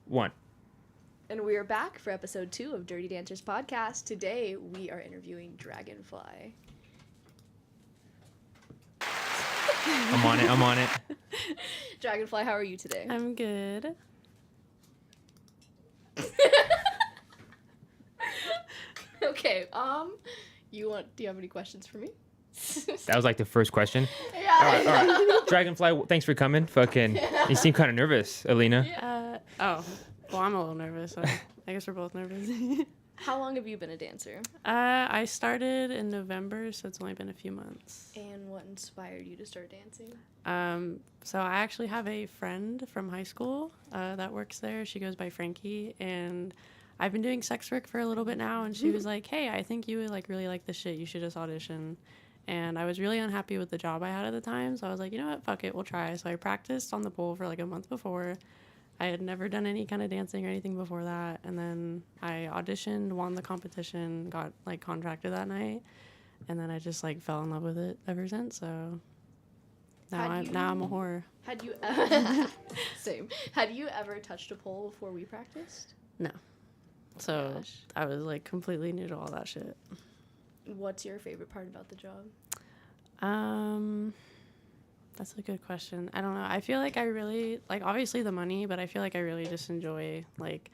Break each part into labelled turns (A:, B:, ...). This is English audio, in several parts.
A: 1.
B: And we are back for episode 2 of Dirty Dancers podcast. Today we are interviewing Dragonfly.
A: I'm on it.
B: Dragonfly, how are you today?
C: I'm good.
B: Okay, do you have any questions for me?
A: That was like the first question.
B: Yeah.
A: All right. Dragonfly, thanks for coming. Fucking, you seem kind of nervous, Aleena.
C: Well, I'm a little nervous, so I guess we're both nervous.
B: How long have you been a dancer?
C: I started in November, so it's only been a few months.
B: And what inspired you to start dancing?
C: So I actually have a friend from high school that works there. She goes by Frankie, and I've been doing sex work for a little bit now, and she was like, hey, I think you would like really like this shit. You should just audition. And I was really unhappy with the job I had at the time, so I was like, you know what, fuck it, we'll try. So I practiced on the pole for like a month before. I had never done any kind of dancing or anything before that, and then I auditioned, won the competition, got like contracted that night, and then I just like fell in love with it ever since. So now I'm a whore.
B: Had you same? Had you ever touched a pole before we practiced?
C: No. So
B: Gosh.
C: I was like completely new to all that shit.
B: What's your favorite part about the job?
C: That's a good question. I don't know. I feel like I really like obviously the money, but I feel like I really just enjoy like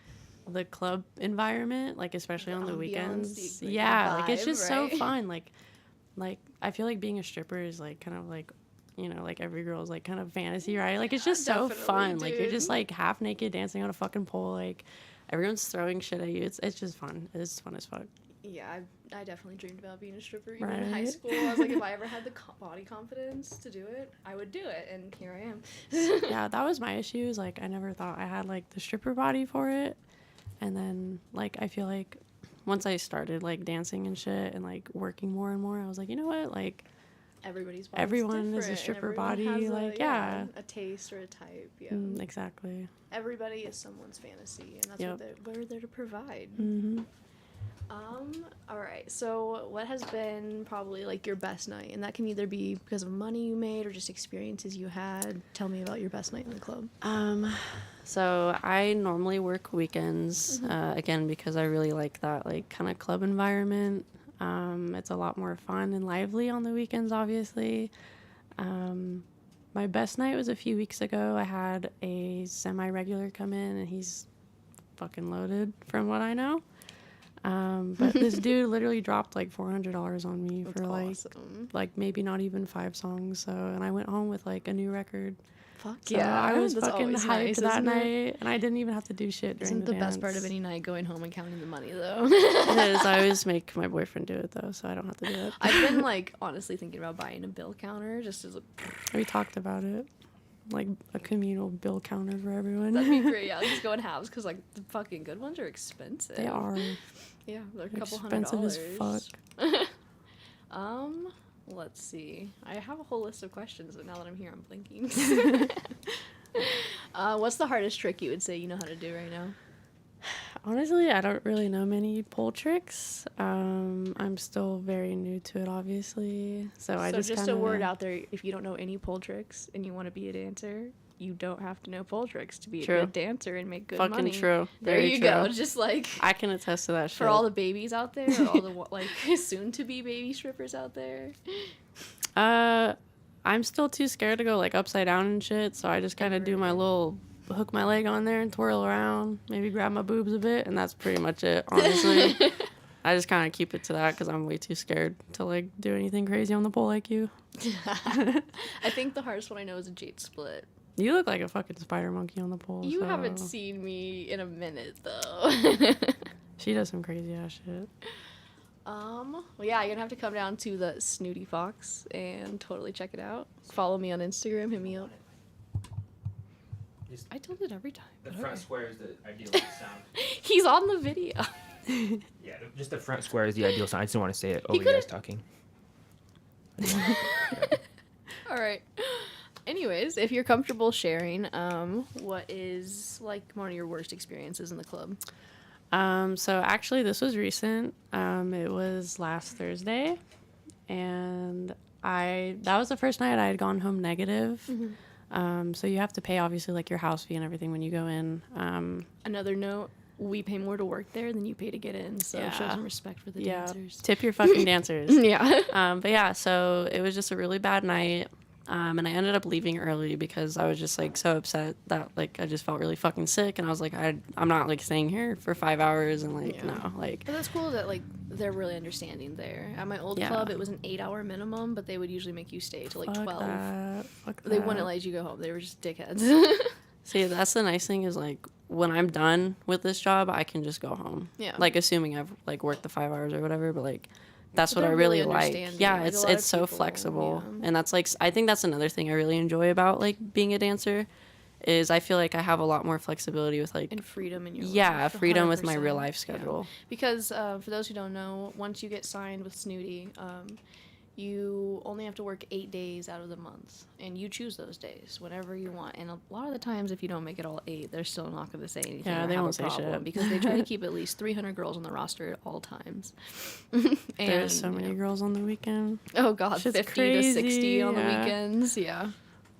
C: the club environment, like especially on the weekends.
B: The, like,
C: yeah,
B: vibe,
C: like it's just
B: right?
C: so fun. Like I feel like being a stripper is like kind of like, you know, like every girl's like kind of fantasy, right? Like it's just so fun.
B: Dude.
C: Like you're just like half naked dancing on a fucking pole. Like everyone's throwing shit at you. It's just fun. It's fun as fuck.
B: Yeah, I definitely dreamed about being a stripper even in high school. I was like, if I ever had the body confidence to do it, I would do it, and here I am.
C: Yeah, that was my issue. Is like I never thought I had like the stripper body for it, and then like I feel like once I started like dancing and shit and like working more and more, I was like, you know what, like everyone is a stripper body, like yeah,
B: a taste or a type. Yeah,
C: exactly.
B: Everybody is someone's fantasy, and that's what they're there to provide.
C: Mm-hmm.
B: All right, so what has been probably like your best night? And that can either be because of money you made or just experiences you had. Tell me about your best night in the club.
C: So I normally work weekends, again, because I really like that like kind of club environment. It's a lot more fun and lively on the weekends, obviously. My best night was a few weeks ago. I had a semi-regular come in, and he's fucking loaded from what I know. But this dude literally dropped like $400 on me for like maybe not even 5 songs. So, and I went home with like a new record.
B: Fuck
C: so
B: yeah,
C: I was
B: that's
C: fucking hyped
B: nice,
C: that night, and I didn't even have to do shit during
B: Isn't
C: the
B: the
C: dance.
B: best part of any night going home and counting the money though?
C: It is. I always make my boyfriend do it though, so I don't have to do it.
B: I've been like honestly thinking about buying a bill counter just as a.
C: We talked about it, like a communal bill counter for everyone.
B: That'd be great. Yeah, just go in halves because like the fucking good ones are expensive.
C: They are.
B: Yeah, they're a couple
C: expensive
B: $100s.
C: as fuck.
B: Let's see. I have a whole list of questions, but now that I'm here, I'm blinking. What's the hardest trick you would say you know how to do right now?
C: Honestly, I don't really know many pole tricks. I'm still very new to it, obviously. So I just
B: a word out there: if you don't know any pole tricks and you want to be a dancer, you don't have to know pole tricks to be a good dancer and make good money.
C: Fucking true.
B: There you go. Just like
C: I can attest to that shit.
B: For all the babies out there, or all the like soon-to-be baby strippers out there.
C: I'm still too scared to go like upside down and shit, so I just kind of do my little hook my leg on there and twirl around, maybe grab my boobs a bit, and that's pretty much it, honestly. I just kind of keep it to that because I'm way too scared to like do anything crazy on the pole like you.
B: I think the hardest one I know is a jade split.
C: You look like a fucking spider monkey on the pole.
B: You
C: so.
B: haven't seen me in a minute though.
C: She does some crazy ass shit.
B: Well, yeah, you're gonna have to come down to the Snooty Fox and totally check it out. Follow me on Instagram, hit me up. I told it every time.
A: The front square is the ideal sound.
B: He's on the video.
A: Yeah, just the front square is the ideal sound. I just didn't want to say it over you guys talking.
B: All right. Anyways, if you're comfortable sharing, what is like one of your worst experiences in the club?
C: So actually this was recent. It was last Thursday, and that was the first night I had gone home negative. So you have to pay obviously like your house fee and everything when you go in.
B: Another note, we pay more to work there than you pay to get in, so show some respect for the dancers.
C: Tip your fucking dancers.
B: Yeah.
C: But yeah, so it was just a really bad night. And I ended up leaving early because I was just like so upset that like I just felt really fucking sick, and I was like I'm not like staying here for 5 hours and like no like.
B: But that's cool that like they're really understanding there. At my old club, it was an 8-hour minimum, but they would usually make you stay till like 12.
C: Fuck
B: They
C: that.
B: wouldn't let you go home. They were just dickheads.
C: See, that's the nice thing is like when I'm done with this job, I can just go home.
B: Yeah.
C: Like assuming I've like worked the 5 hours or whatever, but like. That's what I
B: they're
C: really
B: really
C: like.
B: understanding.
C: Yeah,
B: Like, a lot
C: it's
B: of
C: so
B: people,
C: flexible.
B: yeah.
C: And that's like I think that's another thing I really enjoy about like being a dancer is I feel like I have a lot more flexibility with like
B: and freedom in your
C: life. Freedom with my
B: 100%.
C: real life schedule.
B: Yeah. Because for those who don't know, once you get signed with Snooty, you only have to work 8 days out of the month, and you choose those days whenever you want. And a lot of the times, if you don't make it all 8, they're still not going to say anything.
C: Yeah,
B: or
C: they
B: have
C: won't
B: a
C: say
B: problem
C: shit.
B: because they try to keep at least 300 girls on the roster at all times.
C: There's so many girls on the weekend.
B: Oh God,
C: Shit's
B: 50
C: crazy,
B: to 60 on the
C: yeah.
B: weekends. Yeah.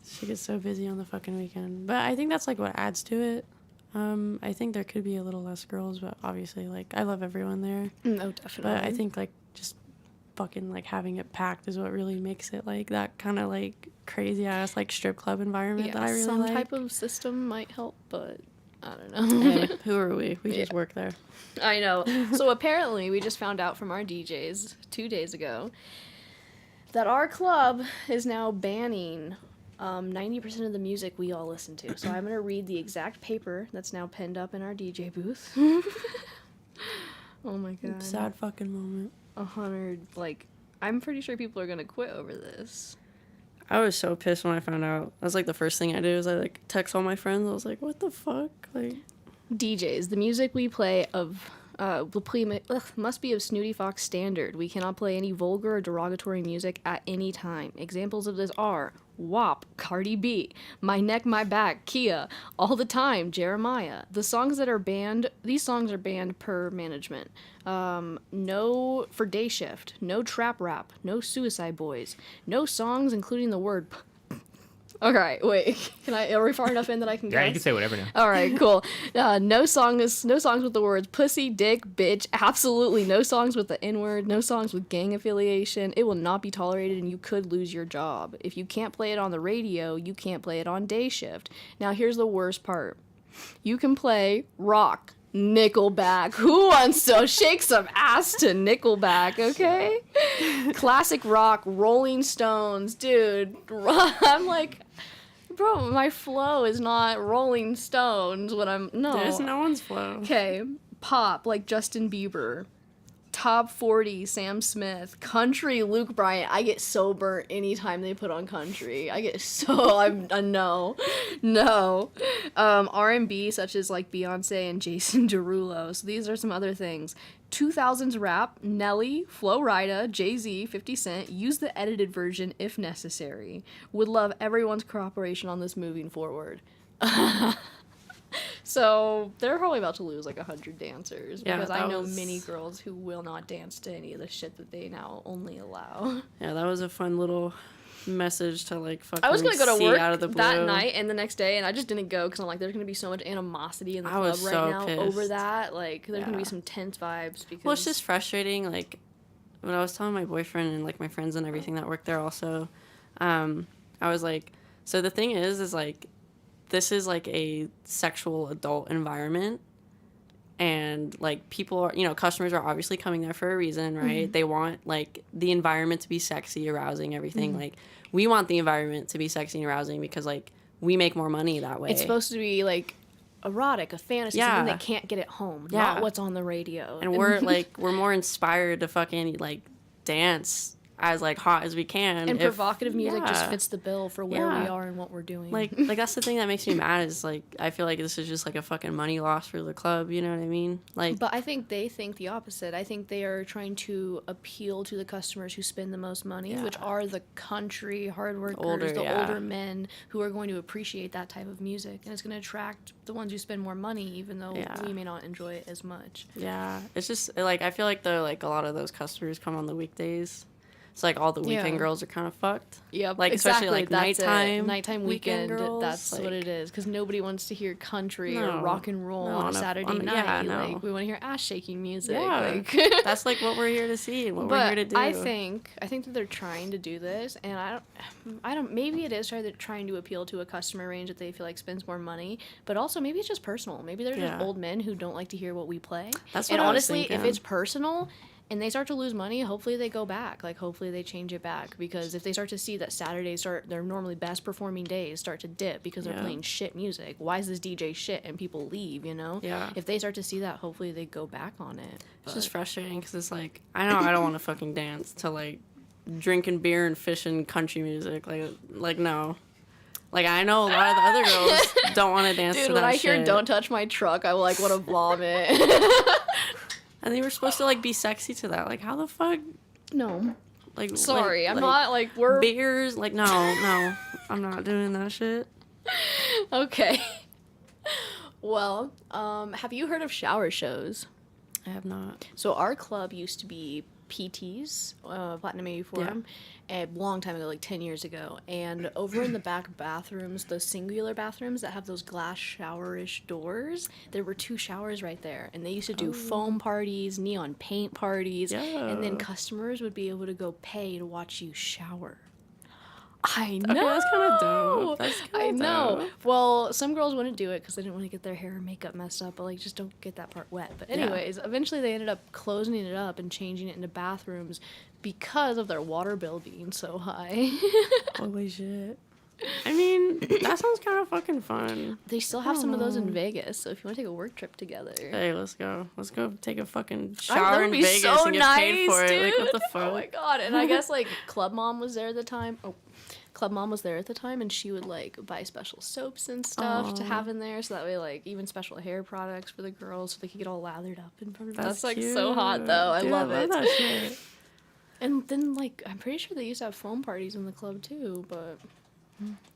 C: She gets so busy on the fucking weekend. But I think that's like what adds to it. I think there could be a little less girls, but obviously like I love everyone there.
B: No, definitely.
C: But I think like just fucking like having it packed is what really makes it like that kind of like crazy ass like strip club environment that I really
B: some
C: like.
B: type of system might help, but I don't know.
C: Hey, who are we? We just work there.
B: I know. So apparently, we just found out from our DJs 2 days ago that our club is now banning 90% of the music we all listen to. So I'm going to read the exact paper that's now pinned up in our DJ booth. Oh my God.
C: Sad fucking moment.
B: 100, like, I'm pretty sure people are going to quit over this.
C: I was so pissed when I found out. That's like the first thing I did was I like text all my friends. I was like, what the fuck? Like,
B: DJs, the music we play must be of Snooty Fox standard. We cannot play any vulgar or derogatory music at any time. Examples of this are WAP, Cardi B, My Neck, My Back, Kia, All the Time, Jeremiah. These songs are banned per management. No for day shift, no trap rap, no Suicide Boys, no songs including the word Okay, wait. Are we far enough in that I can guess?
A: Yeah, you can say whatever now.
B: All right, cool. No songs with the words pussy, dick, bitch. Absolutely no songs with the N-word. No songs with gang affiliation. It will not be tolerated, and you could lose your job. If you can't play it on the radio, you can't play it on day shift. Now, here's the worst part. You can play rock, Nickelback. Who wants to shake some ass to Nickelback, okay? Classic rock, Rolling Stones. Dude, I'm like, bro, my flow is not Rolling Stones when I'm, no.
C: there's no one's flow.
B: Okay, pop, like Justin Bieber. Top 40, Sam Smith. Country, Luke Bryan. I get so burnt anytime they put on country. I get so, no. R&B, such as like Beyonce and Jason Derulo. So these are some other things. 2000s rap, Nelly, Flo Rida, Jay-Z, 50 Cent. Use the edited version if necessary. Would love everyone's cooperation on this moving forward. So they're probably about to lose like 100 dancers because I know many girls who will not dance to any of the shit that they now only allow.
C: Yeah, that was a fun little message to like fucking
B: I was gonna go to work
C: out of the blue.
B: that night and the next day, and I just didn't go because I'm like, there's gonna be so much animosity in the club right now over that. Like, there's gonna be some tense vibes because.
C: Well, it's just frustrating. Like, when I was telling my boyfriend and like my friends and everything that work there also, I was like, so the thing is like, this is like a sexual adult environment, and like people are, customers are obviously coming there for a reason, right? Mm-hmm. They want like the environment to be sexy, arousing, everything. Mm-hmm. Like, we want the environment to be sexy and arousing because like we make more money that way.
B: It's supposed to be like erotic, a fantasy, something they can't get at home, not what's on the radio.
C: And we're like, we're more inspired to fucking like dance as like hot as we can,
B: and provocative music just fits the bill for where we are and what we're doing.
C: Like that's the thing that makes me mad is like I feel like this is just like a fucking money loss for the club. You know what I mean? Like,
B: but I think they think the opposite. I think they are trying to appeal to the customers who spend the most money, which are the country hard workers, older men who are going to appreciate that type of music, and it's going to attract the ones who spend more money, even though we may not enjoy it as much.
C: Yeah, it's just like I feel like they're like a lot of those customers come on the weekdays. So like all the weekend
B: Yeah.
C: girls are kind of fucked.
B: Yep,
C: Like
B: exactly.
C: especially like
B: That's it.
C: nighttime,
B: Nighttime weekend.
C: girls.
B: That's
C: like,
B: what it is. Because nobody wants to hear country
C: No.
B: or rock and roll
C: No,
B: on a
C: on a-
B: Saturday
C: on a-
B: night.
C: yeah, no.
B: Like we want to hear ass shaking music.
C: Yeah,
B: Like
C: that's like what we're here to see and what
B: but
C: we're here to do.
B: I think that they're trying to do this, and I don't. Maybe it is trying to appeal to a customer range that they feel like spends more money, but also maybe it's just personal. Maybe they're just
C: Yeah.
B: old men who don't like to hear what we play.
C: That's
B: and
C: what I was
B: honestly, if
C: thinking.
B: it's personal and they start to lose money, hopefully they go back. Like hopefully they change it back, because if they start to see that Saturdays their normally best performing days start to dip because they're
C: Yeah.
B: playing shit music. Why is this DJ shit and people leave? You know.
C: Yeah.
B: If they start to see that, hopefully they go back on it.
C: It's just frustrating because it's like I know I don't want to fucking dance to like drinking beer and fishing country music. Like no. Like I know a lot of the other girls don't want to dance
B: Dude,
C: to
B: when
C: that
B: I
C: shit.
B: hear "Don't Touch My Truck," I will like want to vomit.
C: And they were supposed to like be sexy to that. Like how the fuck?
B: No,
C: Like
B: sorry, I'm
C: like,
B: not like we're
C: beers. Like no, I'm not doing that shit.
B: okay. Well, have you heard of shower shows?
C: I have not.
B: So our club used to be PT's, Platinum 84, a long time ago, like 10 years ago. And over in the back bathrooms, those singular bathrooms that have those glass shower-ish doors, there were 2 showers right there. And they used to do foam parties, neon paint parties, and then
C: Yeah.
B: customers would be able to go pay to watch you shower. I
C: Okay,
B: know.
C: that's kind of dope. That's kinda
B: I know.
C: dope.
B: Well, some girls wouldn't do it because they didn't want to get their hair and makeup messed up, but like just don't get that part wet. But
C: Yeah.
B: anyways, eventually they ended up closing it up and changing it into bathrooms because of their water bill being so high.
C: Holy shit. I mean, that sounds kind of fucking fun.
B: They still have some of those in Vegas, so if you want to take a work trip together.
C: Hey, let's go. Let's go take a fucking
B: That
C: shower
B: would
C: in
B: be
C: Vegas
B: so
C: and get
B: nice,
C: paid for
B: dude.
C: it. Like, what the fuck?
B: Oh my god! And I guess like Club Mom was there at the time. Oh, Club Mom was there at the time, and she would like buy special soaps and stuff to
C: Aw.
B: have in there, so that way like even special hair products for the girls, so they could get all lathered up in front of us.
C: That's
B: That's like
C: cute.
B: so hot though. I
C: Dude,
B: love it.
C: that shit.
B: And then like I'm pretty sure they used to have foam parties in the club too, but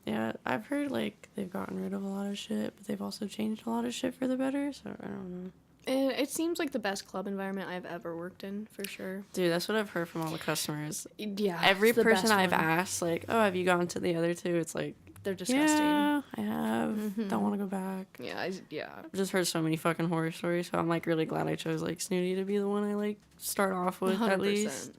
C: Yeah, I've heard like they've gotten rid of a lot of shit, but they've also changed a lot of shit for the better. So I don't know.
B: it seems like the best club environment I've ever worked in for sure.
C: Dude, that's what I've heard from all the customers.
B: Yeah,
C: Every
B: it's the
C: person
B: best
C: I've
B: one.
C: asked, like, oh, have you gone to the other two? It's like,
B: They're disgusting.
C: yeah, I have. Don't want to go back.
B: Yeah, yeah.
C: I've just heard so many fucking horror stories, so I'm like really glad I chose like Snooty to be the one I like start off with at least.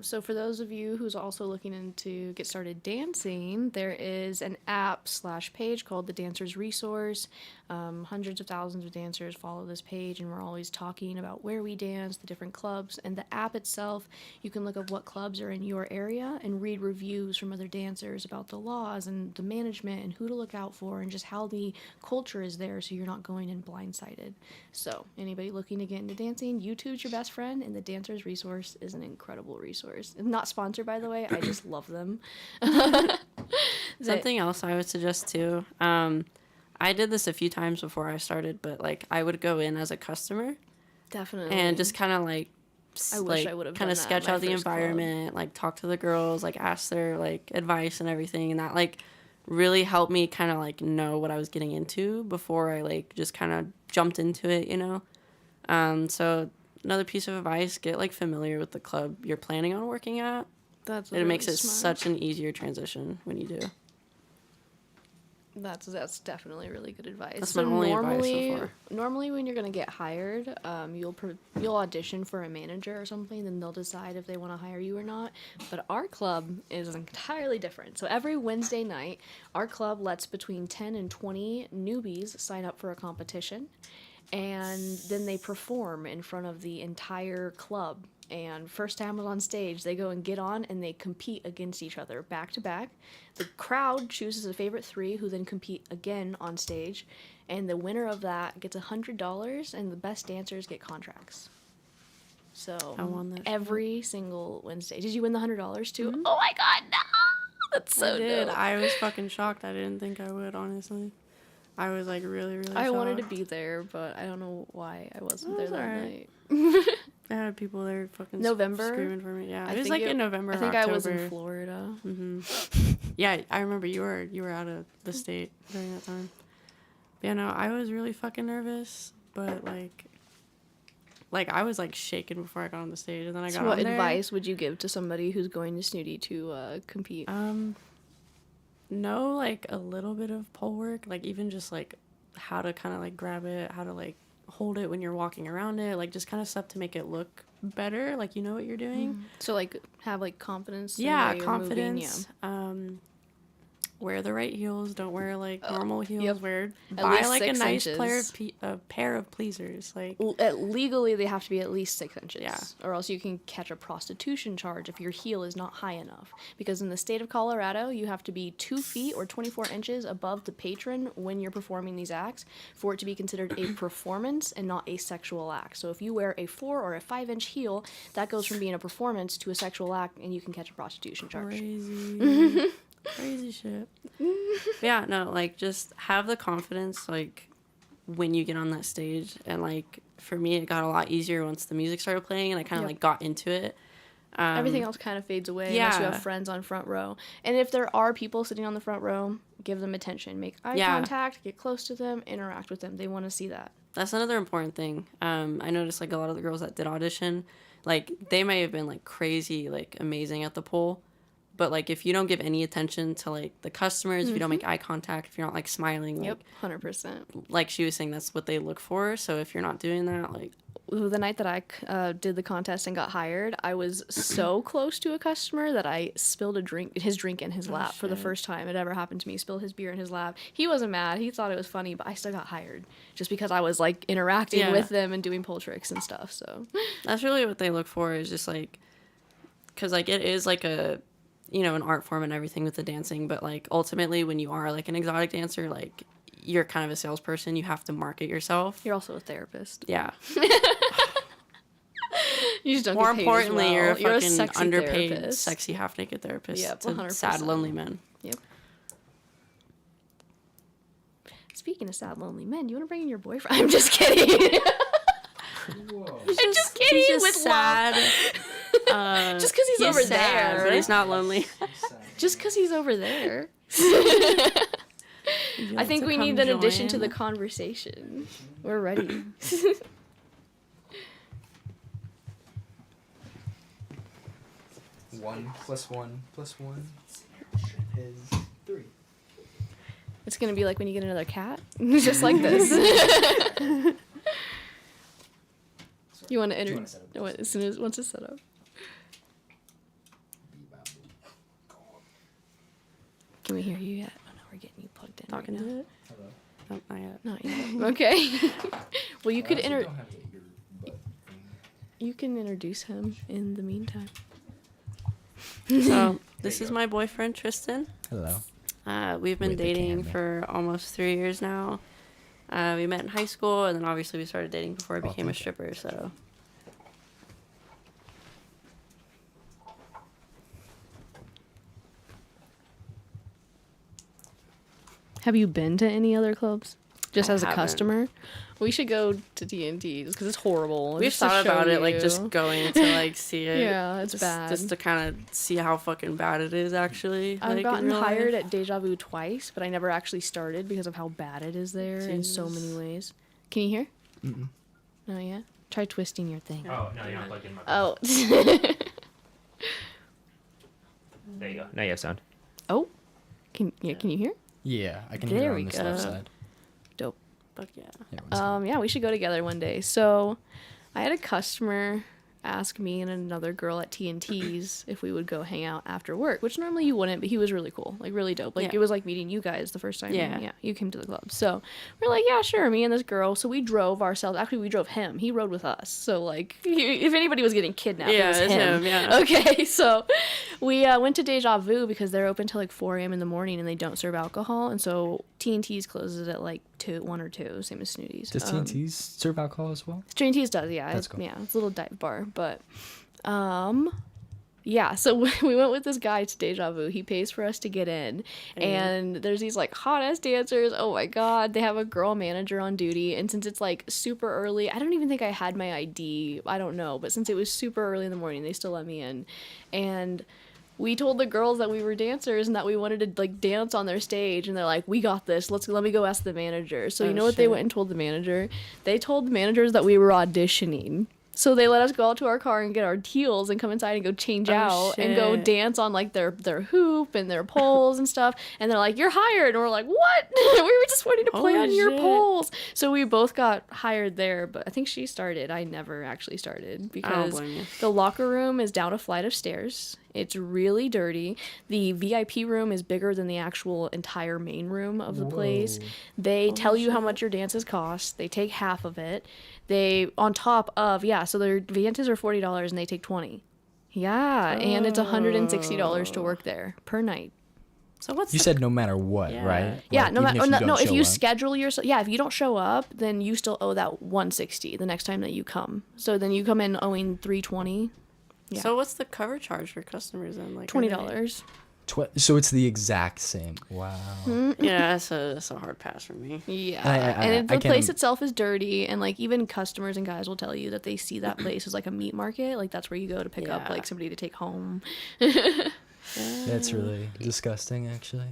B: So for those of you who's also looking into get started dancing, there is an app/page called the Dancers Resource. Hundreds of thousands of dancers follow this page, and we're always talking about where we dance, the different clubs, and the app itself. You can look up what clubs are in your area and read reviews from other dancers about the laws and the management and who to look out for and just how the culture is there, so you're not going in blindsided. So anybody looking to get into dancing, YouTube's your best friend, and the Dancers Resource is an incredible resource. Not sponsored, by the way. I just love them.
C: Something else I would suggest too. I did this a few times before I started, but like I would go in as a customer
B: Definitely.
C: and just kind of like
B: I wish I would've
C: kind
B: done
C: of
B: that
C: sketch
B: at my
C: out the
B: first club.
C: environment, like talk to the girls, like ask their like advice and everything, and that like really helped me kind of like know what I was getting into before I like just kind of jumped into it, you know. So another piece of advice: get like familiar with the club you're planning on working at.
B: That's
C: It
B: really
C: makes it
B: smart.
C: such an easier transition when you do.
B: That's definitely really good advice.
C: That's my only advice so far.
B: Normally, when you're gonna get hired, you'll audition for a manager or something, then they'll decide if they want to hire you or not. But our club is entirely different. So every Wednesday night, our club lets between 10 and 20 newbies sign up for a competition, and then they perform in front of the entire club. And first time on stage, they go and get on and they compete against each other back to back. The crowd chooses a favorite 3 who then compete again on stage. And the winner of that gets $100 and the best dancers get contracts. So
C: I won that shit.
B: every single Wednesday. Did you win the $100 too? Oh my god, no! That's so
C: I did.
B: dope.
C: I was fucking shocked. I didn't think I would, honestly. I was like really, really
B: I
C: shocked.
B: wanted to be there, but I don't know why I wasn't there
C: That's
B: that
C: alright.
B: night.
C: I had people there fucking
B: November?
C: screaming for me. Yeah,
B: I
C: it was
B: think
C: like in November.
B: I think
C: or
B: I was in
C: October.
B: Florida.
C: Yeah, I remember you were out of the state during that time. But yeah, no, I was really fucking nervous, but like like I was like shaking before I got on the stage, and then I got
B: So what
C: on there.
B: advice would you give to somebody who's going to Snooty to compete?
C: Know like a little bit of pole work, like even just like how to kind of like grab it, how to like hold it when you're walking around it, like just kind of stuff to make it look better, like you know what you're doing.
B: So like have like confidence.
C: Yeah,
B: in the way you're moving,
C: confidence. Wear the right heels. Don't wear like normal heels.
B: Yep.
C: Wear
B: At
C: buy
B: least
C: like a
B: 6
C: nice
B: inches.
C: pair of pleasers. Like
B: Legally, they have to be at least 6 inches.
C: Yeah.
B: Or else you can catch a prostitution charge if your heel is not high enough. Because in the state of Colorado, you have to be 2 feet or 24 inches above the patron when you're performing these acts for it to be considered a performance and not a sexual act. So if you wear a 4 or a 5-inch heel, that goes from being a performance to a sexual act, and you can catch a prostitution charge.
C: crazy. Crazy shit. Yeah, no, like just have the confidence like when you get on that stage, and like for me it got a lot easier once the music started playing and I kind of like got into it.
B: Everything else kind of fades away unless you have friends on front row. And if there are people sitting on the front row, give them attention, make eye contact, get close to them, interact with them. They want to see that.
C: That's another important thing. I noticed like a lot of the girls that did audition, like they may have been like crazy, like amazing at the pole, but like if you don't give any attention to like the customers, if you don't make eye contact, if you're not like smiling, like
B: 100%.
C: like she was saying, that's what they look for. So if you're not doing that, like
B: The night that I did the contest and got hired, I was so close to a customer that I spilled his drink in his lap for the first time it ever happened to me. Spilled his beer in his lap. He wasn't mad. He thought it was funny, but I still got hired just because I was like interacting with them and doing pole tricks and stuff. So
C: that's really what they look for, is just like, because like it is like a, you know, an art form and everything with the dancing, but like ultimately when you are like an exotic dancer, like you're kind of a salesperson. You have to market yourself.
B: you're also a therapist.
C: Yeah.
B: You just don't
C: More
B: get paid
C: importantly,
B: as well.
C: you're a fucking
B: sexy
C: underpaid,
B: therapist.
C: sexy half-naked therapist.
B: Yep,
C: to
B: 100%.
C: sad, lonely men.
B: Yep. Speaking of sad, lonely men, you want to bring in your boyfriend? I'm just kidding.
D: Whoa.
B: I'm just kidding.
C: He's just
B: with
C: sad.
B: love. Just because he's over
C: sad,
B: there.
C: but he's not lonely.
B: Just because he's over there. I think we need an addition to the conversation. We're ready.
D: 1 + 1 + 1 is 3.
B: It's gonna be like when you get another cat, just like this. You want to enter?
D: set up this?
B: As soon as once it's set up. Can we hear you yet? Oh no, we're getting you plugged in.
C: Talking
B: right now.
C: to it?
D: Hello.
C: Oh, not yet.
B: Not yet. Okay. Well, you could
D: I
B: enter.
D: don't have to get your butt thing.
B: You can introduce him in the meantime.
C: So this is my boyfriend Tristan.
D: Hello.
C: We've been
D: With the
C: dating
D: camera.
C: for almost 3 years now. We met in high school, and then obviously we started dating before I
D: Oh,
C: became a
D: thank you.
C: stripper. So
B: Have you been to any other clubs? Just
C: I
B: as a
C: haven't.
B: customer? We should go to TNT just because it's horrible.
C: we've
B: Just to
C: thought
B: show
C: about it, like
B: you.
C: just going to like see it.
B: Yeah, it's
C: just,
B: bad.
C: Just to kind of see how fucking bad it is actually.
B: I've
C: like, in
B: gotten
C: real
B: hired
C: life.
B: at Deja Vu twice, but I never actually started because of how bad it is there in so many ways. Can you hear?
D: Mm-mm.
B: No, yeah. Try twisting your thing.
A: Oh, no, you're not plugged in my
B: Oh.
A: There you go. Now you have sound.
B: Oh. Can you hear?
D: Yeah, I can
B: There
D: hear
B: we
D: on this left
B: go.
D: side.
B: Dope.
C: Fuck yeah.
D: Yeah, one second.
B: Yeah, we should go together one day. So, I had a customer ask me and another girl at TNT's if we would go hang out after work, which normally you wouldn't, but he was really cool, like really dope. Like
C: Yeah.
B: it was like meeting you guys the first time.
C: Yeah.
B: You came to the club. So we're like, yeah, sure, me and this girl. So we drove ourselves. Actually, we drove him. He rode with us. So like, if anybody was getting kidnapped,
C: Yeah,
B: it was
C: it's
B: him.
C: him, yeah.
B: Okay, so we went to Deja Vu because they're open till like 4 a.m. in the morning and they don't serve alcohol, and so TNT's closes at like 1 or 2, same as Snooty's.
D: Does TNT's serve alcohol as well?
B: TNT's does, yeah.
D: That's cool.
B: Yeah, it's a little dive bar, but yeah, so we went with this guy to Deja Vu. He pays for us to get in, and there's these like hot ass dancers. Oh my god, they have a girl manager on duty, and since it's like super early, I don't even think I had my ID. I don't know, but since it was super early in the morning, they still let me in, and we told the girls that we were dancers and that we wanted to like dance on their stage, and they're like, "We got this. Let me go ask the manager." So you
C: Oh,
B: know what they
C: shit.
B: went and told the manager? They told the managers that we were auditioning. So they let us go out to our car and get our heels and come inside and go change out and go
C: shit.
B: dance on like their hoop and their poles and stuff. And they're like, "You're hired," and we're like, "What?" We were just wanting to play
C: Holy
B: on your
C: shit.
B: poles. So we both got hired there, but I think she started. I never actually started because
C: blame you.
B: the locker room is down a flight of stairs. It's really dirty. The VIP room is bigger than the actual entire main room of the place. They tell you how much your dances cost. They take half of it. They, on top of, so their dances are $40 and they take 20. Yeah, and it's $160 to work there per night.
C: So what's
E: You said no matter what,
C: Yeah.
E: right?
B: Yeah,
E: Like,
B: no
E: even
B: matter
E: don't
B: if
E: show
B: you
E: up?
B: schedule yourself. Yeah, if you don't show up, then you still owe that 160 the next time that you come. So then you come in owing 320. Yeah.
C: So what's the cover charge for customers then? Like
B: $20.
E: So it's the exact same. Wow.
C: Yeah, that's a hard pass for me.
B: Yeah,
E: I
B: and the
E: can-
B: place itself is dirty, and like even customers and guys will tell you that they see that place as like a meat market. Like that's where you go to pick up
C: Yeah.
B: like somebody to take home.
E: That's really disgusting, actually.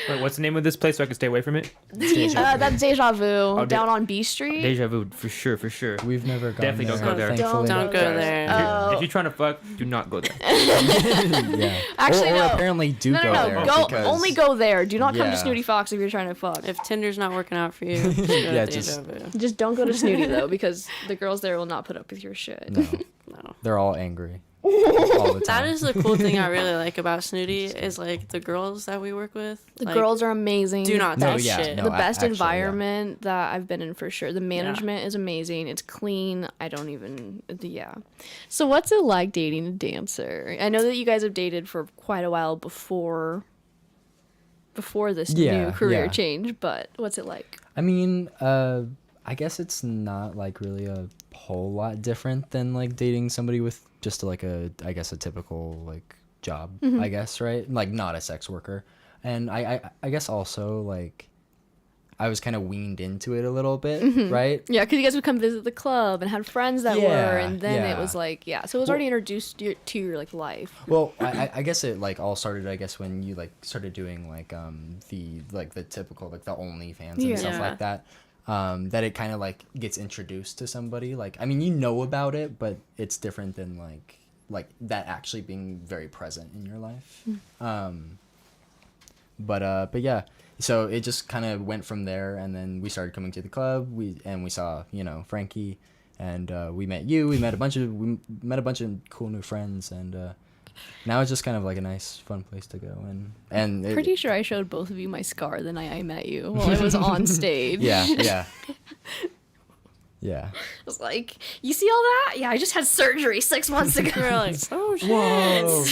A: Wait, what's the name of this place so I can stay away from it?
B: That's Deja Vu
A: de-
B: down on B Street.
A: Deja vu, for sure.
E: We've never gone
A: Definitely
E: there.
A: don't go there.
E: Thankfully.
C: Don't go there.
B: Oh.
A: If you're trying to fuck, do not go there.
E: Yeah.
B: Actually,
E: or
B: no.
E: apparently do
B: No,
E: go
B: no,
E: there.
B: no. Go
E: because-
B: only go there. Do not come to
E: Yeah.
B: Snooty Fox if you're trying to fuck.
C: If Tinder's not working out for you, just go
E: Yeah,
C: to
E: just-
C: Deja Vu.
B: Just don't go to Snooty though, because the girls there will not put up with your shit.
E: No,
C: No.
E: they're all angry. All the
C: That
E: time.
C: is the cool thing I really like about Snooty is like the girls that we work with.
B: The
C: like,
B: girls are amazing.
C: do not
E: No,
C: touch
E: yeah,
C: shit.
E: no.
B: The best
E: actually, yeah.
B: environment that I've been in for sure. The management is amazing. It's clean. I don't even, yeah. So what's it like dating a dancer? I know that you guys have dated for quite a while before this
E: Yeah,
B: new career
E: yeah.
B: change, but what's it like?
E: I mean, I guess it's not like really a whole lot different than like dating somebody with just like a typical like job,
B: Mm-hmm.
E: I guess, right? Like not a sex worker. And I guess also like I was kind of weaned into it a little bit,
B: Mm-hmm.
E: right?
B: Yeah, because you guys would come visit the club and had friends that were,
E: Yeah,
B: and then it
E: yeah.
B: was like, so it was already introduced to your like life.
E: Well, I guess it like all started when you like started doing like the typical like the OnlyFans and stuff
C: Yeah.
E: like that. That it kind of like gets introduced to somebody. Like I mean, you know about it, but it's different than like that actually being very present in your life. But yeah, so it just kind of went from there, and then we started coming to the club. We saw Frankie, and we met you. We met a bunch of cool new friends, and now it's just kind of like a nice, fun place to go. And it,
B: Pretty sure I showed both of you my scar the night I met you while I was on stage.
E: yeah.
B: I was like, you see all that? Yeah, I just had surgery 6 months ago.
C: We're like, oh shit.
E: Whoa.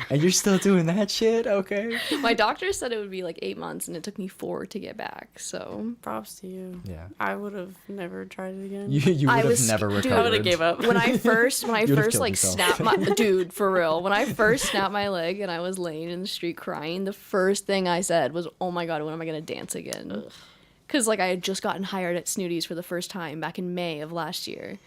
E: And you're still doing that shit? Okay.
B: My doctor said it would be like 8 months, and it took me 4 to get back. So
C: Props to you.
E: Yeah.
C: I would have never tried it again.
E: You
B: I
E: would have
B: was-
E: never
B: dude,
E: recovered.
C: I would have gave up.
B: when I first
E: would've killed
B: like
E: yourself.
B: snapped my dude for real, when I first snapped my leg and I was laying in the street crying, the first thing I said was, "Oh my god, when am I gonna dance again?" Because like I had just gotten hired at Snooty's for the first time back in May of last year.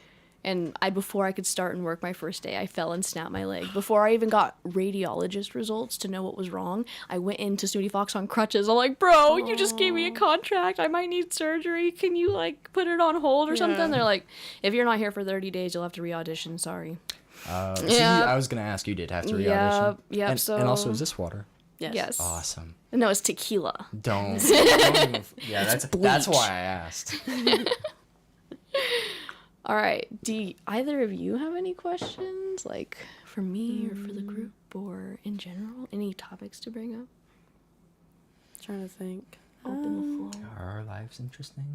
B: And before I could start and work my first day, I fell and snapped my leg. Before I even got radiologist results to know what was wrong, I went into Snooty Fox on crutches. I'm like, "Bro, you just gave me a contract. I might need surgery. Can you like put it on hold or something?" They're like, "If you're not here for 30 days, you'll have to re-audition. Sorry."
E: Yeah. I was gonna ask. You did have to re-audition.
B: Yep,
E: And,
B: so-
E: and also, is this water?
B: Yes.
E: Awesome.
B: No, it's tequila.
E: Don't even, yeah, that's
B: bleach.
E: why I asked.
B: All right. Do either of you have any questions, like for me or for the group or in general? Any topics to bring up?
C: Trying to think.
B: Open the floor.
E: Are our lives interesting?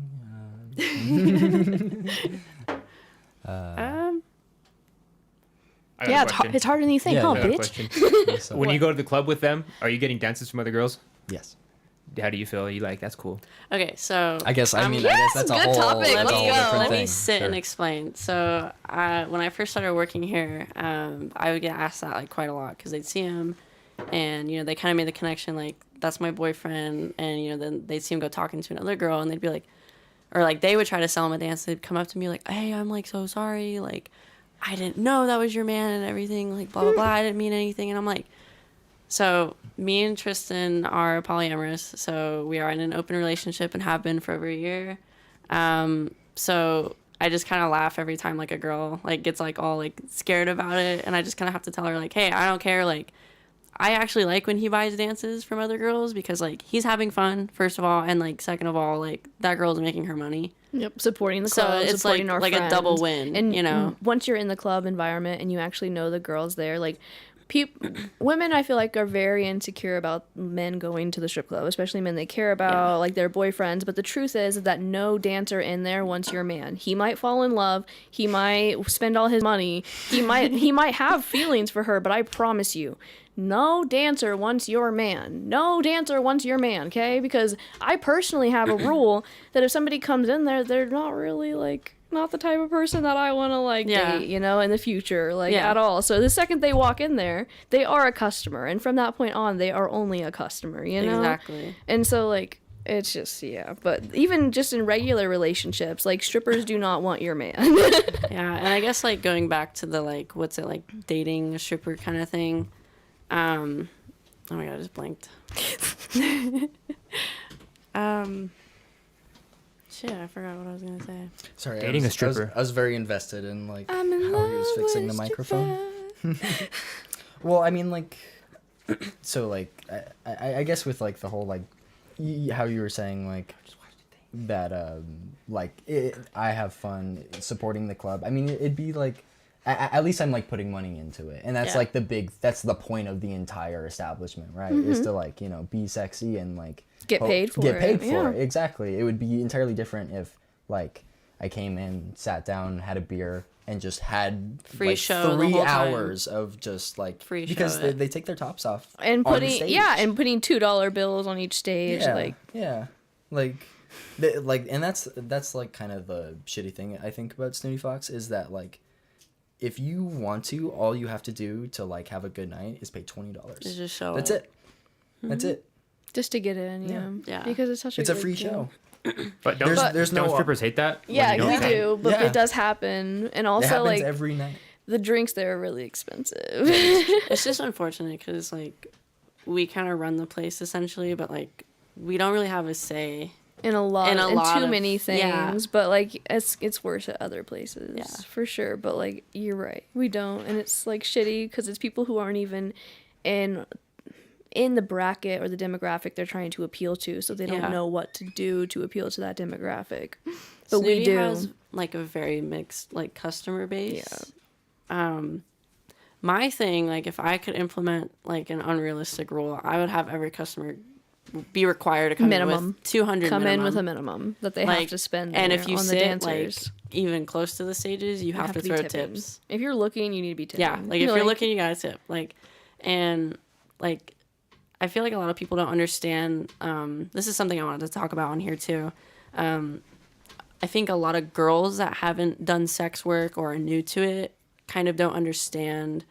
A: I got a
B: Yeah,
A: question.
B: it's harder than you think,
E: Yeah,
B: huh,
A: I got a
B: bitch?
A: question.
E: So-
A: When you go to the club with them, are you getting dances from other girls?
E: Yes.
A: How do you feel? Are you like, that's cool?
C: Okay, so
E: I guess. I mean,
B: Yes,
E: I guess that's a
B: good
E: whole.
B: topic.
E: That's
B: Let's
E: a whole
B: go.
E: different
C: let
E: thing.
C: me sit
E: Sure.
C: and explain. So when I first started working here, I would get asked that like quite a lot because they'd see him, and they kind of made the connection like that's my boyfriend, and then they'd see him go talking to another girl, and they'd be like, or like they would try to sell him a dance. They'd come up to me like, "Hey, I'm like so sorry, like I didn't know that was your man and everything, like blah blah blah. I didn't mean anything," and I'm like. So me and Tristan are polyamorous. So we are in an open relationship and have been for over a year. So I just kind of laugh every time like a girl like gets like all like scared about it, and I just kind of have to tell her like, hey, I don't care, like I actually like when he buys dances from other girls because like he's having fun, first of all, and like second of all, like that girl's making her money.
B: Yep, supporting the
C: So
B: club,
C: it's
B: supporting
C: like
B: our
C: like
B: friends.
C: a double win,
B: And
C: you know.
B: once you're in the club environment and you actually know the girls there, like women I feel like are very insecure about men going to the strip club, especially men they care about, like their boyfriends. But the truth is that no dancer in there wants your man. He might fall in love, he might spend all his money, he might have feelings for her, but I promise you, no dancer wants your man. No dancer wants your man, okay? Because I personally have a rule that if somebody comes in there, they're not really like not the type of person that I want to like date, you know, in the future, like at all. So the second they walk in there, they are a customer, and from that point on, they are only a customer, you know.
C: Exactly.
B: And so like it's just but even just in regular relationships, like strippers do not want your man.
C: Yeah, and I guess like going back to the like what's it like dating a stripper kind of thing. Oh my god, I just blanked. Shit, I forgot what I was gonna say.
E: Sorry,
A: Dating a stripper.
E: I was very invested in like
B: I'm in
E: how he was
B: love
E: fixing the
B: with
E: microphone. Well, I mean, like, so like I guess with like the whole like how you were saying like that like I have fun supporting the club. I mean, it'd be like at least I'm like putting money into it, and that's like that's the point of the entire establishment, right? Is to like, you know, be sexy and like
B: Get paid for
E: it. Exactly. It would be entirely different if like I came in, sat down, had a beer, and just had
C: Free
E: like
C: show the
E: 3
C: whole time.
E: hours of just like
C: Free
E: because
C: show
E: they take their tops off
B: and
E: on
B: putting
E: stage.
B: and putting $2 bills on each stage,
E: and that's like kind of the shitty thing I think about Snooty Fox is that like if you want to, all you have to do to like have a good night is pay $20.
C: It's just show
E: That's
C: it.
E: That's it.
B: just to get in,
C: Yeah.
B: because it's such a
E: It's a
B: good
E: free
B: deal.
E: show.
A: But
E: There's no
A: strippers hate that? when
B: Yeah,
A: you don't
B: we
A: pay?
B: do, but
E: Yeah.
B: it does happen, and
E: It
B: also
E: happens
B: like
E: every night.
B: the drinks there are really expensive.
C: It's just unfortunate because like we kind of run the place essentially, but like we don't really have a say.
B: in a lot
C: of-
B: too many things,
C: yeah.
B: but like it's worse at other places,
C: Yeah.
B: for sure. But like you're right, we don't, and it's like shitty because it's people who aren't even in the bracket or the demographic they're trying to appeal to, so they don't know what to do to appeal to that demographic. But
C: Snooty
B: we do.
C: has like a very mixed like customer base. My thing, like if I could implement like an unrealistic rule, I would have every customer be required to come
B: Minimum.
C: in with 200
B: Come
C: minimum.
B: in with a minimum that they
C: like,
B: have to spend
C: and
B: there
C: if you
B: on the
C: sit
B: dancers.
C: like even close to the stages, you have to
B: be
C: throw
B: tipping.
C: tips.
B: If you're looking, you need to be tipping.
C: Yeah, like if you're looking, you gotta tip. Like, and like, I feel like a lot of people don't understand. This is something I wanted to talk about on here too. I think a lot of girls that haven't done sex work or are new to it kind of don't understand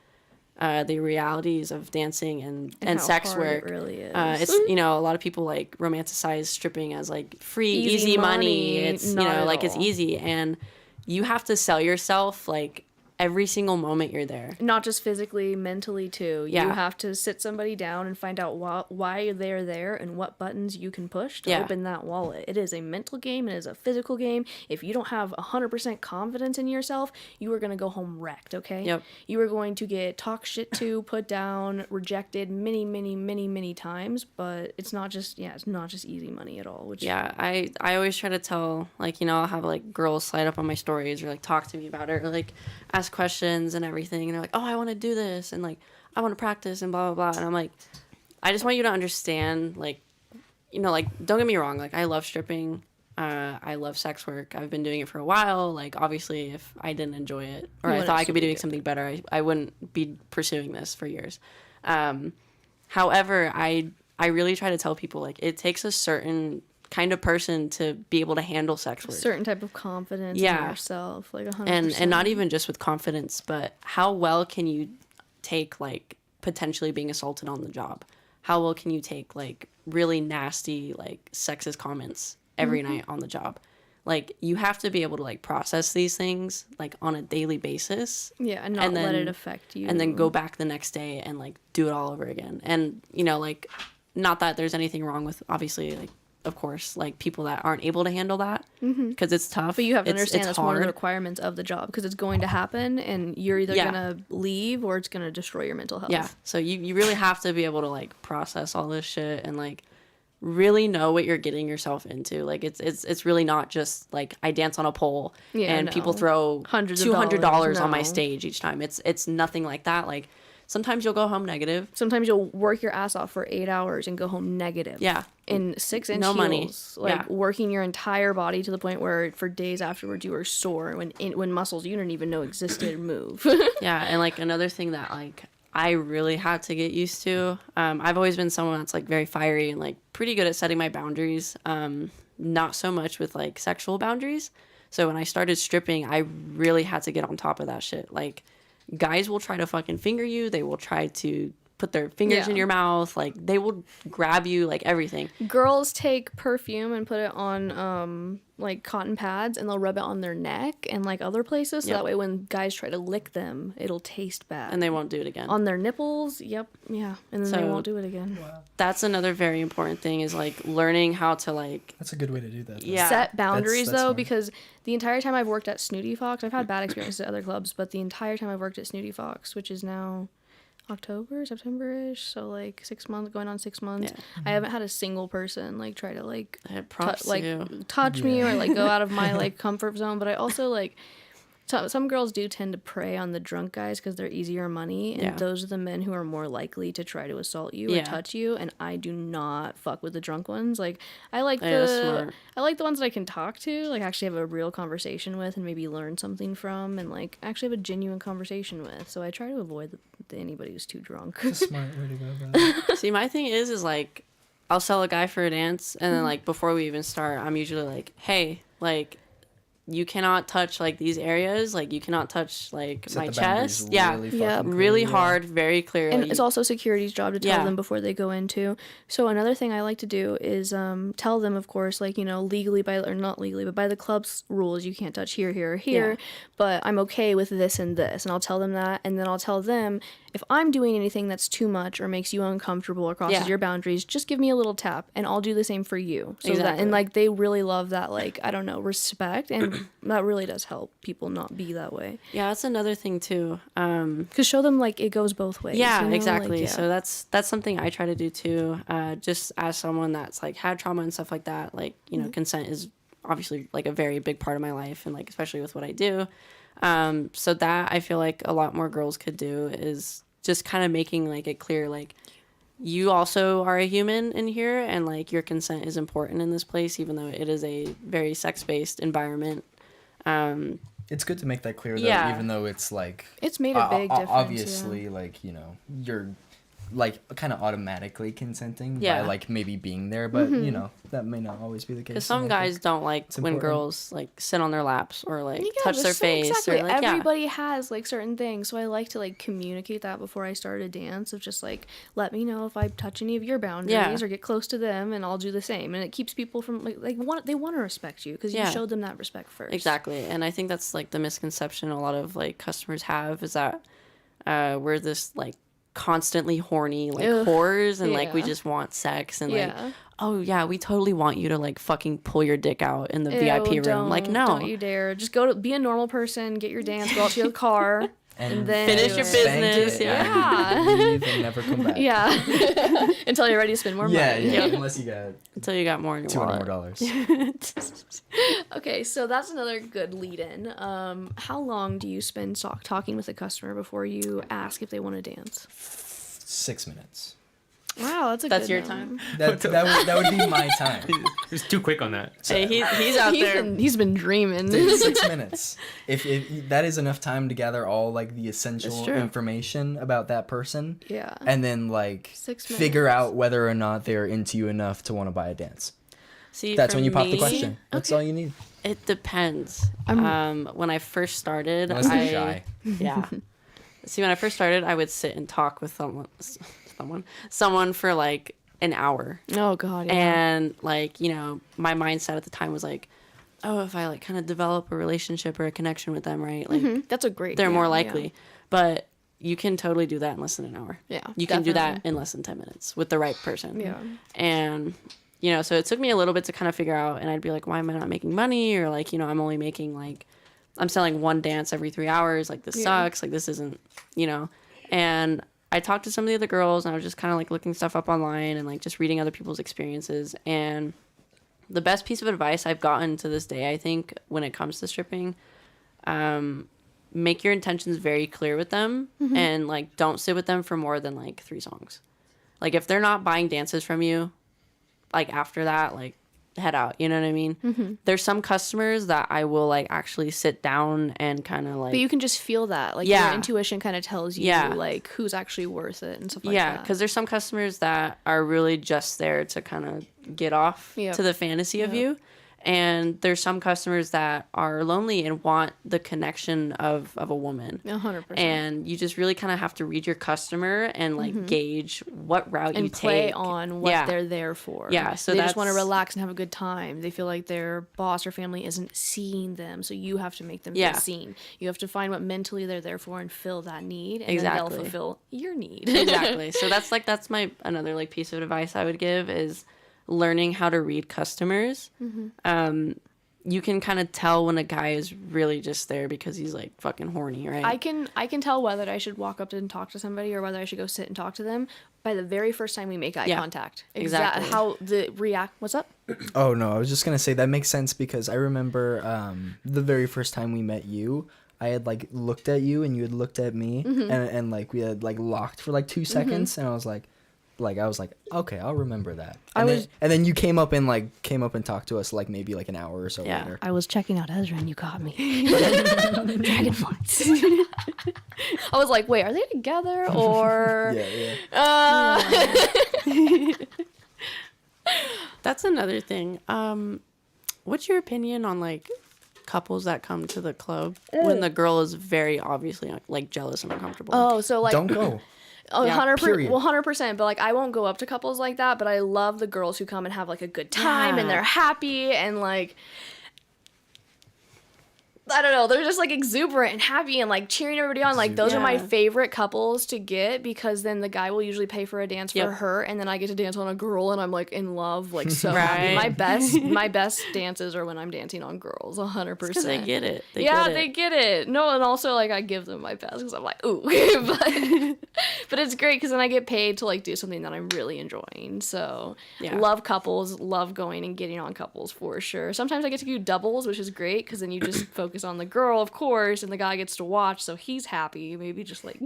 C: the realities of dancing and
B: how
C: sex
B: hard
C: work.
B: it really is.
C: It's, you know, a lot of people like romanticize stripping as like free,
B: Easy
C: easy money.
B: money.
C: It's, you
B: Not
C: know,
B: at
C: like it's
B: all.
C: easy, and you have to sell yourself like every single moment you're there.
B: Not just physically, mentally too. You
C: Yeah.
B: have to sit somebody down and find out why they're there and what buttons you can push to
C: Yeah.
B: open that wallet. It is a mental game. It is a physical game. If you don't have 100% confidence in yourself, you are going to go home wrecked, okay?
C: Yep.
B: You are going to get talked shit to, put down, rejected many times, but it's not just easy money at all. Which
C: Yeah, I always try to tell, like, you know, I'll have like girls slide up on my stories or like talk to me about it or like ask questions and everything, and they're like, oh, I want to do this and like I want to practice and blah blah blah, and I'm like, I just want you to understand, like, you know, like, don't get me wrong, like I love stripping, I love sex work, I've been doing it for a while. Like obviously if I didn't enjoy it or I thought I could be doing something better, I wouldn't be pursuing this for years. However, I really try to tell people, like, it takes a certain kind of person to be able to handle sex work.
B: certain type of confidence in yourself, like 100%.
C: And not even just with confidence, but how well can you take like potentially being assaulted on the job? How well can you take like really nasty like sexist comments every night on the job? Like you have to be able to like process these things like on a daily basis.
B: Yeah, and not let it affect you.
C: And then go back the next day and like do it all over again. And you know, like, not that there's anything wrong with obviously like of course, like people that aren't able to handle that because it's tough.
B: But you have to
C: It's
B: understand that's one of the
C: hard.
B: requirements of the job because it's going to happen and you're either
C: Yeah.
B: going to leave or it's going to destroy your mental health.
C: Yeah. So you really have to be able to like process all this shit and like really know what you're getting yourself into. Like it's really not just like I dance on a pole and people
B: no.
C: throw
B: Hundreds of
C: $200 on my
B: no.
C: stage each time. It's nothing like that. Like sometimes you'll go home negative.
B: Sometimes you'll work your ass off for 8 hours and go home negative.
C: Yeah.
B: In 6-inch
C: No money.
B: heels, like
C: Yeah.
B: working your entire body to the point where for days afterwards you were sore when muscles you didn't even know existed move.
C: Yeah, and like another thing that like I really had to get used to. I've always been someone that's like very fiery and like pretty good at setting my boundaries. Not so much with like sexual boundaries. So when I started stripping, I really had to get on top of that shit. Like guys will try to fucking finger you. They will try to put their fingers
B: Yeah.
C: in your mouth. Like they will grab you, like everything.
B: Girls take perfume and put it on like cotton pads and they'll rub it on their neck and like other places so
C: Yep.
B: that way when guys try to lick them it'll taste bad.
C: And they won't do it again.
B: on their nipples, and then they
C: So-
B: won't do it again.
C: That's another very important thing is like learning how to like
D: That's a good way to do that. though.
C: Yeah.
B: Set boundaries
D: That's
B: though
D: smart.
B: because the entire time I've worked at Snooty Fox, I've had bad experiences at other clubs, but the entire time I've worked at Snooty Fox, which is now October, September-ish, so like 6 months, going on 6 months, I haven't had a single person like try to like
C: props to you.
B: touch me or like go out of my like comfort zone. But I also like some girls do tend to prey on the drunk guys because they're easier money, and
C: Yeah.
B: those are the men who are more likely to try to assault you or
C: Yeah.
B: touch you. And I do not fuck with the drunk ones. Like I like
C: Yeah, that's smart.
B: I like the ones that I can talk to, like actually have a real conversation with, and maybe learn something from, and like actually have a genuine conversation with. So I try to avoid anybody who's too drunk.
D: That's a smart way to go about it.
C: See, my thing is like, I'll sell a guy for a dance, and then like before we even start, I'm usually like, hey, like, you cannot touch like these areas, like you cannot touch like
E: Set
C: my
E: the boundaries
C: chest. Yeah,
E: really
B: Yeah.
E: fucking
C: really
E: clearly.
C: hard, very clearly.
B: And it's also security's job to tell
C: Yeah.
B: them before they go into. So another thing I like to do is tell them, of course, like, you know, legally or not legally, but by the club's rules, you can't touch here, here, or here.
C: Yeah.
B: But I'm okay with this and this. And I'll tell them that. And then I'll tell them, if I'm doing anything that's too much or makes you uncomfortable or crosses
C: Yeah.
B: your boundaries, just give me a little tap and I'll do the same for you. So that,
C: Exactly.
B: and like, they really love that, like, I don't know, respect. And that really does help people not be that way.
C: yeah, that's another thing too.
B: Because show them, like, it goes both ways.
C: Yeah,
B: you know? Like,
C: exactly.
B: yeah.
C: So that's something I try to do too. Just as someone that's like had trauma and stuff like that, like, you know, consent is obviously like a very big part of my life, and like especially with what I do. So that I feel like a lot more girls could do is just kind of making like it clear, like, you also are a human in here, and like your consent is important in this place, even though it is a very sex-based environment.
E: It's good to make that clear, though,
C: Yeah.
E: even though it's like
B: It's made a big difference.
E: obviously, like, you know, you're like kind of automatically consenting
C: Yeah.
E: by like maybe being there, but you know that may not always be the case.
C: Because some
E: and I
C: guys
E: think
C: don't like
E: it's
C: when
E: important.
C: girls like sit on their laps or like
B: Yeah,
C: touch their
B: there's
C: face
B: exactly.
C: or like
B: Everybody has like certain things, so I like to like communicate that before I start a dance. Of just like, let me know if I touch any of your boundaries
C: Yeah.
B: or get close to them, and I'll do the same. And it keeps people from they want to respect you because
C: Yeah.
B: you showed them that respect first.
C: Exactly. And I think that's like the misconception a lot of like customers have is that we're this like constantly horny like
B: Ugh,
C: whores and like we
B: yeah.
C: just want sex and
B: Yeah.
C: like, oh yeah, we totally want you to like fucking pull your dick out in the
B: Ew,
C: VIP room. Like, no.
B: don't you dare. Just go to be a normal person, get your dance, go out to your car, and then
C: Finish
B: do
C: your
B: it.
E: spank
C: business,
E: it,
C: yeah.
E: and leave and never come back.
B: Yeah, until you're ready to spend more
E: Yeah,
B: money.
E: yeah. Unless you got
C: Until you got more in your
E: $200
C: wallet.
E: more.
B: Okay, so that's another good lead-in. How long do you spend talking with a customer before you ask if they want to dance?
E: 6 minutes.
B: Wow, that's a
C: That's
B: good
C: your
B: number.
C: time.
E: That would be my time.
A: It was too quick on that.
C: Hey, he's out there.
B: He's been dreaming.
E: Dude, 6 minutes. If that is enough time to gather all like the essential
C: It's true.
E: information about that person,
B: Yeah.
E: and then like
B: 6
E: figure
B: minutes.
E: out whether or not they're into you enough to want to buy a dance.
C: See,
E: That's
C: for
E: when you pop the
C: me,
E: question. That's all you need.
C: It depends. When I first started,
E: Unless they're shy.
C: Yeah. See, when I first started, I would sit and talk with someone for like an hour.
B: Oh God. Yeah.
C: And like, you know, my mindset at the time was like, oh, if I like kind of develop a relationship or a connection with them, right? Like
B: That's a great.
C: they're
B: yeah,
C: more
B: yeah.
C: likely. But you can totally do that in less than an hour.
B: Yeah,
C: You can do that
B: definitely.
C: in less than 10 minutes with the right person.
B: Yeah.
C: And you know, so it took me a little bit to kind of figure out, and I'd be like, why am I not making money? Or like, you know, I'm only making like, I'm selling one dance every 3 hours. Like, this sucks. Like, this isn't, you know. And I talked to some of the other girls, and I was just kind of like looking stuff up online and like just reading other people's experiences. And the best piece of advice I've gotten to this day, I think, when it comes to stripping, make your intentions very clear with them, and like don't sit with them for more than like 3 songs. Like, if they're not buying dances from you, like after that, like head out, you know what I mean? There's some customers that I will like actually sit down and kind of like,
B: But you can just feel that, like your intuition kind of tells you like who's actually worth it and stuff like that.
C: yeah, because there's some customers that are really just there to kind of get off to the fantasy of you. And there's some customers that are lonely and want the connection of a woman.
B: 100%.
C: And you just really kind of have to read your customer and like gauge what route
B: and
C: you
B: play
C: take.
B: on what they're there for.
C: Yeah, so
B: they
C: that's,
B: just want to relax and have a good time. They feel like their boss or family isn't seeing them, so you have to make them feel seen. You have to find what mentally they're there for and fill that need, and then they'll fulfill your need.
C: Exactly. So that's my another like piece of advice I would give is learning how to read customers. You can kind of tell when a guy is really just there because he's like fucking horny, right?
B: I can tell whether I should walk up and talk to somebody or whether I should go sit and talk to them by the very first time we make eye contact.
C: Exactly.
B: How the react. What's up?
E: Oh no, I was just gonna say that makes sense because I remember the very first time we met you, I had like looked at you and you had looked at me, and like we had like locked for like 2 seconds, and I was like, okay, I'll rememor that. And then you came up and talked to us like maybe like an hour or so later.
B: I was checking out Ezra and you caught me. Dragonflies. I was like, wait, are they together or?
C: That's another thing. What's your opinion on like couples that come to the club when the girl is very obviously like jealous and uncomfortable?
B: Oh, so like
E: Don't go.
B: Oh,
E: Yeah,
B: 100%. But like, I won't go up to couples like that. But I love the girls who come and have like a good time and they're happy and like, I don't know, they're just like exuberant and happy and like cheering everybody on. Like, those are my favorite couples to get because then the guy will usually pay for a dance for her, and then I get to dance on a girl and I'm like in love, like so happy. My best dances are when I'm dancing on girls, 100%.
C: Because they get it.
B: They get it. No, and also like I give them my best because I'm like, ooh. but it's great because then I get paid to like do something that I'm really enjoying. So love couples, love going and getting on couples for sure. Sometimes I get to do doubles, which is great because then you just focus on the girl, of course, and the guy gets to watch, so he's happy. Maybe just like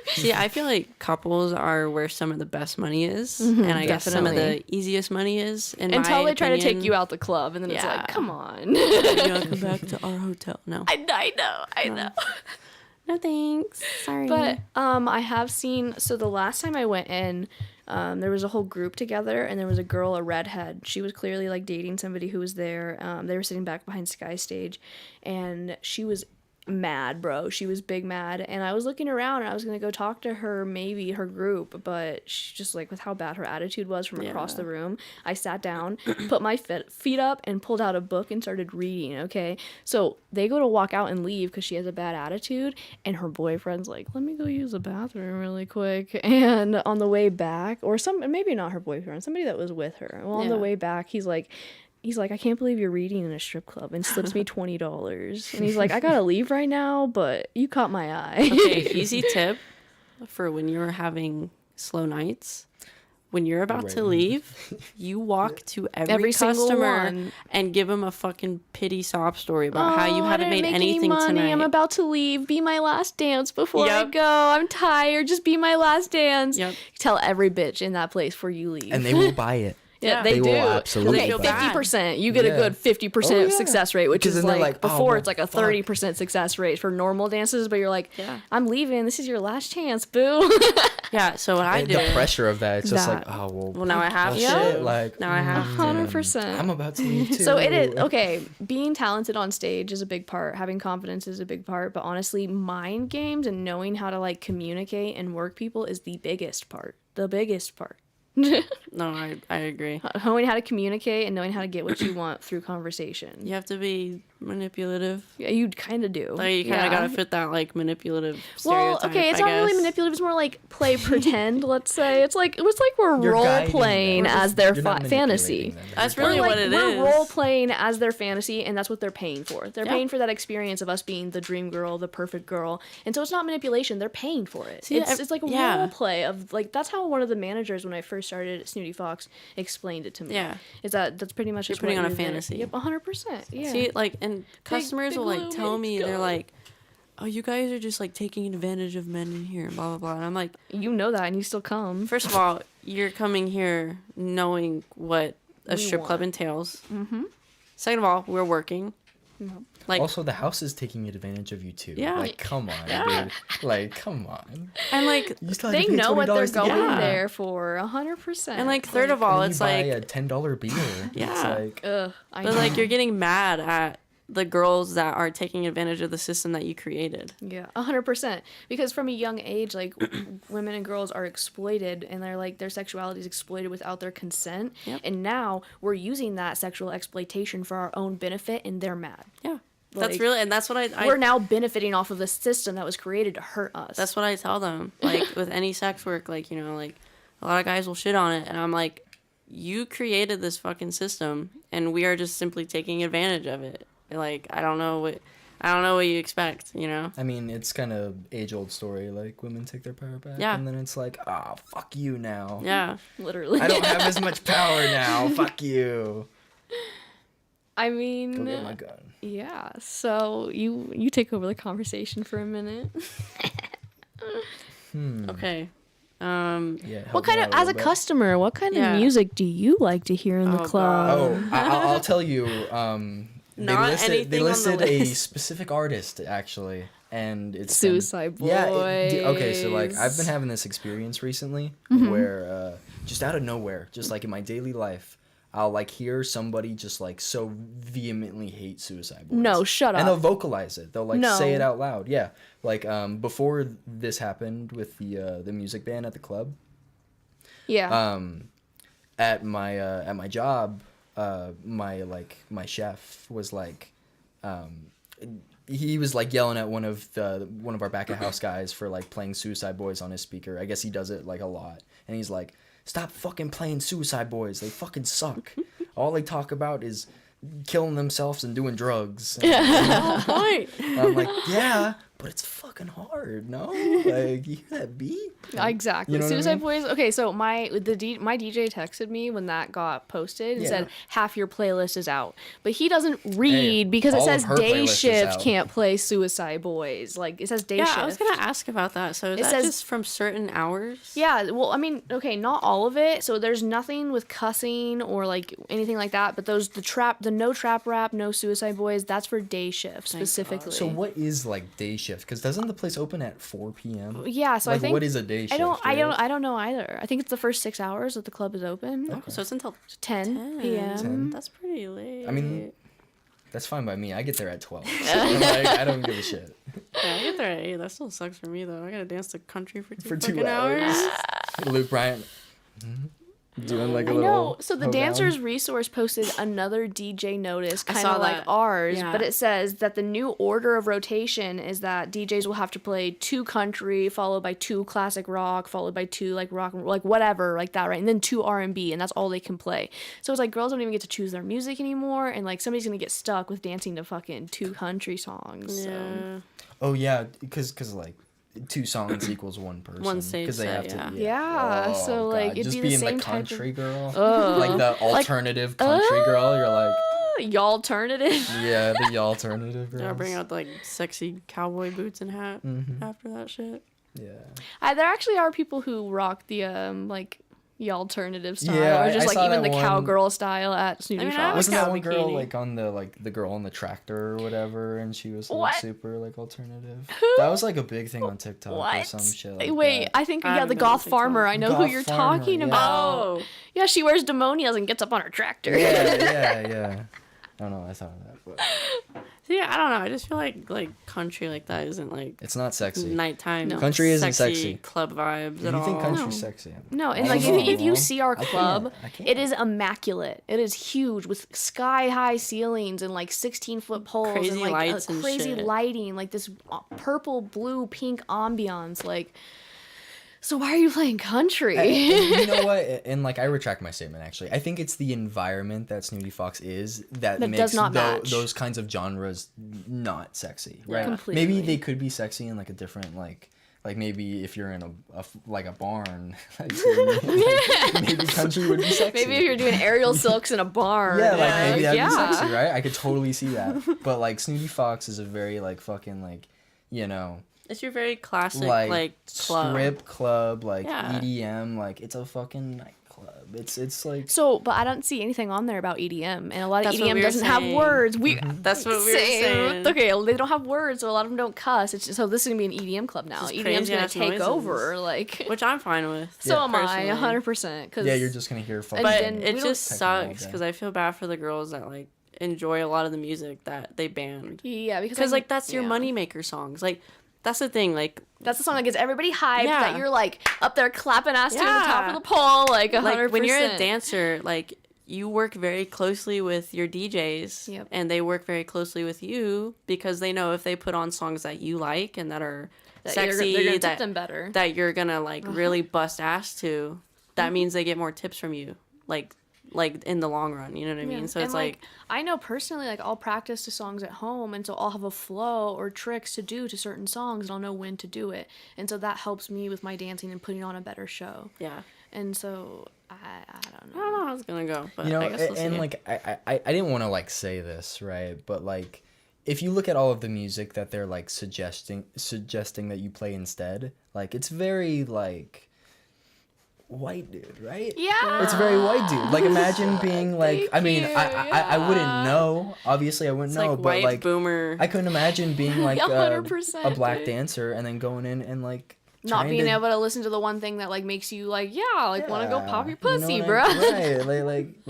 C: See, I feel like couples are where some of the best money is, and I guess some of the easiest money is.
B: Until they try to take you out the club, and then it's like, come on,
C: you want to come back to our hotel? No,
B: I know.
C: No thanks. Sorry.
B: But I have seen. So the last time I went in, there was a whole group together, and there was a girl, a redhead. She was clearly like dating somebody who was there. They were sitting back behind Sky Stage, and she was mad, bro. She was big mad, and I was looking around, and I was gonna go talk to her, maybe her group, but she just like with how bad her attitude was from across the room. I sat down, put my feet up, and pulled out a book and started reading. Okay, so they go to walk out and leave because she has a bad attitude, and her boyfriend's like, "Let me go use the bathroom really quick." And on the way back, or maybe not her boyfriend, somebody that was with her. Well, on the way back, he's like, I can't believe you're reading in a strip club, and slips me $20. And he's like, I gotta leave right now, but you caught my eye.
C: Okay, easy tip for when you're having slow nights. When you're about to leave, you walk to every customer and give them a fucking pity sob story about how you haven't made anything tonight.
B: I'm about to leave. Be my last dance before I go. I'm tired. Just be my last dance. Tell every bitch in that place before you leave.
E: And they will buy it.
B: Yeah, they do.
E: Will absolutely.
B: Okay, 50%. You get a good 50% success rate, which is like before it's like a 30% success rate for normal dances. But you're like, I'm leaving. This is your last chance, boo.
C: So what I do.
E: The pressure of that, it's just like, oh
C: well, now I have to.
E: Shit, like,
C: now I have
B: 100%.
E: I'm about to leave too.
B: So it is okay. Being talented on stage is a big part. Having confidence is a big part. But honestly, mind games and knowing how to like communicate and work people is the biggest part. The biggest part.
C: No, I agree.
B: Knowing how to communicate and knowing how to get what you want through conversation.
C: You have to be manipulative.
B: Yeah, you kind of do.
C: Like, you kind of gotta fit that, like, manipulative
B: Well,
C: stereotype,
B: okay, it's
C: I
B: not really
C: guess.
B: manipulative. It's more like play pretend. Let's say it was like we're
E: You're
B: role
E: guiding
B: playing
E: them.
B: as their
E: You're not
B: fantasy.
E: manipulating them.
C: That's
E: You're
C: really
B: We're
C: what it
B: we're
C: is.
B: role playing as their fantasy, and that's what they're paying for. They're
C: Yeah.
B: paying for that experience of us being the dream girl, the perfect girl, and so it's not manipulation. They're paying for it.
C: See,
B: it's like a
C: yeah.
B: role play of like that's how one of the managers when I first started at Snooty Fox explained it to me.
C: Yeah.
B: Is that's pretty much
C: You're
B: just
C: putting
B: what
C: on a
B: you're doing.
C: fantasy.
B: Yep, 100%. Yeah.
C: See, like, and customers
B: big
C: will, like,
B: Lou
C: tell me, they're
B: go.
C: like, oh, you guys are just, like, taking advantage of men in here, and blah, blah, blah. And I'm like,
B: you know that, and you still come.
C: first of all, you're coming here knowing what a
B: We
C: strip club
B: want.
C: entails. Mm-hmm. Second of all, we're working. Like,
E: Also, the house is taking advantage of you too.
C: Yeah.
E: Like, come on,
C: Yeah.
E: dude. Like, come on.
C: and, like,
E: You still have
B: They
E: to pay
B: know what they're
E: $20 to get
B: going
E: in.
C: Yeah.
B: there for, 100%.
C: and, like, third of all,
E: And
C: it's
E: you buy
C: like,
E: a $10 beer.
C: Yeah.
E: It's like,
B: Ugh, I
C: but,
B: know.
C: like, you're getting mad at the girls that are taking advantage of the system that you created.
B: Yeah, 100%. Because from a young age, like women and girls are exploited, and they're like their sexuality is exploited without their consent.
C: Yep.
B: And now we're using that sexual exploitation for our own benefit, and they're mad.
C: Yeah. That's
B: Like,
C: really, and that's what I
B: we're now benefiting off of the system that was created to hurt us.
C: That's what I tell them. Like, with any sex work, like, you know, like, a lot of guys will shit on it, and I'm like, you created this fucking system, and we are just simply taking advantage of it. Like, I don't know what you expect, you know?
E: I mean, it's kind of age-old story. Like, women take their power back.
C: Yeah.
E: And then it's like, ah, fuck you now.
C: Yeah.
B: literally.
E: I don't have as much power now. Fuck you.
B: I
E: Go
B: mean,
E: get my gun.
B: yeah. So you take over the conversation for a minute.
C: Okay.
E: Yeah. help
B: What
E: me
B: kind
E: out
B: of, as a
E: little bit.
B: customer, what kind
C: Yeah.
B: of music do you like to hear in the
C: Oh,
B: club?
E: Oh, I'll tell you.
C: Not anything
E: they
C: on the
E: listed a
C: list.
E: specific artist actually, and it's been-
B: Suicide
E: Yeah. Okay, so like I've
B: Boys.
E: been having this experience recently
B: Mm-hmm.
E: where just out of nowhere, just like in my daily life, I'll like hear somebody just like so vehemently hate Suicide Boys.
B: No, shut
E: And they'll
B: up.
E: vocalize it. They'll like
B: No.
E: say it out loud. Yeah. Like before this happened with the music band at the club.
B: Yeah.
E: At my job, my chef was like, he was like yelling at one of our back of house guys for like playing Suicide Boys on his speaker. I guess he does it like a lot, and he's like, "Stop fucking playing Suicide Boys. They fucking suck. All they talk about is killing themselves and doing drugs." And
C: Point.
E: I'm like, yeah, but it's fucking hard, no? Like, you hear that beat?
B: Exactly.
E: You know what I
B: Suicide
E: mean?
B: Boys. Okay, so my DJ texted me when that got posted and
E: Yeah.
B: said half your playlist is out, but he doesn't read because it
E: all of
B: says
E: her
B: day
E: playlist is
B: shift
E: out.
B: can't play Suicide Boys. Like it says day
C: Yeah,
B: shift.
C: I was gonna ask about that. So is
B: It
C: that
B: says-
C: just from certain hours?
B: Yeah, well, I mean, okay, not all of it. So there's nothing with cussing or like anything like that. But the no trap rap, no Suicide Boys. That's for day shift specifically.
E: So what is like day shift? Because doesn't the place open at 4 p.m.?
B: Yeah, so
E: Like,
B: I think
E: what is a day shift?
B: I don't
E: right?
B: know either. I think it's the first 6 hours that the club is open.
C: Oh, so it's until
B: 10 p.m.
E: 10.
C: That's pretty late.
E: I mean, that's fine by me. I get there at 12. So, like, I don't give a shit.
C: yeah, I get there at 8. That still sucks for me though. I gotta dance the country for two
E: For 2
C: fucking hours.
E: Luke Bryant doing like a
B: I
E: little.
B: know. So the
E: hoedown.
B: Dancers Resource posted another DJ notice,
C: I
B: kind
C: saw
B: of like
C: that.
B: ours,
C: Yeah.
B: but it says that the new order of rotation is that DJs will have to play 2 country, followed by 2 classic rock, followed by 2 like rock, like whatever, like that, right? And then 2 R&B, and that's all they can play. So it's like girls don't even get to choose their music anymore, and like somebody's gonna get stuck with dancing to fucking 2 country songs. So.
C: Yeah.
E: Oh yeah, because like 2 songs equals 1 person.
C: One stage
E: 'Cause they
C: set,
E: have to.
B: Yeah, so, like, it'd
E: just
B: be the
E: being
B: same
E: the
B: type of-
E: country girl,
B: Ugh.
E: like the alternative country girl. You're like,
B: Y'all alternative.
E: yeah, the alternative girl.
C: Gotta bring out like sexy cowboy boots and hat after that shit.
E: Yeah.
B: There actually are people who rock the like the alternative style,
E: Yeah,
B: or just
E: I
B: like
E: saw
B: even the
E: that one-
B: cowgirl style at Snooty
C: I mean, I
B: Fox.
C: was-
E: Wasn't that
C: cow
E: one girl
C: bikini.
E: like on the girl on the tractor or whatever, and she was like
B: What?
E: super like alternative?
B: Who?
E: That was like a big thing on TikTok or
B: What?
E: some shit. Like
B: Wait,
E: that.
B: I think
C: I
B: yeah,
C: haven't
B: the
C: been on
B: goth
C: TikTok.
B: farmer. I know who
E: Goth
B: you're
E: farmer,
B: talking
E: yeah.
B: about.
C: Oh,
B: Yeah, she wears demonias and gets up on her tractor.
E: Yeah. I don't know. I thought of that. But
C: See, I don't know. I just feel like country like that isn't like
E: It's not sexy.
C: nighttime.
B: No.
E: Country isn't
C: sexy
E: sexy.
C: club vibes
E: You
C: at all.
E: think country's
B: No.
E: sexy?
B: No, and
E: I
B: like
E: don't know,
B: if you
E: man.
B: see our
E: I can't.
B: club,
E: I can't.
B: it is immaculate. It is huge with sky high ceilings and like 16-foot poles
C: Crazy
B: and like
C: lights and
B: crazy
C: shit.
B: lighting, like this purple, blue, pink ambiance. Like, so why are you playing country?
E: And you know what? And like, I retract my statement. Actually, I think it's the environment that Snooty Fox is that
B: That
E: makes
B: does not match.
E: those kinds of genres not sexy, right?
B: Completely.
E: Maybe they could be sexy in like a different like maybe if you're in a barn, maybe country would be sexy.
B: Maybe if you're doing aerial silks in a barn.
E: yeah, like maybe that'd
B: yeah.
E: be sexy, right? I could totally see that. But like Snooty Fox is a very like fucking like, you know,
C: It's your very classic
E: like,
C: club.
E: strip club, like
C: Yeah.
E: EDM, like it's a fucking nightclub. It's like
B: So, but I don't see anything on there about EDM, and a lot of
C: That's what
B: EDM
C: we were
B: doesn't have
C: saying.
B: words.
C: That's what we were saying.
B: Okay, they don't have words, so a lot of them don't cuss. It's just, so this is gonna be an EDM club now.
C: Just
B: EDM's gonna
C: crazy-ass
B: take
C: noises.
B: over, like.
C: Which I'm fine with.
B: So am I,
C: personally.
B: 100%. Cause
E: yeah, you're just gonna hear fucking.
C: But
B: then we
C: it
B: don't-
C: just
E: Techno all
C: sucks
E: day.
C: because I feel bad for the girls that like enjoy a lot of the music that they banned.
B: Yeah,
C: Because like that's your
B: yeah.
C: moneymaker songs. Like that's the thing. Like
B: That's the song that gets everybody hyped.
C: Yeah.
B: That you're like up there clapping ass to the top
C: Yeah.
B: of the pole, like 100%.
C: like when you're a dancer, like you work very closely with your DJs,
B: Yep.
C: and they work very closely with you because they know if they put on songs that you like and that are
B: that
C: sexy,
B: they're gonna tip
C: that
B: them better.
C: that you're gonna like really bust ass to, that means they get more tips from you, like in the long run, you know what I mean?
B: Yeah.
C: So
B: And,
C: it's like
B: I know personally, like I'll practice to songs at home, and so I'll have a flow or tricks to do to certain songs, and I'll know when to do it, and so that helps me with my dancing and putting on a better show.
C: yeah,
B: And so I don't
C: I
B: know.
C: don't know how it's gonna go, but
E: You know,
C: I guess we'll
E: and
C: see.
E: like I didn't want to like say this, right? But like if you look at all of the music that they're like suggesting that you play instead, like it's very like white dude, right?
B: Yeah.
E: It's very white dude. Like imagine being like,
B: Thank
E: I mean,
B: you,
E: I wouldn't
B: yeah.
E: know. Obviously, I wouldn't
C: it's
E: know,
C: like
E: but
C: white
E: like
C: boomer.
E: I couldn't imagine being like
B: 100%,
E: a black
B: dude.
E: dancer and then going in and like
B: Not
E: trying
B: being
E: to-
B: able to listen to the one thing that like makes you like, want to go pop your
E: Yeah, you know
B: pussy,
E: what
B: bro.
E: Right, like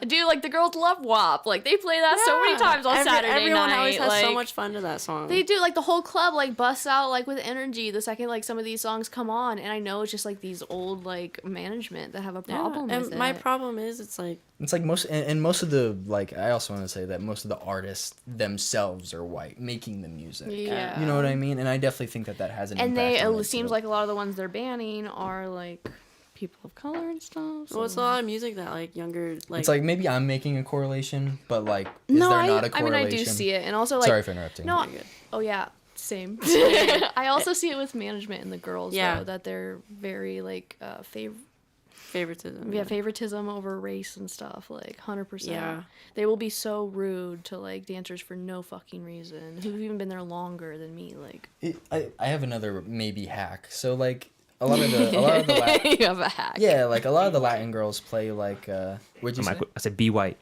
B: Dude, like the girls love WAP. Like they play that so many times on Saturday
C: everyone
B: night.
C: always has so
B: like,
C: much fun to that song.
B: They do, like the whole club like busts out like with energy the second like some of these songs come on, and I know it's just like these old like management that have a problem
C: and
B: with
C: my
B: it.
C: problem is it's like
E: it's like most and most of the like I also want to say that most of the artists themselves are white making the music.
B: Yeah.
E: You know what I mean? And I definitely think that has an
B: And
E: impact on
B: it seems
E: too.
B: like a lot of the ones they're banning are like people of color and stuff.
C: well, it's a
B: so-
C: lot of music that like younger like
E: it's like maybe I'm making a correlation, but like is
B: no,
E: there not a
B: I mean
E: correlation?
B: I do see it, and also like
E: Sorry for interrupting.
B: no,
C: You're good.
B: oh yeah, same. I also see it with management and the girls,
C: Yeah.
B: though, that they're very like
C: favoritism.
B: favoritism over race and stuff, like 100%.
C: Yeah.
B: They will be so rude to like dancers for no fucking reason who've even been there longer than me. Like
E: I have another maybe hack. So like a lot of the Latin,
B: you have a hack.
E: yeah, like a lot of the Latin girls play like what'd you say?
A: I said be white.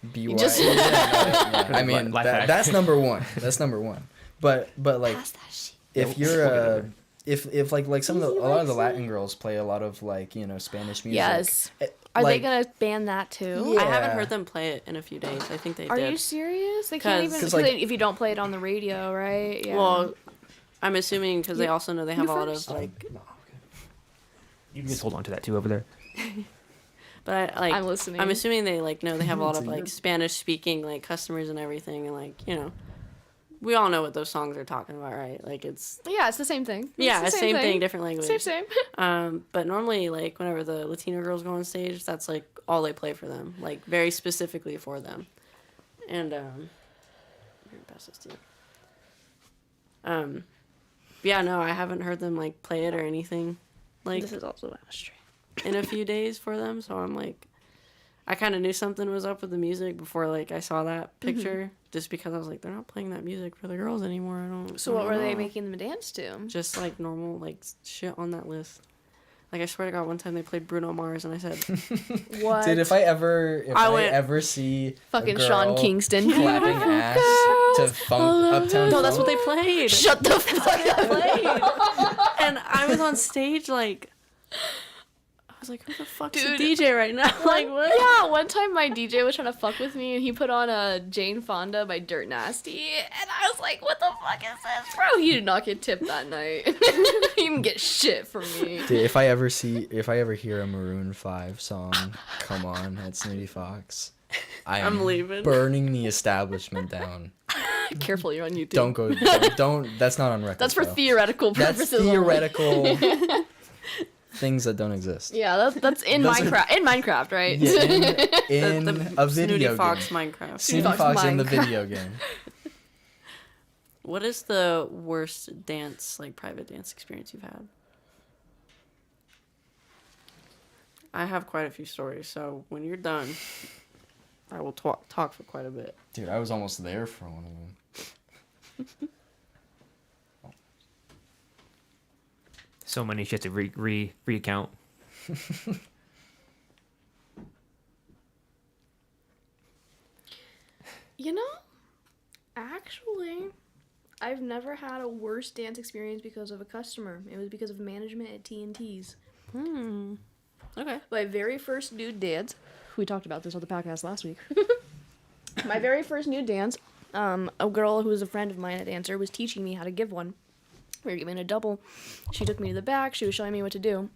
E: BY.
B: Just-
E: Yeah, yeah. I mean
A: Life hack.
E: that's number one. That's number one. But like
B: Pass that shit.
E: if you're if like some of the a lot of the Latin girls play a lot of like Spanish music.
B: Yes.
E: eh,
B: Are
E: like,
B: they gonna ban that too?
E: Yeah.
C: I haven't heard them play it in a few days. I think they
B: Are
C: did.
B: you serious? They can't
C: 'Cause-
B: even
E: 'Cause,
B: because
E: like-
B: if you don't play it on the radio, right? Yeah.
C: Well, I'm assuming because they also know they have a lot of
B: first.
C: like.
A: You can just hold on to that too over there.
C: But I like.
B: I'm listening.
C: I'm assuming they like know they have a lot of
E: So
C: like
E: you're-
C: Spanish speaking like customers and everything, and like we all know what those songs are talking about, right? Like it's
B: yeah, it's the same thing.
C: yeah,
B: It's the
C: same thing, different language.
B: Same.
C: But normally, like whenever the Latino girls go on stage, that's like all they play for them, like very specifically for them. And I'm gonna pass this to you. Yeah, no, I haven't heard them like play it or anything, like
B: This is also Astray.
C: in a few days for them. So I'm like, I kind of knew something was up with the music before like I saw that picture, just because I was like, they're not playing that music for the girls anymore.
B: So
C: I
B: what
C: don't
B: were they
C: know.
B: making them dance to?
C: Just like normal like shit on that list. Like I swear to God, one time they played Bruno Mars and I said,
B: What?
E: Dude, if I ever see
B: Fucking
E: a girl
B: Sean Kingston.
E: clapping ass to funk Uptown
C: no, that's
E: Funk,
C: what they played.
B: Shut the fuck up.
C: And I was on stage like, I was like, who the fuck's
B: Dude.
C: a DJ right now? Like, what?
B: Yeah, one time my DJ was trying to fuck with me and he put on a Jane Fonda by Dirt Nasty and I was like, what the fuck is this, bro? He did not get tipped that night. He didn't get shit from me.
E: Dude, if I ever hear a Maroon 5 song come on at Snooty Fox, I'm
C: leaving.
E: burning the establishment down.
B: Careful, you're on YouTube.
E: Don't go. Don't. That's not on record.
B: That's for
E: though.
B: theoretical purposes.
E: That's
B: only.
E: theoretical things that don't exist.
B: Yeah, that's in
E: Doesn't-
B: Minecraft. In Minecraft, right?
E: Yeah, in
C: The
E: a video
C: Snooty
E: game.
C: Fox Minecraft.
E: Snooty
B: Fox
E: Fox in the
B: Minecraft.
E: video game.
C: What is the worst private dance experience you've had? I have quite a few stories, so when you're done, I will talk for quite a bit.
E: Dude, I was almost there for one of them.
A: So many shit to recount.
B: You know, actually, I've never had a worse dance experience because of a customer. It was because of management at T&T's.
C: Okay.
B: My very first nude dance. We talked about this on the podcast last week. My very first nude dance, a girl who was a friend of mine at Dancer was teaching me how to give one. We were giving a double. She took me to the back. She was showing me what to do.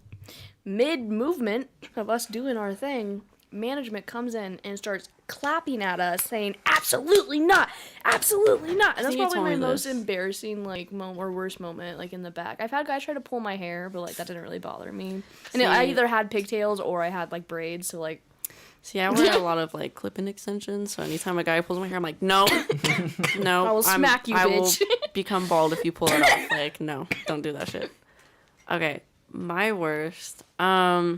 B: Mid-movement of us doing our thing, management comes in and starts clapping at us saying, absolutely not, absolutely not. And that's
C: See, you
B: probably
C: told
B: my
C: me
B: most
C: this.
B: embarrassing, moment or worst moment, in the back. I've had guys try to pull my hair, but, that didn't really bother me. And
C: See-
B: I either had pigtails or I had, braids, so,
C: See, I wear a lot of clip-in extensions, so anytime a guy pulls my hair, I'm like, no, no.
B: I will smack you,
C: I
B: bitch.
C: will become bald if you pull it off. No, don't do that shit. Okay, my worst. I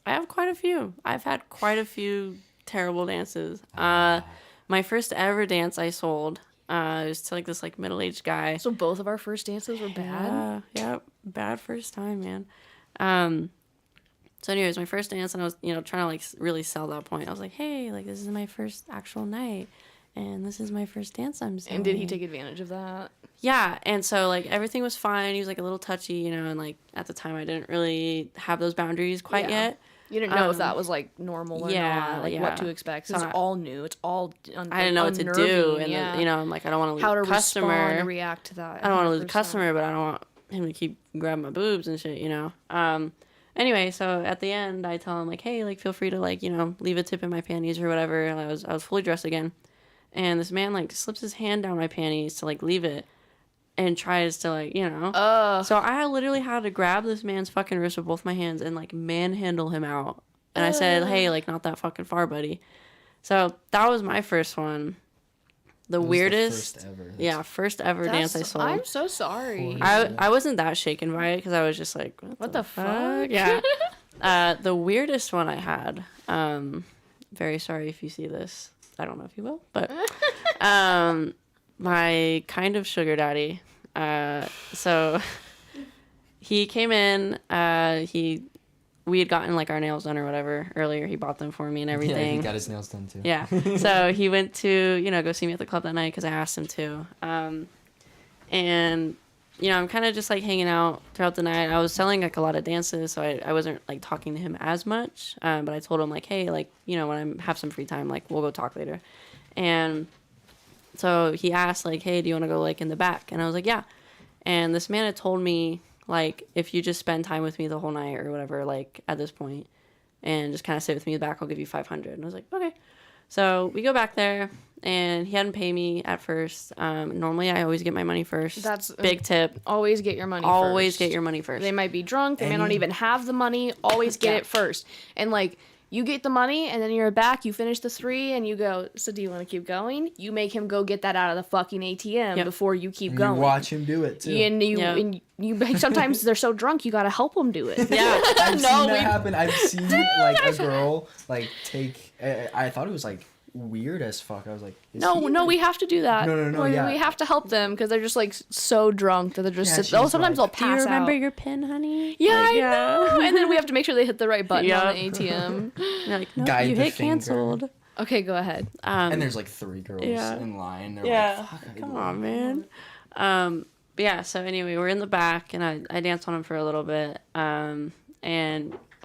C: have quite a few. I've had quite a few terrible dances. My first ever dance I sold, it was to this middle-aged guy.
B: So both of our first dances were bad?
C: Yeah, bad first time, man. So anyways, my first dance, and I was, trying to really sell that point. I was like, hey, this is my first actual night, and this is my first dance I'm selling.
B: And did he take advantage of that?
C: Yeah, and so everything was fine. He was a little touchy, and at the time I didn't really have those boundaries quite
B: Yeah.
C: yet.
B: You didn't know if that was normal or
C: yeah,
B: not,
C: yeah.
B: what to expect.
C: So
B: It's
C: I-
B: all new. It's all
C: I didn't know what to do,
B: unnerving,
C: and
B: yeah.
C: then, I'm like, I don't want to lose
B: How to
C: the customer.
B: respond and react to that.
C: I don't want to lose the
B: 100%.
C: customer, but I don't want him to keep grabbing my boobs and shit, Anyway, so at the end, I tell him hey, feel free to leave a tip in my panties or whatever. And I was fully dressed again, and this man slips his hand down my panties to leave it, and tries to So I literally had to grab this man's fucking wrist with both my hands and manhandle him out. And I said, hey, not that fucking far, buddy. So that was my first one. The weirdest.
E: First ever.
C: Yeah, first ever dance I sold.
B: I'm so sorry.
C: I wasn't that shaken by it because I was just
B: What the fuck?
C: Yeah. The weirdest one I had. Very sorry if you see this. I don't know if you will, but my kind of sugar daddy. So he came in. We had gotten our nails done or whatever earlier. He bought them for me and everything.
E: Yeah, he got his nails done too.
C: Yeah. So he went to, go see me at the club that night because I asked him to. And, I'm kind of just hanging out throughout the night. I was selling a lot of dances, so I wasn't talking to him as much. But I told him hey, when I have some free time, we'll go talk later. And so he asked hey, do you want to go in the back? And I was like, yeah. And this man had told me if you just spend time with me the whole night or whatever, at this point, and just kind of sit with me in the back, I'll give you 500. And I was like, okay. So we go back there, and he hadn't paid me at first. Normally, I always get my money first.
B: That's
C: big tip.
B: Always get your money
C: Always
B: first.
C: get your money first.
B: They might be drunk. They may not even have the money. Always get
C: Yeah.
B: it first. And you get the money, and then you're back. You finish the 3, and you go. So do you want to keep going? You make him go get that out of the fucking ATM
C: Yep.
B: before you keep
E: And
B: going.
E: you watch him do it too.
C: Yeah.
B: And you sometimes they're so drunk you gotta help them do it.
C: Yeah.
E: I've
B: No,
E: seen that
B: we-
E: happen. I've seen a girl take. I thought it was weird as fuck. I was like, is he,
B: No, we have to do that.
E: No,
B: we,
E: yeah.
B: we have to help them because they're just so drunk that they're just.
E: Yeah, she's
B: Sometimes
E: like,
B: they'll pass out.
C: your pin, honey?
B: Yeah, I know. And then we have to make sure they hit the right button on the
C: Yep.
B: ATM.
C: You're no,
E: Guide
C: you
E: the
C: hit
E: finger.
C: canceled.
B: Okay, go ahead.
E: And there's 3 girls
C: Yeah.
E: in line. They're
C: Yeah.
E: like, fuck, I
C: Come
E: do
C: on,
E: it.
C: man. But yeah, so anyway, we're in the back, and I danced on him for a little bit. And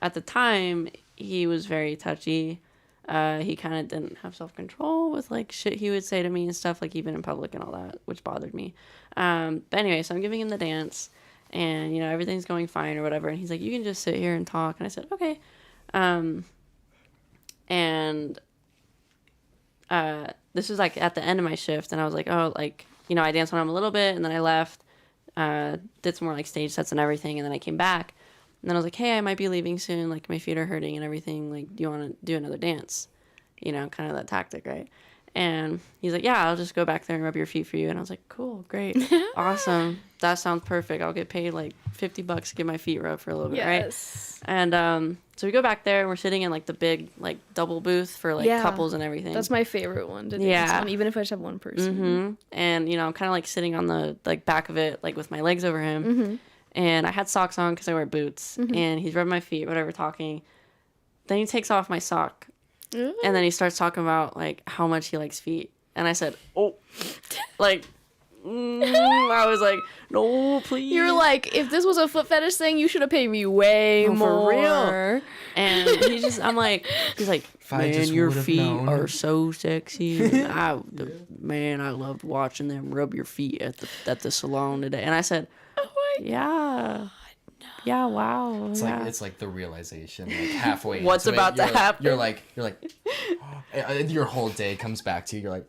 C: at the time, he was very touchy. He kind of didn't have self-control with, like, shit he would say to me and stuff, like, even in public and all that, which bothered me. But anyway, so I'm giving him the dance, and, you know, everything's going fine or whatever. And he's like, you can just sit here and talk. And I said, okay. And this was, like, at the end of my shift, and I was like, oh, like, you know, I danced on him a little bit, and then I left, did some more, like, stage sets and everything, and then I came back. And then I was like, hey, I might be leaving soon. Like, my feet are hurting and everything. Like, do you want to do another dance? You know, kind of that tactic, right? And he's like, yeah, I'll just go back there and rub your feet for you. And I was like, cool, great, awesome. That sounds perfect. I'll get paid, like, $50 to get my feet rubbed for a little bit, right? And so we go back there, and we're sitting in, like, the big, like, double booth for, like, couples and everything.
B: That's my favorite one to dance on, even if I just have one person.
C: Mm-hmm. And, you know, I'm kind of, like, sitting on the, like, back of it, like, with my legs over him. Mm-hmm. And I had socks on because I wear boots. Mm-hmm. And he's rubbing my feet, whatever, talking. Then he takes off my sock. Mm-hmm. And then he starts talking about, like, how much he likes feet. And I said, oh. Like, I was like, no, please.
B: You're like, if this was a foot fetish thing, you should have paid me way more.
C: For real. And he just, I'm like, he's like, man, your feet are so sexy. And I loved watching them rub your feet at the salon today. And I said, yeah. No. Yeah, wow.
E: It's like the realization, like halfway.
C: What's about to happen?
E: You're like, your whole day comes back to you. You're like,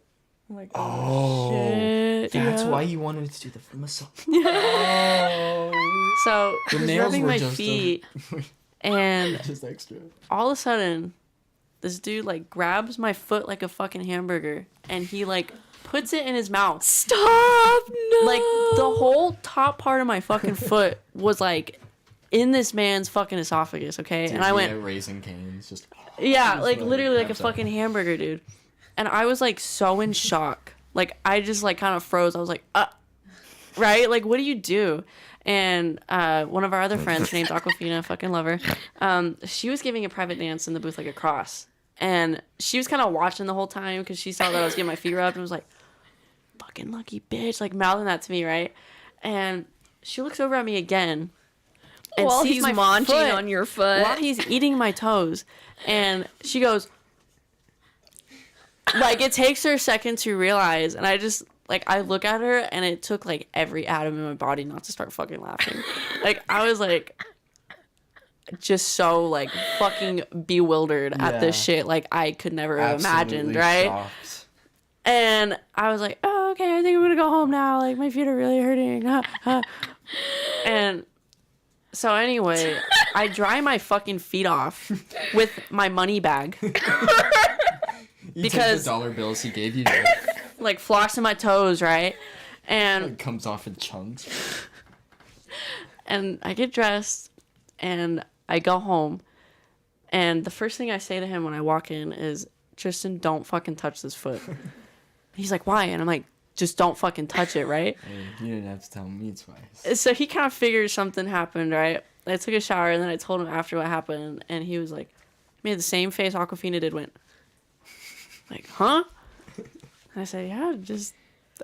E: oh,
C: shit.
E: That's why you wanted to do the massage.
C: So he's rubbing my feet, and
E: just extra.
C: All of a sudden, this dude like grabs my foot like a fucking hamburger, and he like puts it in his mouth.
B: Stop! No.
C: Like the whole top part of my fucking foot was like in this man's fucking esophagus. Okay,
E: dude,
C: and I went
E: Raising Cane's just.
C: Yeah, like literally like a fucking hamburger, dude. And I was like so in shock. Like I just like kind of froze. I was like, right? Like what do you do? And one of our other friends, her name's Aquafina, fucking love her. She was giving a private dance in the booth like across. And she was kind of watching the whole time because she saw that I was getting my feet rubbed and was like, fucking lucky bitch, like mouthing that to me, right? And she looks over at me again and
B: while
C: sees
B: he's
C: my
B: munching
C: foot
B: on your foot.
C: while he's eating my toes. And she goes, like, it takes her a second to realize. And I just, like, I look at her and it took, like, every atom in my body not to start fucking laughing. Like, I was, like, just so, like, fucking bewildered at this shit. Like, I could never have imagined, right?
E: Shocked.
C: And I was like, oh, okay, I think I'm gonna go home now. Like, my feet are really hurting. And so anyway, I dry my fucking feet off with my money bag.
E: Because the dollar bills he gave you,
C: like flossing my toes, right? And
E: it comes off in chunks.
C: And I get dressed and I go home. And the first thing I say to him when I walk in is, Tristan, don't fucking touch this foot. He's like, why? And I'm like, just don't fucking touch it, right?
E: Hey, you didn't have to tell me twice.
C: So he kind of figured something happened, right? I took a shower and then I told him after what happened. And he was like, made the same face Aquafina did, went, like, huh? And I said, yeah, just,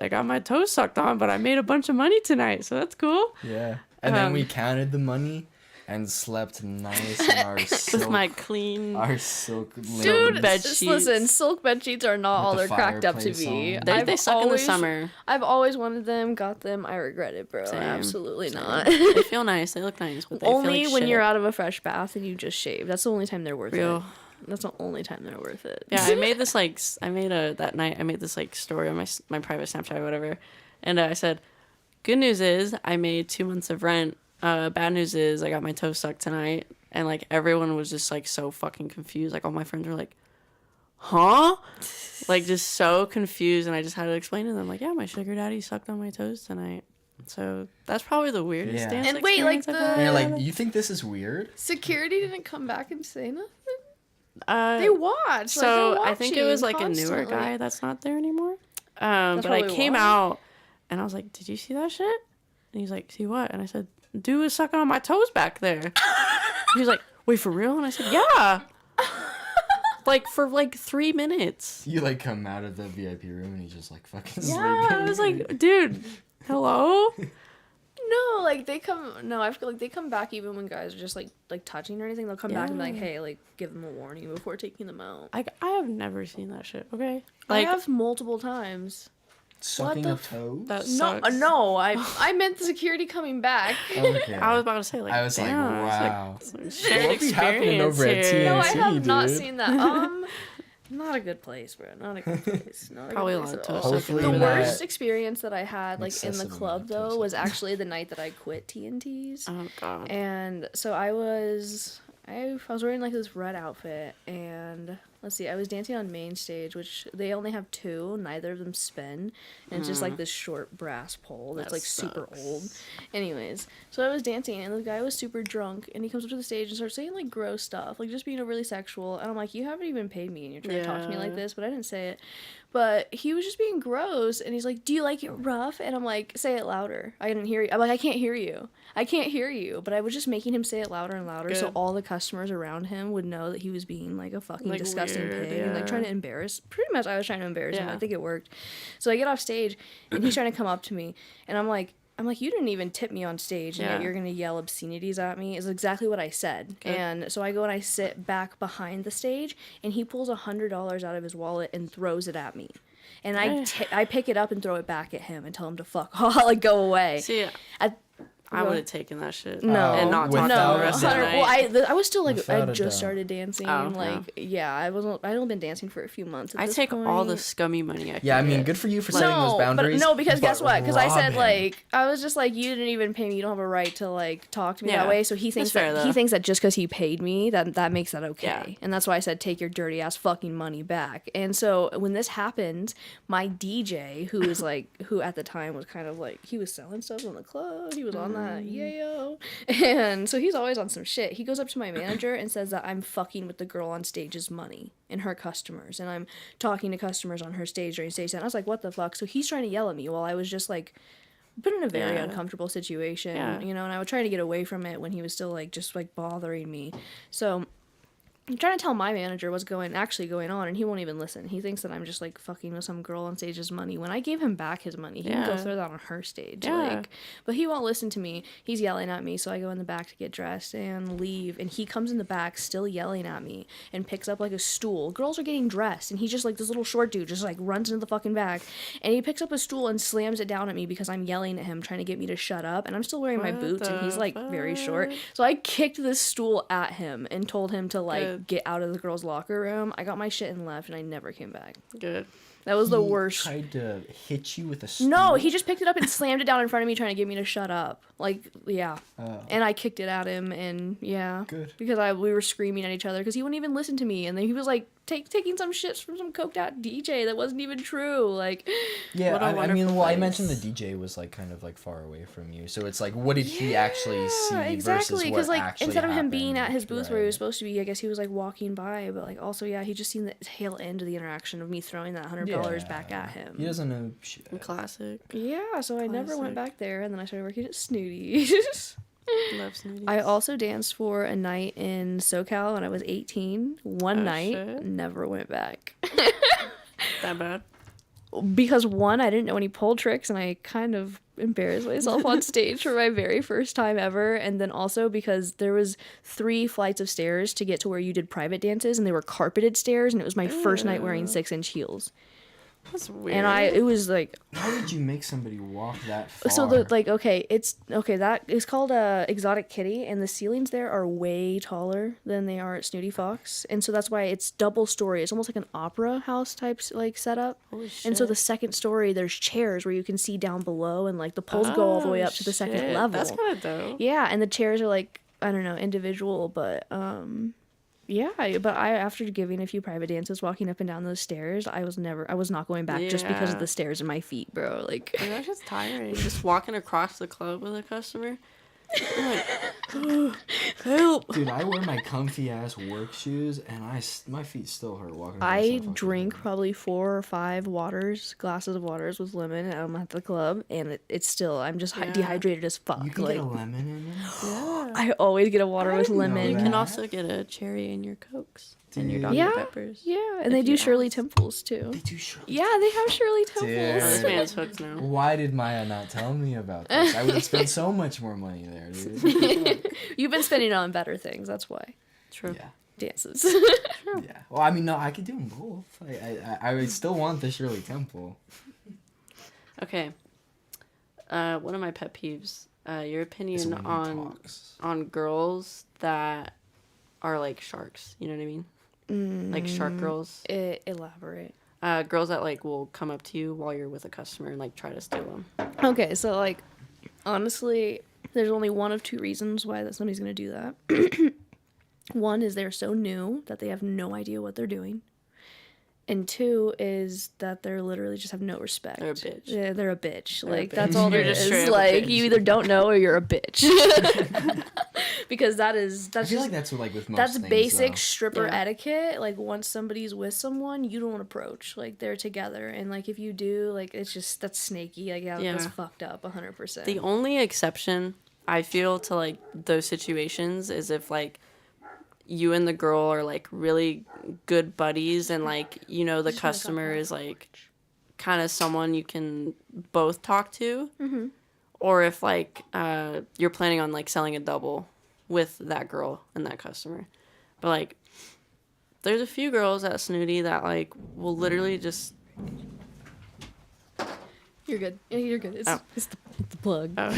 C: I got my toes sucked on, but I made a bunch of money tonight, so that's cool.
E: Yeah. And then we counted the money and slept nice in our silk.
C: With my clean...
E: Our silk
B: Dude,
C: bed
B: just
C: sheets.
B: Listen, silk bed sheets are not all they're cracked up to
E: fireplace
B: be.
E: on.
C: They suck in the summer.
B: I've always wanted them, got them. I regret it, bro.
C: Same.
B: Absolutely
C: Same.
B: not.
C: They feel nice. They look nice, but they
B: Only
C: feel like
B: when
C: shit.
B: you're out of a fresh bath and you just shave. That's the only time they're worth
C: Real.
B: it. That's the only time they're worth it.
C: Yeah, I made this like that night. I made this like story on my private Snapchat or whatever, and I said, "Good news is I made 2 months of rent. Bad news is I got my toe sucked tonight." And like everyone was just like so fucking confused. Like all my friends were like, "Huh?" Like just so confused, and I just had to explain to them like, "Yeah, my sugar daddy sucked on my toes tonight." So that's probably the weirdest dance
B: And wait, like
C: experience I've
E: And you're
C: had.
E: like, you think this is weird?
B: Security didn't come back and say nothing.
C: Uh,
B: They watched.
C: So
B: like, they're
C: I think it was like
B: watching
C: a newer
B: constantly.
C: guy that's not there anymore. But I
B: probably
C: came
B: why.
C: out and I was like, "Did you see that shit?" And he's like, "See what?" And I said, "Dude was sucking on my toes back there." He was like, "Wait, for real?" And I said, "Yeah." Like for like 3 minutes.
E: You like come out of the VIP room and he's just like fucking
C: Yeah,
E: sleeping.
C: I was like, "Dude, hello."
B: No, like they come. No, I feel like they come back even when guys are just like touching or anything. They'll come back and be like,
C: Yeah.
B: hey, like give them a warning before taking them out.
C: I have never seen that shit. Okay.
B: I have multiple times.
D: Sucking
B: the
D: a toe?
C: That
B: No,
C: sucks.
B: no, I meant the security coming back.
D: Okay.
C: I was about to say like.
D: I was like,
C: damn,
D: wow.
C: It's like shared
D: What be happening
C: experience
D: over at
C: here.
B: No, I
D: TNT,
B: have not
D: dude?
B: seen that. Not a good place, bro. Not a good place. Not a
C: Probably a
B: good
C: lot
B: place
C: of
B: at all.
C: toast.
D: Hopefully
B: The
D: not.
B: worst experience that I had, like in the
D: Excessive
B: club,
D: amount of
B: though, was
D: toast.
B: actually the night that I quit TNT's.
C: Oh god.
B: And so I was wearing like this red outfit, and let's see, I was dancing on main stage, which they only have two, neither of them spin, and it's just like this short brass pole that's
C: That
B: like super
C: sucks.
B: old. Anyways, so I was dancing, and the guy was super drunk, and he comes up to the stage and starts saying like gross stuff, like just being overly sexual, and I'm like, you haven't even paid me, and you're trying to talk to me like
C: Yeah.
B: this, but I didn't say it. But he was just being gross, and he's like, do you like it rough? And I'm like, say it louder. I didn't hear you. I'm like, I can't hear you. I can't hear you. But I was just making him say it louder and louder so
C: Good.
B: all the customers around him would know that he was being like a fucking
C: Like,
B: disgusting
C: weird,
B: pig and like
C: yeah.
B: trying to embarrass. Pretty much I was trying to embarrass him.
C: Yeah.
B: I think it worked. So I get off stage, and he's trying to come up to me, and I'm like, you didn't even tip me on stage, and yet
C: Yeah.
B: you're gonna yell obscenities at me. Is exactly what I said.
C: Good.
B: And so I go and I sit back behind the stage, and he pulls $100 out of his wallet and throws it at me. And I pick it up and throw it back at him and tell him to fuck off, like go away.
C: See, I
B: Go-
C: would have taken that shit.
B: No,
C: And not talked
B: no,
C: to the rest of the
B: 100
C: night.
B: well, I was still like,
D: Without
B: I
D: a
B: just
D: doubt.
B: started dancing.
C: Oh,
B: like, yeah, I'd only been dancing for a few months. At
C: I
B: this
C: take all the
B: point.
C: scummy money I can
E: Yeah, I mean,
C: get.
E: good for you for setting those
B: No,
E: boundaries.
B: but no, because guess
E: but
B: what? Because I
E: rob
B: said
E: him.
B: like I was just like, you didn't even pay me. You don't have a right to like talk to me that
C: Yeah.
B: way. So he thinks
C: That's fair,
B: that
C: though.
B: he thinks that just because he paid me, that makes that okay.
C: Yeah.
B: And that's why I said take your dirty ass fucking money back. And so when this happened, my DJ, who was like, who at the time was kind of like, he was selling stuff in the club. He was on that yayo, and so he's always on some shit. He goes up to my manager and says that I'm fucking with the girl on stage's money and her customers, and I'm talking to customers on her stage during stage set. And I was like, what the fuck? So he's trying to yell at me while I was just like put in a very
C: Yeah.
B: uncomfortable situation,
C: Yeah.
B: you know, and I was trying to get away from it when he was still like just like bothering me. So I'm trying to tell my manager what's actually going on, and he won't even listen. He thinks that I'm just like fucking with some girl on stage's money. When I gave him back his money, he can go
C: Yeah.
B: throw that on her stage.
C: Yeah.
B: Like, but he won't listen to me. He's yelling at me, so I go in the back to get dressed and leave. And he comes in the back still yelling at me and picks up like a stool. Girls are getting dressed, and he's just like this little short dude just like runs into the fucking back, and he picks up a stool and slams it down at me because I'm yelling at him, trying to get me to shut up. And I'm still wearing my
C: What
B: boots, and he's
C: the
B: like very short.
C: fuck?
B: So I kicked this stool at him and told him to like
C: Good.
B: get out of the girl's locker room. I got my shit and left, and I never came back.
C: Good.
B: That was the
E: He
B: worst.
E: Tried to hit you with a stool.
B: No, he just picked it up and slammed it down in front of me, trying to get me to shut up. Like, yeah.
E: Oh.
B: And I kicked it at him, and yeah,
E: Good.
B: because we were screaming at each other because he wouldn't even listen to me, and then he was like taking some shit from some coked out DJ that wasn't even true. Like,
E: Yeah,
C: What a
E: I mean,
C: wonderful
E: well, I
C: place.
E: mentioned the DJ was like kind of like far away from you, so it's like, what did he actually see versus
B: exactly,
E: what
B: like
E: actually
B: instead of him being
E: happened?
B: at his booth where he was
E: Right.
B: supposed to be, I guess he was like walking by, but like also yeah, he just seen the tail end of the interaction of me throwing that $100 back at him.
E: He doesn't know shit.
C: Classic.
B: Yeah, so I never went
C: Classic.
B: back there, and then I started working at Snooty's.
C: Love snooties.
B: I also danced for a night in SoCal when I was 18. One
C: Oh,
B: night,
C: shit.
B: never went back.
C: That bad.
B: Because one, I didn't know any pole tricks, and I kind of embarrassed myself on stage for my very first time ever. And then also because there was 3 flights of stairs to get to where you did private dances, and they were carpeted stairs, and it was my first night wearing 6-inch heels.
C: That's weird.
B: And it was like,
E: How did you make somebody walk that far?
B: so that is called a exotic kitty, and the ceilings there are way taller than they are at Snooty Fox, and so that's why it's double story. It's almost like an opera house type like setup.
C: Holy shit.
B: And so the second story, there's chairs where you can see down below, and like the poles go all the way up to the second
C: shit.
B: level.
C: That's kind of dope.
B: Yeah, and the chairs are like, I don't know, individual, but yeah, but after giving a few private dances, walking up and down those stairs, I was not going back just because of
C: Yeah.
B: the stairs in my feet, bro. Like,
C: Dude, that's just tiring. Just walking across the club with a customer. I'm like,
B: Help.
E: Dude, I wear my comfy ass work shoes, and my feet still hurt walking. across
B: I
E: that fucking
B: drink
E: road.
B: probably 4 or 5 glasses of waters with lemon at the club, and it's still, I'm just
C: Yeah.
B: dehydrated as fuck.
E: You can
B: like,
E: get a lemon in them.
C: Yeah.
B: I always get a water with
E: didn't know
B: lemon.
C: You
E: that.
C: can also get a cherry in your Cokes and your
E: Dude.
C: Dr.
B: Yeah.
C: Peppers.
B: Yeah, and
C: If
B: they do
C: you
B: Shirley
C: ask.
B: Temples too.
E: They do Shirley.
B: Yeah, they have Shirley
C: Oh, this
B: Temples.
C: man's hooked now.
E: Why did Maya not tell me about this? I would have spent so much more money there, dude.
B: You've been spending it on better things. That's why.
C: True.
E: Yeah.
B: Dances.
E: Yeah. Well, I mean, no, I could do them both. I would still want the Shirley Temple.
C: Okay. One of my pet peeves. Your
E: It's
C: opinion
E: when he talks.
C: on girls that are like sharks. You know what I mean? Like shark girls.
B: Elaborate.
C: Girls that like will come up to you while you're with a customer and like try to steal them.
B: Okay, so like, honestly, there's only one of 2 reasons why that somebody's gonna do that. One is they're so new that they have no idea what they're doing. And 2 is that they're literally just have no respect.
C: They're a bitch.
B: Yeah, they're a bitch.
C: They're a
B: Like,
C: bitch.
B: that's all
C: You're
B: there
C: just
B: is.
C: straight up a
B: Like,
C: bitch.
B: you either don't know or you're a bitch. Because that's
E: I feel
B: just,
E: like that's what, like with most
B: that's
E: things,
B: basic
E: though.
B: stripper
C: Yeah.
B: etiquette. Like, once somebody's with someone, you don't approach. Like, they're together. And, like, if you do, like, it's just, that's snaky. Like, yeah, that's
C: Yeah.
B: fucked up 100%.
C: The only exception I feel to like those situations is if like you and the girl are like really good buddies and like you know the customer is like kind of someone you can both talk to, or if like you're planning on like selling a double with that girl and that customer. But like there's a few girls at Snooty that like will literally just
B: You're good. Yeah, you're good. It's,
C: Oh.
B: it's the plug.
C: but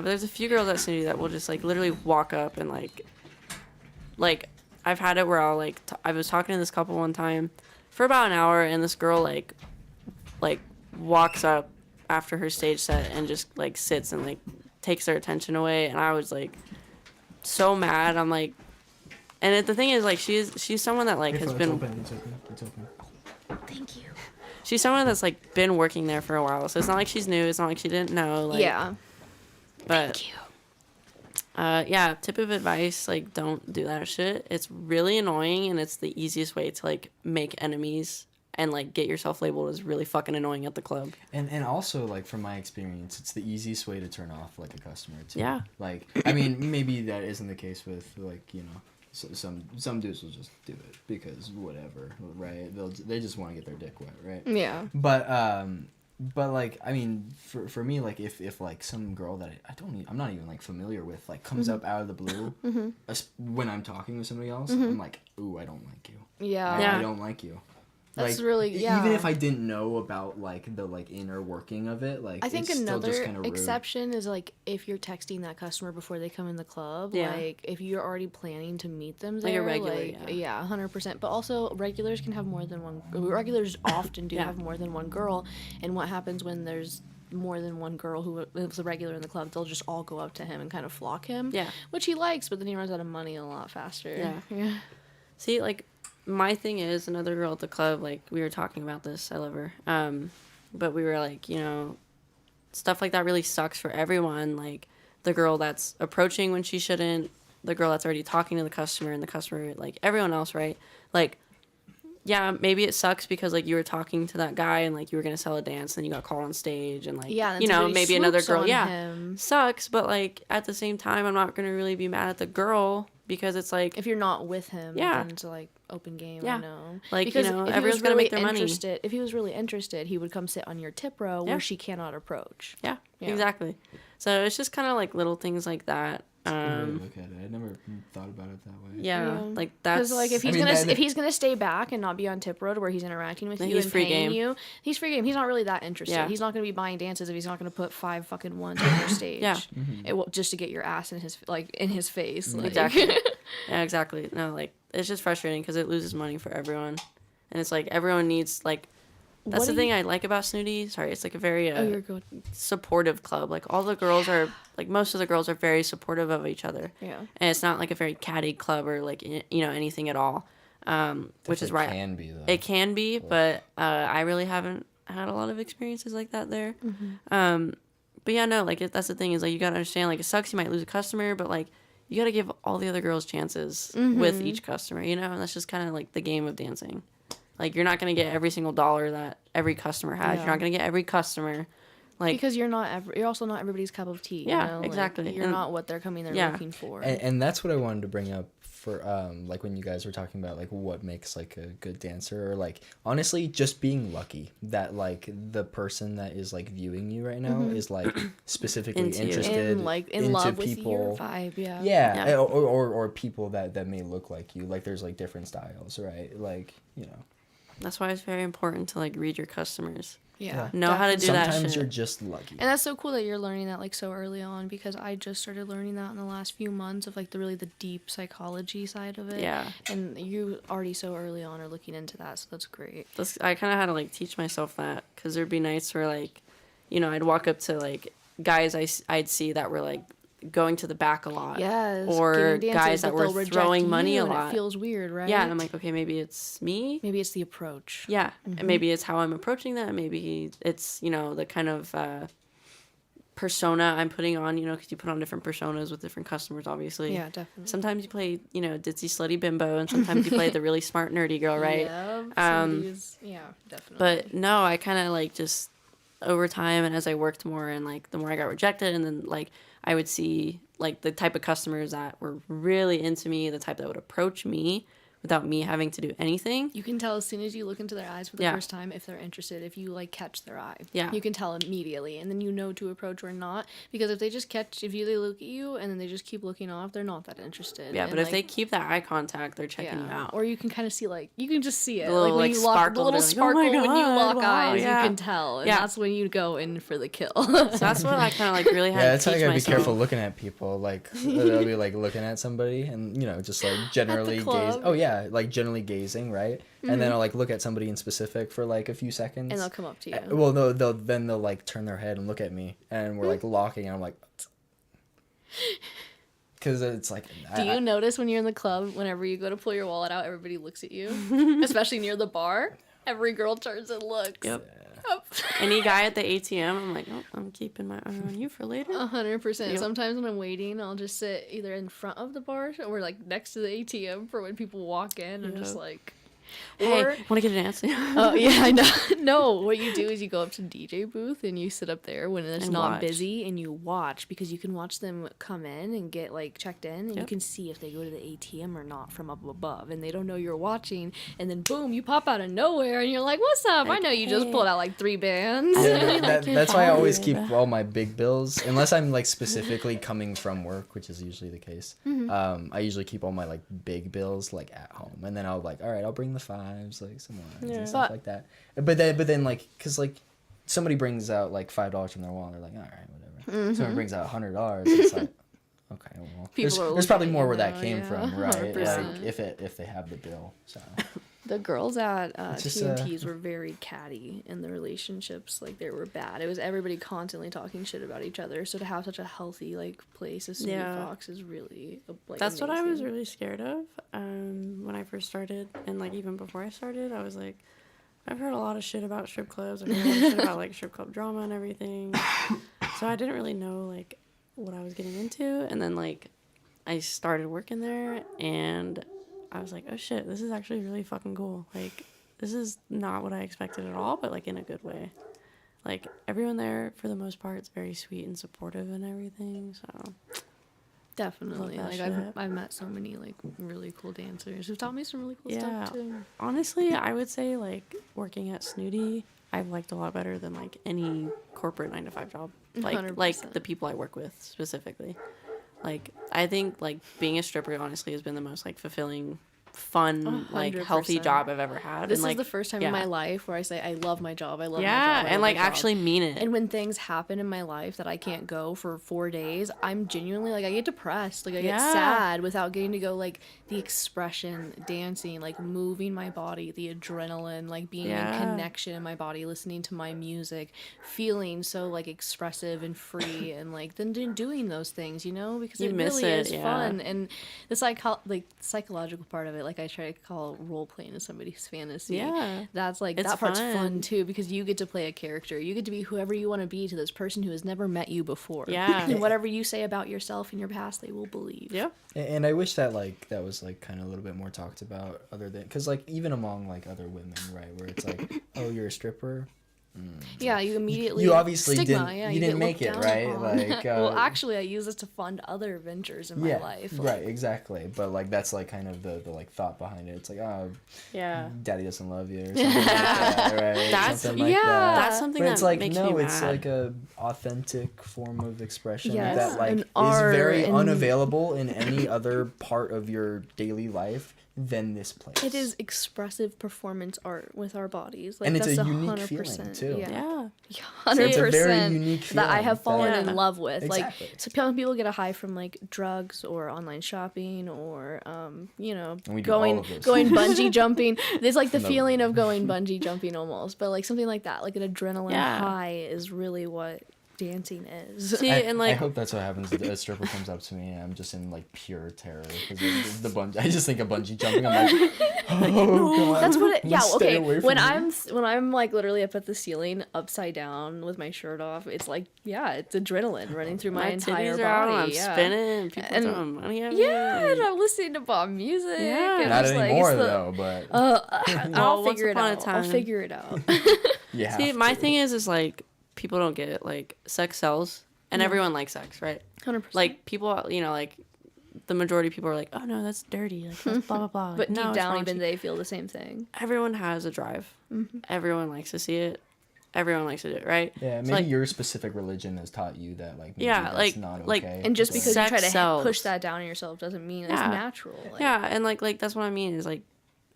C: there's a few girls at Snooty that will just like literally walk up and like I've had it where I'll like I was talking to this couple one time for about an hour, and this girl like walks up after her stage set and just like sits and like takes their attention away, and I was like so mad. I'm like, and the thing is like she's someone that like has
E: It's
C: been
E: open. It's open.
B: Thank you.
C: she's someone that's like been working there for a while, so it's not like she's new. It's not like she didn't know. Like,
B: Yeah.
C: but
B: Thank you.
C: yeah, tip of advice, like don't do that shit. It's really annoying, and it's the easiest way to like make enemies and like get yourself labeled as really fucking annoying at the club.
E: And also, like, from my experience, it's the easiest way to turn off, like, a customer, too.
C: Yeah.
E: Like, I mean, maybe that isn't the case with, like, you know, some dudes will just do it because whatever, right? They just want to get their dick wet, right?
B: Yeah.
E: But like, I mean, for me, like, if like some girl that I'm not even like familiar with, like, comes up out of the blue, when I'm talking with somebody else, I'm like, ooh, I don't like you.
B: Yeah.
C: Yeah.
E: I don't like you.
B: That's
E: Like,
B: really- yeah.
E: Even if I didn't know about like the like inner working of it, like
B: I think
E: it's still just
B: another
E: kinda rude.
B: exception is like if you're texting that customer before they come in the club,
C: Yeah.
B: like if you're already planning to meet them
C: Like a
B: there,
C: regular,
B: like,
C: yeah.
B: 100%. But also regulars can have more than one. Regulars often do
C: Yeah.
B: have more than one girl, and what happens when there's more than one girl who is a regular in the club? They'll just all go up to him and kind of flock him,
C: Yeah.
B: which he likes, but then he runs out of money a lot faster.
C: Yeah. See, like, my thing is, another girl at the club, like, we were talking about this, I love her, but we were like, you know, stuff like that really sucks for everyone, like, the girl that's approaching when she shouldn't, the girl that's already talking to the customer, and the customer, like, everyone else, right? Like, yeah, maybe it sucks because, like, you were talking to that guy, and, like, you were gonna sell a dance, and you got called on stage, and, like,
B: Yeah, and
C: you know,
B: somebody
C: maybe another
B: swoops
C: girl,
B: on
C: yeah,
B: him.
C: sucks, but, like, at the same time, I'm not gonna really be mad at the girl, because it's like,
B: If you're not with him,
C: Yeah.
B: then it's like open game.
C: Yeah.
B: I know.
C: Like, you
B: because
C: know,
B: if he
C: everyone's
B: was
C: gonna
B: really
C: make their money.
B: interested, if he was really interested, he would come sit on your tip row
C: Yeah.
B: where she cannot approach.
C: yeah,
B: Yeah.
C: exactly. So it's just kind of like little things like that.
E: Good way to look at it. I never thought about it that way.
C: Yeah, like that's
B: Because like if he's
E: I mean,
B: gonna
E: that-
B: if he's gonna stay back and not be on tip row to where he's interacting with
C: Then
B: you
C: he's
B: and
C: free
B: paying
C: game.
B: you, he's free game. He's not really that interested.
C: Yeah.
B: He's not gonna be buying dances if he's not gonna put 5 fucking ones on your stage.
C: Yeah.
B: It will just to get your ass in his in his face. Like.
C: exactly. Yeah, exactly. No, like it's just frustrating because it loses money for everyone, and it's like everyone needs like. That's
B: What
C: the
B: do
C: thing
B: you-
C: I like about Snooty. Sorry, it's like a very
B: Oh, you're good.
C: supportive club. Like all the girls are like most of the girls are very supportive of each other.
B: Yeah.
C: And it's not like a very catty club or like you know anything at all. Which is right.
E: Can be though.
C: It can be, but I really haven't had a lot of experiences like that there.
B: Mm-hmm.
C: But But yeah, no, like that's the thing is like you gotta understand, like it sucks you might lose a customer, but like you gotta give all the other girls chances with each customer, you know, and that's just kind of like the game of dancing. Like you're not gonna get every single dollar that every customer has.
B: Yeah.
C: You're not gonna get every customer. Like
B: because you're also not everybody's cup of tea.
C: Yeah,
B: you know? Like,
C: exactly.
B: you're
C: And-
B: not what they're coming there
C: Yeah.
B: looking for.
E: And that's what I wanted to bring up for like when you guys were talking about like what makes like a good dancer, or like honestly just being lucky that like the person that is like viewing you right now is like specifically
C: Into you.
E: interested
B: in
E: into
B: love with
E: people.
B: your vibe. Yeah.
E: Yeah,
C: Yeah.
E: or people that may look like you. Like there's like different styles, right? Like, you know.
C: that's why it's very important to like read your customers.
B: Yeah.
C: Know how to do that
E: Sometimes
C: shit.
E: you're just lucky.
B: And that's so cool that you're learning that like so early on, because I just started learning that in the last few months of like the deep psychology side of it.
C: Yeah.
B: And you already so early on are looking into that, so that's great.
C: I kind of had to like teach myself that, because there'd be nights where like, you know, I'd walk up to like guys I'd see that were like going to the back a lot.
B: Yes.
C: Or
B: getting
C: guys
B: dances,
C: that
B: but
C: were
B: they'll reject
C: throwing money
B: you
C: a
B: and
C: lot.
B: It feels weird, right?
C: Yeah, and I'm like, okay, maybe it's me.
B: Maybe it's the approach.
C: Yeah, and maybe it's how I'm approaching that. Maybe it's, you know, the kind of persona I'm putting on, you know, because you put on different personas with different customers, obviously.
B: Yeah, definitely.
C: Sometimes you play, you know, ditzy slutty bimbo, and sometimes you play the really smart nerdy girl, right?
B: Yeah, definitely.
C: But no, I kind of like just over time, and as I worked more, and like the more I got rejected, and then like I would see like the type of customers that were really into me, the type that would approach me without me having to do anything.
B: you can tell as soon as you look into their eyes for the
C: Yeah.
B: first time if they're interested, if you like catch their eye.
C: Yeah.
B: You can tell immediately, and then you know to approach or not, because if they look at you and then they just keep looking off, they're not that interested.
C: Yeah,
B: And,
C: but if
B: like,
C: they keep that eye contact, they're checking you out.
B: Or you can kind of see, like, you can just see it.
C: The little,
B: like, when
C: like,
B: you lock,
C: sparkle,
B: the little
C: they're like, "Oh
B: sparkle
C: my
B: when you
C: God,
B: lock
C: wow,"
B: eyes,
C: yeah.
B: you can tell. And
C: Yeah.
B: that's when you go in for the kill.
C: So that's what I kind of like really had
E: Yeah,
C: to
E: that's how
C: teach
E: you gotta
C: myself.
E: be careful looking at people. Like they'll be like looking at somebody, and you know, just like generally gaze.
B: club.
E: Oh yeah, like generally gazing, right? And then I'll like look at somebody in specific for like a few seconds.
B: And they'll come up to you.
E: Well, no, they'll like turn their head and look at me, and we're like locking, and I'm like, because it's like.
B: Do you notice when you're in the club, whenever you go to pull your wallet out, everybody looks at you? Especially near the bar. Every girl turns and looks.
C: Yep.
B: Yep.
C: Any guy at the ATM, I'm like, oh, I'm keeping my eye on you for later.
B: 100%.
C: Yep.
B: Sometimes when I'm waiting, I'll just sit either in front of the bar or like next to the ATM for when people walk in. I'm just
C: Yep.
B: like,
C: Hey,
B: or
C: want to get a dance?
B: oh yeah, I know. No, what you do is you go up to the DJ booth and you sit up there when it's
C: And
B: not
C: watch.
B: busy, and you watch, because you can watch them come in and get like checked in, and you
C: Yep.
B: can see if they go to the ATM or not from up above, and they don't know you're watching, and then boom, you pop out of nowhere and you're like, "What's up? I
C: Like,
B: know you just
C: hey.
B: pulled out like 3 bands."
E: Yeah, that's why I always keep
C: Yeah.
E: all my big bills, unless I'm like specifically coming from work, which is usually the case. I usually keep all my like big bills like at home, and then I'll like, all right, I'll bring the fives, like some wines
C: Yeah.
E: and stuff
B: But-
E: like that. But then like, cause like somebody brings out like $5 from their wallet, they're like, all right, whatever. Someone brings out $100, it's like, okay, well,
B: People
E: there's
B: are
E: probably
B: looking
E: more
B: at
E: where
B: you
E: that
B: now,
E: came
B: yeah,
E: from, right?
B: 100%.
E: Like if they have the bill, so.
B: The girls at
E: It's just,
B: T&T's were very catty in the relationships. Like, they were bad. It was everybody constantly talking shit about each other. So to have such a healthy, like, place as Sweet
C: Yeah.
B: Fox is really, like,
C: That's what I was
B: amazing.
C: really scared of when I first started, and like even before I started, I was like, I've heard a lot of shit about strip clubs. I've heard a lot of shit about like strip club drama and everything. So I didn't really know like what I was getting into, and then like I started working there, and I was like, oh shit, this is actually really fucking cool. Like, this is not what I expected at all, but like in a good way. Like, everyone there, for the most part, is very sweet and supportive and everything, so.
B: Definitely.
C: Love
B: Like,
C: that shit.
B: I've met so many, like, really cool dancers who've taught me some really cool
C: Yeah.
B: stuff, too.
C: Honestly, I would say, like, working at Snooty, I've liked a lot better than, like, any corporate 9-to-5 job. Like
B: 100%.
C: the people I work with, specifically. Like, I think, like, being a stripper, honestly, has been the most, like, fulfilling, fun, like, healthy
B: 100%.
C: job I've ever had.
B: This
C: and, like,
B: is the first time
C: yeah.
B: in my life where I say, I love my job, I love my job.
C: Yeah,
B: I love
C: and,
B: my
C: like,
B: job.
C: actually mean it.
B: And when things happen in my life that I can't go for 4 days, I'm genuinely, like, I get depressed. Like, I get
C: Yeah.
B: sad without getting to go, like, the expression, dancing, like, moving my body, the adrenaline, like, being
C: Yeah.
B: in connection in my body, listening to my music, feeling so, like, expressive and free, and, like, then doing those things, you know? Because
C: You
B: it
C: miss
B: really
C: it,
B: is
C: yeah.
B: fun. And the psychological part of it, it. Like I try to call role playing as somebody's fantasy.
C: Yeah.
B: That's like
C: It's
B: that part's
C: fun.
B: fun too because you get to play a character. You get to be whoever you want to be to this person who has never met you before.
C: Yeah.
B: And whatever you say about yourself in your past, they will believe.
C: Yep.
E: And I wish that like that was like kind of a little bit more talked about, other than because like even among like other women, right, where it's like, oh, you're a stripper.
B: Yeah, you immediately
E: You obviously
B: stigma,
E: didn't.
B: yeah,
E: you didn't
B: get
E: make it,
B: looked
E: right?
B: down
E: Like,
B: upon. Well, actually, I use this to fund other ventures in my life. Like,
E: right, exactly. But like that's like kind of the like thought behind it. It's like, oh,
C: Yeah.
E: daddy doesn't love you or something like that, right?
C: That's-
E: something like
B: yeah.
E: that.
C: That's something
E: But
C: that
E: it's like
C: makes
E: no,
C: me
E: it's
C: mad.
E: like a authentic form of expression
B: Yes,
E: that like
B: and
E: is
B: art
E: very
B: and-
E: unavailable in any other part of your daily life than this place.
B: it is expressive performance art with our bodies. Like,
E: And it's
B: that's
E: a unique
B: 100%,
E: feeling, too.
B: Yeah.
C: Yeah.
B: 100%
E: It's a very unique
B: that I
E: feeling
B: have fallen
C: that-
B: in love with.
E: Exactly.
B: Like, so some people get a high from like drugs or online shopping or you know,
E: And we do all
B: going
E: of those
B: going bungee jumping. There's like the
E: No.
B: feeling of going bungee jumping almost, but like something like that, like an adrenaline
C: Yeah.
B: high is really what dancing is.
C: See, and
E: I
C: like,
E: hope that's what happens. A stripper comes up to me and I'm just in like pure terror because the bungee. I just think of bungee jumping. I'm like, oh god.
B: That's what it.
E: I'm
B: Yeah.
E: gonna stay
B: Okay.
E: away from
B: When I'm like literally up at the ceiling, upside down with my shirt off, it's like it's adrenaline running through my entire
C: titties
B: body.
C: are out, I'm
B: yeah.
C: spinning, people
B: And-
C: throwing money at me.
B: Yeah, and I'm listening to pop music.
C: Yeah.
B: and
E: Not
B: just, like,
E: anymore
B: it's the-
E: though, but
B: I'll
C: once
B: figure it
C: upon a
B: out. I'll
C: time.
B: figure it out.
E: you have
C: See, my
E: to.
C: thing is like, people don't get it. Like, sex sells, and everyone likes sex, right?
B: 100%.
C: Like, people, you know, like, the majority of people are like, oh no, that's dirty. Like, that's blah, blah, blah. Like,
B: but
C: no,
B: deep
C: it's
B: down,
C: raunchy.
B: even they feel the same thing.
C: Everyone has a drive. Everyone likes to see it. Everyone likes to do it, right?
E: Yeah,
C: So,
E: maybe
C: like,
E: your specific religion has taught you that, like, maybe
C: Yeah,
E: that's
C: like-
E: not
C: like-
E: okay.
B: And just
E: but-
B: because you try
C: Sex
B: to
C: sells.
B: push that down on yourself doesn't mean it's
C: Yeah.
B: natural. Like,
C: yeah, and like that's what I mean is like,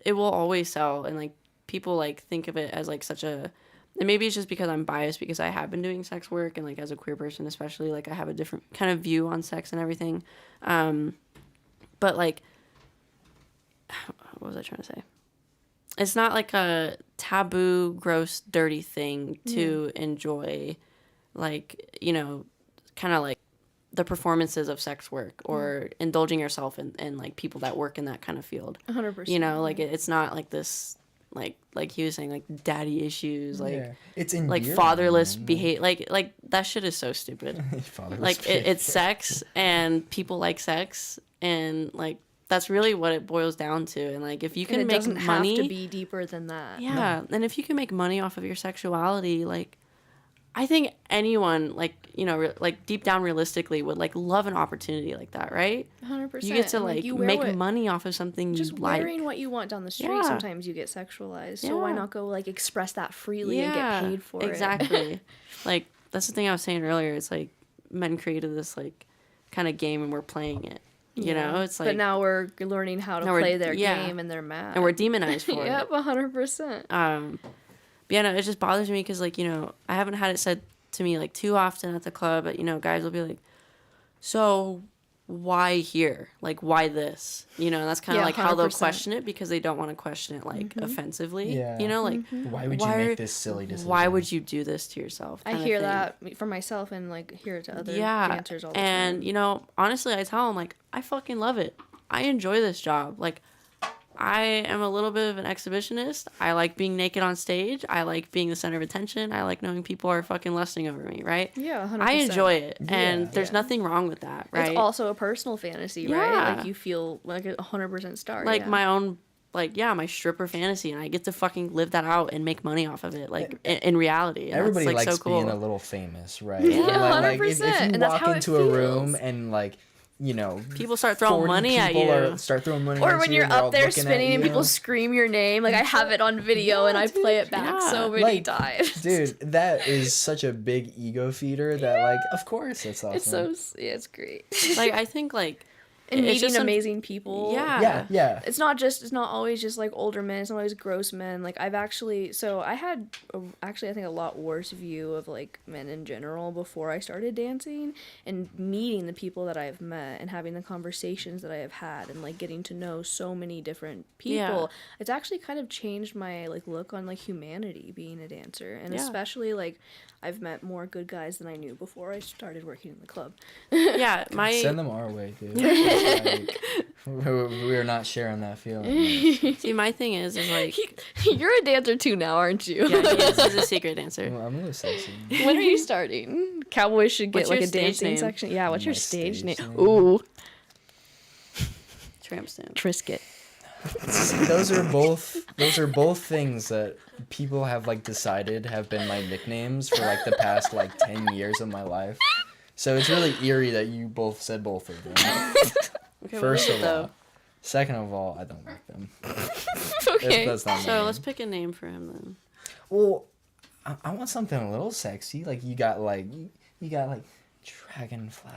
C: it will always sell, and like people like think of it as like such a, and maybe it's just because I'm biased because I have been doing sex work, and like as a queer person especially, like I have a different kind of view on sex and everything, but like, what was I trying to say? It's not like a taboo, gross, dirty thing to enjoy, like, you know, kind of like the performances of sex work or indulging yourself in like people that work in that kind of field.
B: 100%.
C: You know, like it's not like this, like he was saying, like daddy issues, like
E: yeah. It's
C: like
E: endearing,
C: fatherless
E: man.
C: behavior, like that shit is so stupid.
E: Fatherless
C: Like it's sex and people like sex, and like that's really what it boils down to. And like if you
B: And
C: can
B: it
C: make
B: doesn't
C: money,
B: have to be deeper than that.
C: yeah, and if you can make money off of your sexuality, like I think anyone, like, you know, like deep down realistically would like love an opportunity like that, right?
B: 100%.
C: You get to
B: And,
C: like
B: you wear
C: make
B: what-
C: money off of something you
B: Just
C: like.
B: wearing what you want down the street,
C: Yeah.
B: sometimes you get sexualized. So why
C: Yeah.
B: not go like express that freely and get paid for it?
C: exactly. Like that's the thing I was saying earlier. It's like men created this like kind of game and we're playing it. You know, it's like,
B: but now we're learning how to
C: Now we're-
B: play their
C: yeah.
B: game and they're mad.
C: and we're demonized for
B: Yep,
C: it.
B: 100%.
C: But yeah, no, it just bothers me because like, you know, I haven't had it said to me like too often at the club, but you know, guys will be like, so why here? Like, why this? You know, and that's kind of
B: Yeah,
C: like how they'll
B: 100%.
C: question it because they don't want to question it like offensively.
E: Yeah.
C: You know, like
E: Why would
C: why-
E: you make this silly decision?
C: why would you do this to yourself?
B: I
C: kinda
B: hear
C: thing.
B: that for myself and like hear it to other
C: Yeah,
B: dancers all the
C: and
B: time.
C: you know, honestly, I tell them like I fucking love it. I enjoy this job. Like, I am a little bit of an exhibitionist. I like being naked on stage. I like being the center of attention. I like knowing people are fucking lusting over me, right?
B: Yeah, 100%.
C: I enjoy it, and
E: Yeah.
C: there's nothing wrong with that, right?
B: It's also a personal fantasy, right?
C: Yeah.
B: Like you feel like a 100% star.
C: like
B: yeah.
C: my own, like yeah, my stripper fantasy, and I get to fucking live that out and make money off of it, like in reality. And
E: Everybody
C: that's, like,
E: likes
C: so cool.
E: being a little famous, right?
B: Yeah,
E: like, if
B: 100%,
E: you
B: and that's
E: walk
B: how it
E: into a room
B: feels.
E: and like, you know,
C: People start throwing
E: 40
C: money at
E: people
C: you.
E: start throwing money
B: Or
E: at
B: when
E: you
B: you're
E: and they're all
B: up there
E: looking at
B: spinning and
E: you.
B: people scream your name, like I have it on video and I play it back
C: Yeah.
B: so many
E: Like,
B: times.
E: Dude, that is such a big ego feeder that, like, of course, it's awesome.
B: It's so yeah, it's great.
C: Like I think like
B: And
C: it's
B: meeting
C: just
B: amazing people.
C: Yeah.
E: yeah.
B: It's not always just like older men. It's not always gross men. Like I had actually I think a lot worse view of like men in general before I started dancing, and meeting the people that I've met and having the conversations that I have had and like getting to know so many different people.
C: Yeah.
B: It's actually kind of changed my like look on like humanity being a dancer, and
C: Yeah.
B: especially like I've met more good guys than I knew before I started working in the club.
C: yeah, my
E: Send them our way, dude. Like, we're not sharing that feeling.
C: See, my thing is like,
B: You're a dancer too now, aren't you?
C: yeah, he's a secret dancer.
E: Well, I'm a little sexy.
B: When are you starting? Cowboys should get
C: What's
B: like
C: your
B: a
C: stage
B: dancing
C: name?
B: section. Yeah, what's your
E: My
B: stage name?
E: stage name?
B: Ooh,
C: Tramp stamp.
B: Trisket.
E: See, those are both things that people have like decided have been my nicknames for like the past like 10 years of my life. So it's really eerie that you both said both of them.
C: Okay,
E: First
C: what
E: of
C: is it,
E: all. Second of all, I don't like them.
B: Okay.
E: That's not my
C: So
E: name.
C: let's pick a name for him then.
E: Well, I want something a little sexy. Like you got like Dragonfly,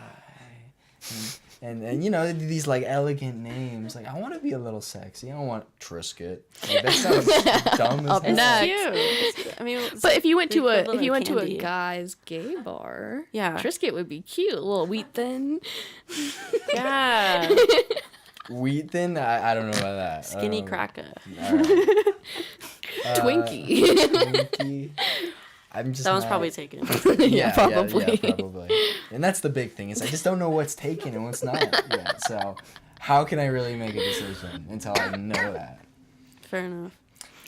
E: and you know these like elegant names. Like I want to be a little sexy. I don't want Trisket. Like, that sounds dumb as
B: Up
E: hell.
B: next.
C: Cute. I mean, it's
B: But if you went
C: the
B: to a
C: equivalent of candy.
B: guy's gay bar,
C: Yeah.
B: Trisket would be cute. A little wheat thin.
C: Yeah.
E: Wheat thin. I don't know about that.
C: Skinny cracker.
E: All right.
B: Twinkie.
E: Twinkie. I'm just.
C: That one's
E: not-
C: probably taken.
B: Yeah, probably.
E: Yeah, probably. And that's the big thing is I just don't know what's taken and what's not yet. So how can I really make a decision until I know that?
C: Fair enough.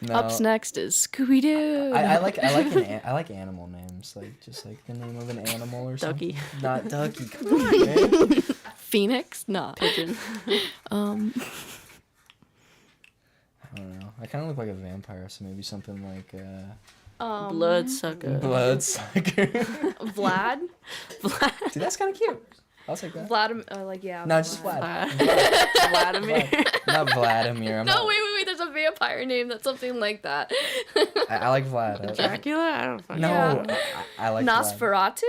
E: No,
B: Up next is Scooby Doo.
E: I like animal names, like just like the name of an animal or something.
C: Ducky.
E: Not Ducky. Come on, man.
B: Phoenix. Nah.
C: Pigeon.
B: Um.
E: I don't know. I kind of look like a vampire, so maybe something like
C: Bloodsucker.
E: Bloodsucker.
B: Vlad.
E: Dude, that's kind of cute. I'll take that.
B: Vladimir. Yeah.
E: No, just Vlad.
C: Vladimir.
E: Not Vladimir. I'm
B: No,
E: not-
B: wait. There's a vampire name that's something like that.
E: I like Vlad.
C: Dracula? I don't fucking
E: No,
C: know.
E: I like Vlad.
B: Nosferatu.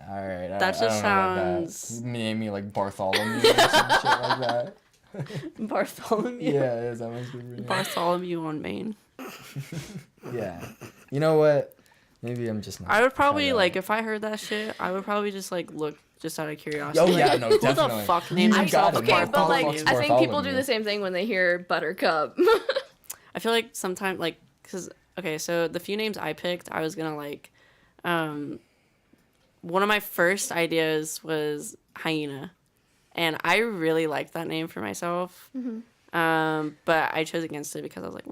E: All right.
C: That
E: I
C: just
E: don't know about
C: sounds-
E: that. Maybe like Bartholomew or some shit like that.
B: Bartholomew.
E: Yeah, is that my stupid name?
C: Bartholomew on Maine.
E: Yeah. You know what? Maybe I'm just not.
C: I would probably,
E: kinda-
C: like, if I heard that shit, I would probably just, like, look just out of curiosity.
E: Oh
C: like,
E: yeah, no,
C: who
E: definitely.
C: the fuck names
E: You
C: himself
E: got it.
B: Okay, but like,
E: Bartholomew.
B: I think people do
E: Bartholomew.
B: the same thing when they hear Buttercup.
C: I feel like sometimes, like, because, okay, so the few names I picked, I was gonna, like, one of my first ideas was Hyena. And I really liked that name for myself. But I chose against it because I was like, I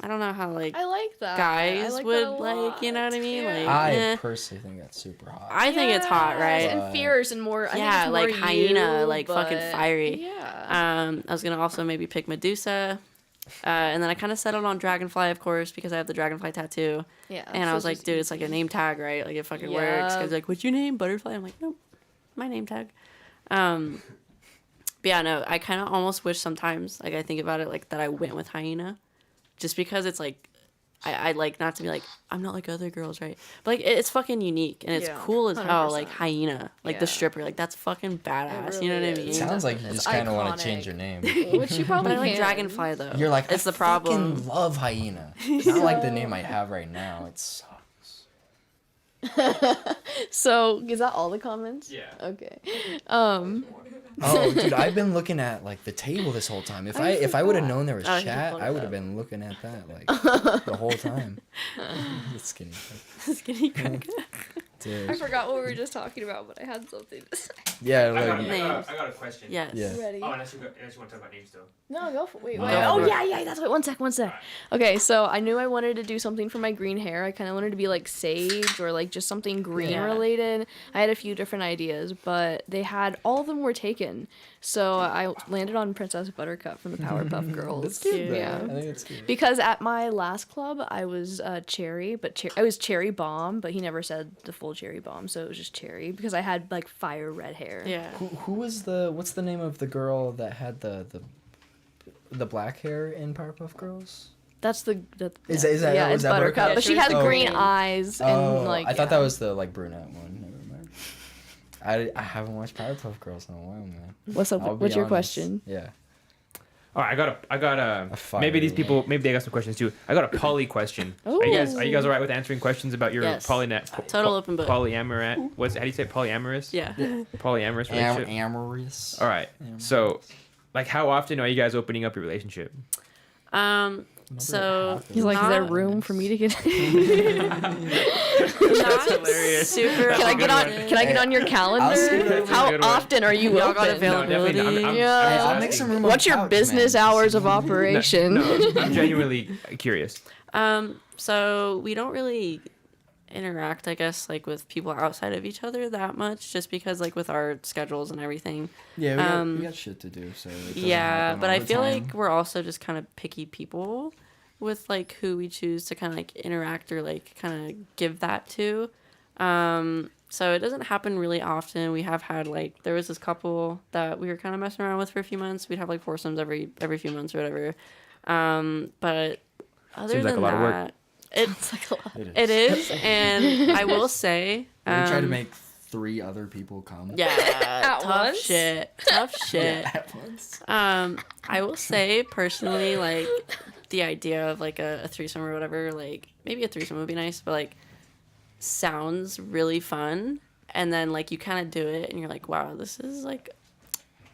C: don't know how, like,
B: I like that.
C: guys
B: I like
C: would,
B: that a
C: like, you know what I mean?
B: Yeah.
C: Like,
E: I personally think that's super hot.
C: I think it's hot, right?
B: And fierce and more. I think
C: Yeah,
B: it's
C: like
B: more
C: hyena,
B: you,
C: like, fucking
B: but-
C: fiery.
B: Yeah.
C: I was gonna also maybe pick Medusa, and then I kind of settled on Dragonfly, of course, because I have the Dragonfly tattoo.
B: Yeah.
C: And I
B: so
C: was like,
B: just
C: dude, it's like a name tag, right? Like it fucking works.
B: Yeah.
C: Cause like, what's your name? Butterfly. I'm like, nope, my name tag. But yeah, no, I kind of almost wish sometimes, like I think about it, like that I went with Hyena, just because it's like. I like not to be like I'm not like other girls, right? But like it's fucking unique and it's
B: Yeah,
C: cool as hell. Like
B: 100%.
C: Hyena, like the
B: Yeah.
C: stripper, like that's fucking badass.
B: It
C: you know what I
B: really
C: mean?
E: It sounds like you
B: It's
E: just kind of want to
B: iconic.
E: change your name.
B: Which you probably
C: But I like
B: can.
C: Dragonfly though.
E: You're like,
C: it's
E: I
C: the problem.
E: fucking love Hyena. It's not like the name I have right now. It sucks.
B: So is that all the comments?
A: Yeah.
B: Okay.
E: Oh, dude, I've been looking at like the table this whole time. If I would have known there was
C: Oh, you
E: chat,
C: pulled
E: I
C: it
E: would have
C: up.
E: been looking at that like the whole time. It's skinny.
C: Skinny crack.
B: I
E: Dude.
B: forgot what we were just talking about, but I had something to say.
E: Yeah,
A: I got,
E: like
C: Names.
A: I got a question.
C: Yes.
E: Yeah.
B: Ready?
A: Oh, unless you want to talk about names though.
B: No, go for it. Wait,
E: No,
B: wait.
E: go
B: Oh,
E: for it.
B: yeah, that's what. One sec. Okay, so I knew I wanted to do something for my green hair. I kind of wanted to be like sage or like just something green
C: Yeah.
B: related. I had a few different ideas, but all of them were taken. So I landed on Princess Buttercup from the Powerpuff Girls.
E: that's cute. Though.
B: Yeah.
E: I think it's cute.
B: Because at my last club, I was Cherry, but I was Cherry Bomb, but he never said the full Cherry Bomb, so it was just Cherry because I had like fire red hair.
C: Yeah.
E: Who was what's the name of the girl that had the black hair in Powerpuff Girls?
B: That's the
E: Is that-
B: yeah,
E: was
B: it's
E: that
B: Buttercup,
E: Buttercup?
B: but she
C: Yeah,
B: has
C: she was
B: green
C: green.
B: eyes and
E: Oh,
B: like.
E: I thought
B: yeah.
E: that was the like brunette one. Never mind. I haven't watched Powerpuff Girls in a while, man.
B: What's up?
E: I'll be
B: What's your
E: honest.
B: question?
E: Yeah.
A: All right, I got a
E: fire
A: maybe these
E: red.
A: people, maybe they got some questions too. I got a poly question. Are you guys all right with answering questions about your
C: Yes.
A: polynet?
C: Total open book.
A: Polyamorous. How do you say it? Polyamorous?
C: Yeah.
A: Polyamorous relationship.
E: Amorous.
A: All right. So, like, how often are you guys opening up your relationship?
C: So
B: He's like, is there
C: not-
B: room for me to get?
C: Not
A: hilarious.
C: super.
B: Can I get on?
C: often.
B: Can I get on your calendar?
E: scoot
B: How
A: Good one.
B: often are you
C: Y'all got
B: open?
A: No, definitely not.
C: availability?
B: Yeah.
A: I'm
E: I'll make
A: asking.
E: some room. On
B: What's
E: the
B: your
E: couch,
B: business
E: man.
B: hours of operation?
A: No, I'm genuinely curious.
C: So we don't really interact, I guess, like with people outside of each other that much, just because like with our schedules and everything.
E: Yeah, we got shit to do, so it doesn't
C: Yeah,
E: happen
C: but
E: all
C: I
E: the
C: feel
E: time.
C: like we're also just kind of picky people with like who we choose to kind of like interact or like kind of give that to. So it doesn't happen really often. We have had like there was this couple that we were kind of messing around with for a few months. We'd have like foursomes every few months or whatever. But other
A: Seems like
C: than
A: a lot of work.
C: that,
B: It's like a lot.
C: it is, and I will say,
E: We try to make 3 other people come.
C: yeah,
B: At
C: tough
B: once?
C: shit, tough shit.
E: At once.
C: I will say personally, like the idea of like a threesome or whatever, like maybe a threesome would be nice, but like sounds really fun. And then like you kind of do it, and you're like, wow, this is like.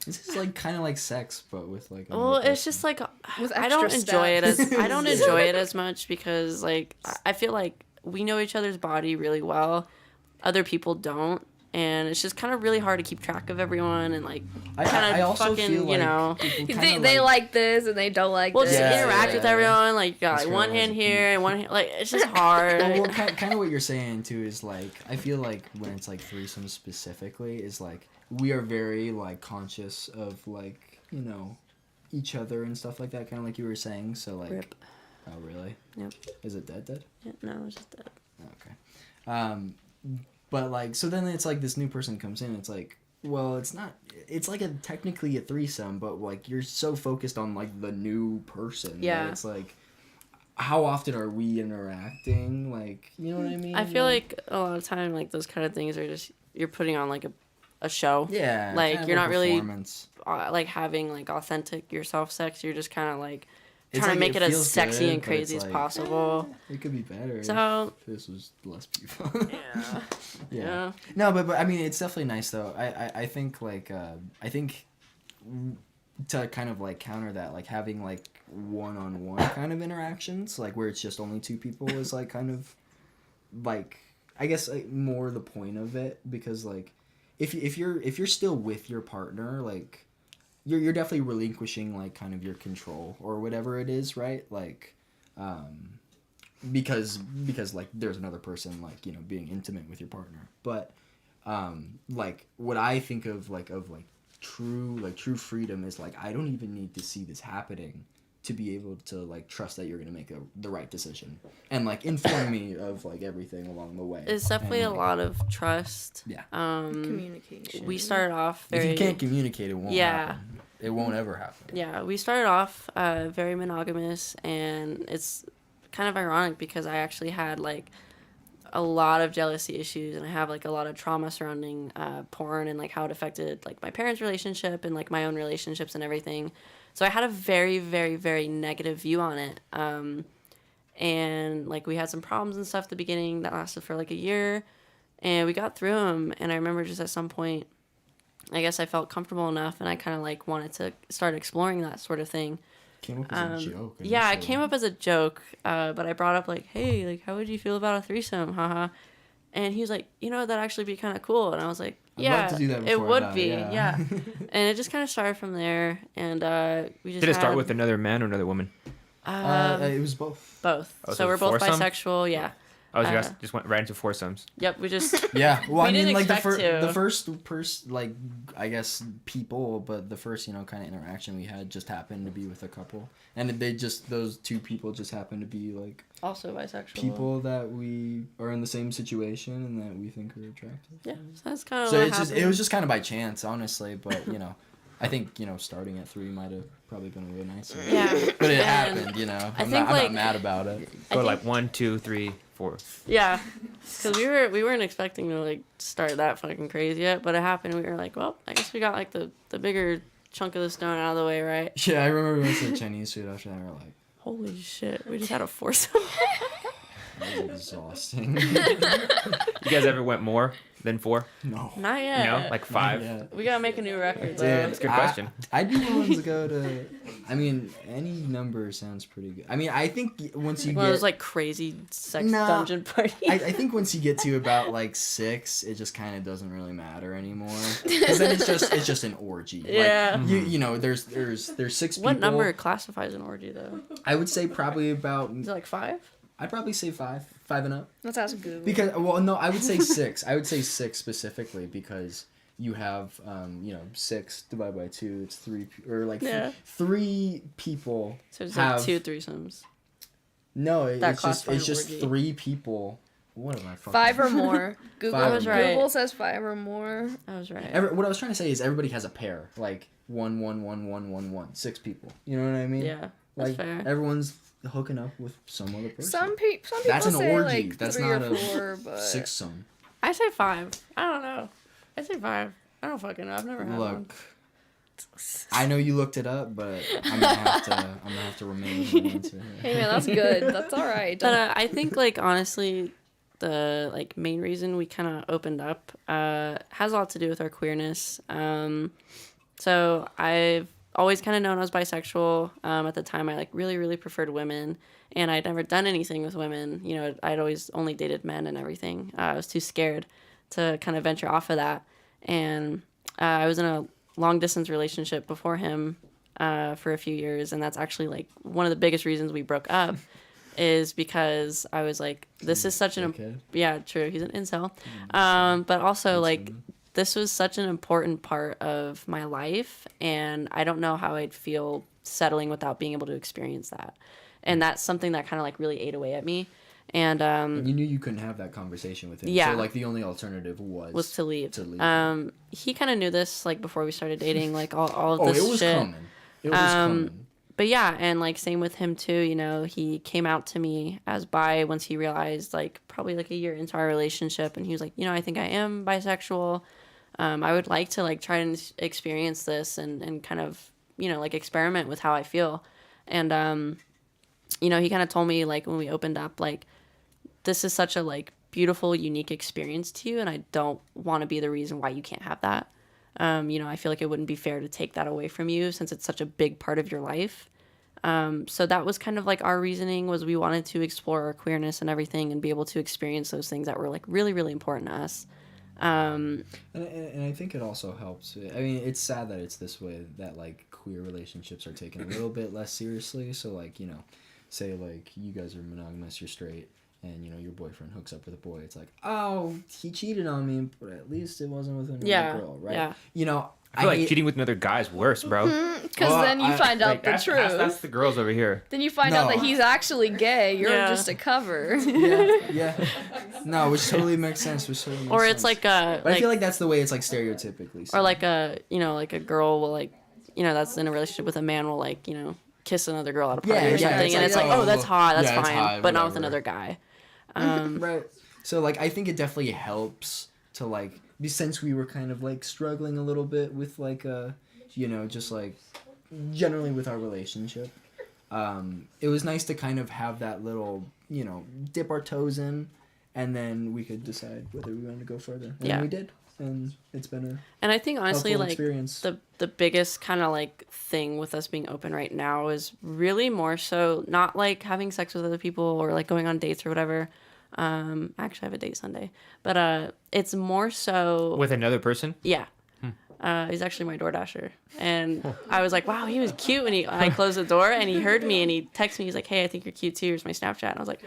E: This is like kind of like sex, but with like.
C: Well, it's just like
B: With
C: I don't
B: extra
C: enjoy it
B: steps.
C: as I don't enjoy it as much because like I feel like we know each other's body really well, other people don't, and it's just kind of really hard to keep track of everyone and like
E: I
C: kind of
E: also
C: fucking
E: feel like
C: you know.
E: people
B: They,
E: kinda
B: they like this and they don't like
C: Well,
B: this.
C: just
E: Yeah,
C: interact
E: yeah,
C: with
E: yeah.
C: everyone. Like, you got
E: This
C: like
E: girl
C: one
E: has
C: hand
E: a
C: here and one hand. Like, it's just hard.
E: well, kind of what you're saying too is like I feel like when it's like threesomes specifically is like we are very like conscious of like each other and stuff like that, kind of like you were saying. So like,
C: Rip.
E: oh really?
C: Yep.
E: Is it dead?
C: Yeah, no, it's just that.
E: Okay. But like so then it's like this new person comes in. It's like well, it's not. It's like technically a threesome, but like you're so focused on like the new person.
C: Yeah.
E: That it's like. How often are we interacting? Like, you know what I mean?
C: I feel like a lot of time, like those kind of things are just you're putting on like a show.
E: yeah,
C: like,
E: kind of
C: you're
E: a
C: not really-
E: performance.
C: Like having like authentic yourself sex. You're just kind of like
E: It's
C: trying to
E: like,
C: make it as
E: feels
C: sexy
E: good,
C: and
E: but it's
C: crazy as
E: like,
C: possible.
E: It could be better.
C: So
E: if this was less people.
C: yeah,
E: yeah.
C: yeah.
E: No, but I mean, it's definitely nice though. I think like I think to kind of like counter that, like having like one-on-one kind of interactions, like where it's just only 2 people, is like kind of like I guess like, more the point of it, because like if you're still with your partner, like you're definitely relinquishing like kind of your control or whatever it is, right? Like because like there's another person like being intimate with your partner, but like what I think of true freedom is like I don't even need to see this happening to be able to like trust that you're gonna make the right decision and like inform me of like everything along the way.
C: It's definitely
E: And,
C: a
E: like,
C: lot of trust.
E: Yeah.
B: Communication.
C: We started off
E: If
C: very.
E: you can't communicate, it won't
C: Yeah.
E: happen. It won't ever happen.
C: Yeah, we started off very monogamous, and it's kind of ironic because I actually had like a lot of jealousy issues, and I have like a lot of trauma surrounding porn and like how it affected like my parents' relationship and like my own relationships and everything. So I had a very, very, very negative view on it. And like we had some problems and stuff at the beginning that lasted for like a year, and we got through them. And I remember just at some point, I guess I felt comfortable enough, and I kind of like wanted to start exploring that sort of thing.
E: Came up as a joke.
C: Yeah, it
E: initially.
C: came up as a joke, but I brought up like, hey, like how would you feel about a threesome? Haha. And he was like, that'd actually be kind of cool. And I was like,
E: I'd
C: yeah,
E: love to do that
C: it
E: before I
C: would
E: die,
C: be,
E: yeah.
C: yeah. And it just kind of started from there, and we just
A: Did it start
C: had,
A: with another man or another woman?
E: It was both.
C: both.
A: Oh,
C: So
A: so
C: we're both
A: foursome?
C: bisexual, yeah.
A: Oh, you guys just went right into foursomes.
C: Yep, we just
E: Yeah, well,
C: We
E: I mean,
C: didn't
E: like
C: expect to.
E: the first person, like I guess people, but the first kind of interaction we had just happened to be with a couple, and those 2 people just happened to be like
C: also bisexual.
E: people that we are in the same situation and that we think are attractive.
C: Yeah, so that's kind of
E: So
C: what
E: it
C: happened.
E: was just kind of by chance, honestly, but I think starting at 3 might have probably been a little nicer.
C: Yeah,
E: But it
C: and
E: happened, I'm
C: think,
E: not
C: like-
E: mad about it.
A: Go
C: think-
A: like 1, 2, 3, 4.
C: Yeah, because we weren't expecting to like start that fucking crazy yet, but it happened. We were like, well, I guess we got like the bigger chunk of the stone out of the way, right?
E: Yeah, I remember we went to the Chinese food after that. We were like,
C: Holy shit, we just had a foursome.
E: That was exhausting.
A: You guys ever went more than 4?
E: No.
C: Not yet.
A: No, like 5.
E: Yeah.
C: We gotta make a new record.
E: Dude,
C: Though.
A: That's a good question.
E: I'd be willing to go to. I mean, any number sounds pretty good. I mean, I think once you
C: One of
E: get,
C: those like crazy sex
E: Nah,
C: dungeon parties.
E: I think once you get to about like 6, it just kind of doesn't really matter anymore. Because then it's just an orgy.
C: Yeah.
E: Like, you know, there's 6 people.
C: What number classifies an orgy though?
E: I would say probably about.
C: Is it like 5?
E: I'd probably say 5 and up.
B: Let's ask Google.
E: Because no, I would say 6. I would say 6 specifically because you have 6 divided by 2. It's 3 or like
C: Yeah.
E: 3 people.
C: So it's
E: have,
C: like 2 threesomes.
E: No,
C: That
E: it's
C: classifies
E: just
C: orgy.
E: 3 people. What am I fucking?
B: 5 or more. Google,
E: 5 or
C: was right.
B: Google says 5 or more.
C: I was right.
E: What I was trying to say is everybody has a pair, like 1, 1, 1, 1, 1, 1. 6 people. You know what I mean?
C: Yeah, that's
E: Like
C: fair.
E: everyone's hooking up with some other person.
B: Some people
E: That's an
B: say
E: orgy.
B: like
E: That's
B: 3
E: not
B: or
E: a
B: 4, but
E: 6-some.
C: I say 5. I don't know. I say 5. I don't fucking know. I've never had one.
E: Look, I know you looked it up, but I'm gonna have to remain with my answer here.
B: hey man, that's good. That's all right.
C: But I think like honestly, the like main reason we kind of opened up has a lot to do with our queerness. So I've always kind of known I was bisexual. At the time, I like really preferred women, and I'd never done anything with women. You know, I'd always only dated men and everything. I was too scared to kind of venture off of that, and I was in a long distance relationship before him for a few years, and that's actually like one of the biggest reasons we broke up. Is because I was like, this is such an yeah, true. He's an incel, but also like this was such an important part of my life, and I don't know how I'd feel settling without being able to experience that, and that's something that kind of like really ate away at me, and
E: you knew you couldn't have that conversation with him.
C: Yeah.
E: So like the only alternative was
C: to leave.
E: To
C: he kind of knew this like before we started dating, like all of this
E: it was
C: shit.
E: coming. It was coming.
C: But yeah, and like same with him too, you know, he came out to me as bi once he realized like probably like a year into our relationship, and he was like, you know, I think I am bisexual. I would like to like try and experience this and kind of, you know, like experiment with how I feel. And you know, he kind of told me like when we opened up, like this is such a like beautiful, unique experience to you, and I don't want to be the reason why you can't have that. You know, I feel like it wouldn't be fair to take that away from you since it's such a big part of your life. So that was kind of like our reasoning, was we wanted to explore our queerness and everything and be able to experience those things that were like really important to us.
E: And I think it also helps. I mean, it's sad that it's this way, that like queer relationships are taken a little bit less seriously. So like, you know, say like you guys are monogamous, you're straight, and you know your boyfriend hooks up with a boy. It's like, oh, he cheated on me, but at least it wasn't with another girl, right?
C: Yeah.
E: You know,
A: I feel like cheating with another guy is worse, bro.
B: Because then you find out the truth.
A: That's the girls over here.
B: Then you find out that he's actually gay. You're
C: Yeah.
B: just a cover.
E: yeah. No, which totally makes sense.
C: Or it's like a
E: But I feel like that's the way it's like stereotypically.
C: or like a, you know, like a girl will like, you know, that's in a relationship with a man will like, you know, kiss another girl at a party or something, and it's like, oh, that's hot, that's
E: yeah, it's
C: fine,
E: hot,
C: but not with
E: whatever.
C: another guy.
E: Right. So like I think it definitely helps to like, since we were kind of like struggling a little bit with like you know, just like generally with our relationship, it was nice to kind of have that little, you know, dip our toes in, and then we could decide whether we wanted to go further. And we did, and it's been a
C: And I think honestly,
E: helpful
C: like
E: experience.
C: the biggest kind of like thing with us being open right now is really more so not like having sex with other people or like going on dates or whatever. Actually, I have a date Sunday, but it's more so
A: With another person?
C: yeah. He's actually my DoorDasher, and I was like, "Wow, he was cute." And I closed the door, and he heard me, and he texted me. He's like, "Hey, I think you're cute too. Here's my Snapchat." And I was like,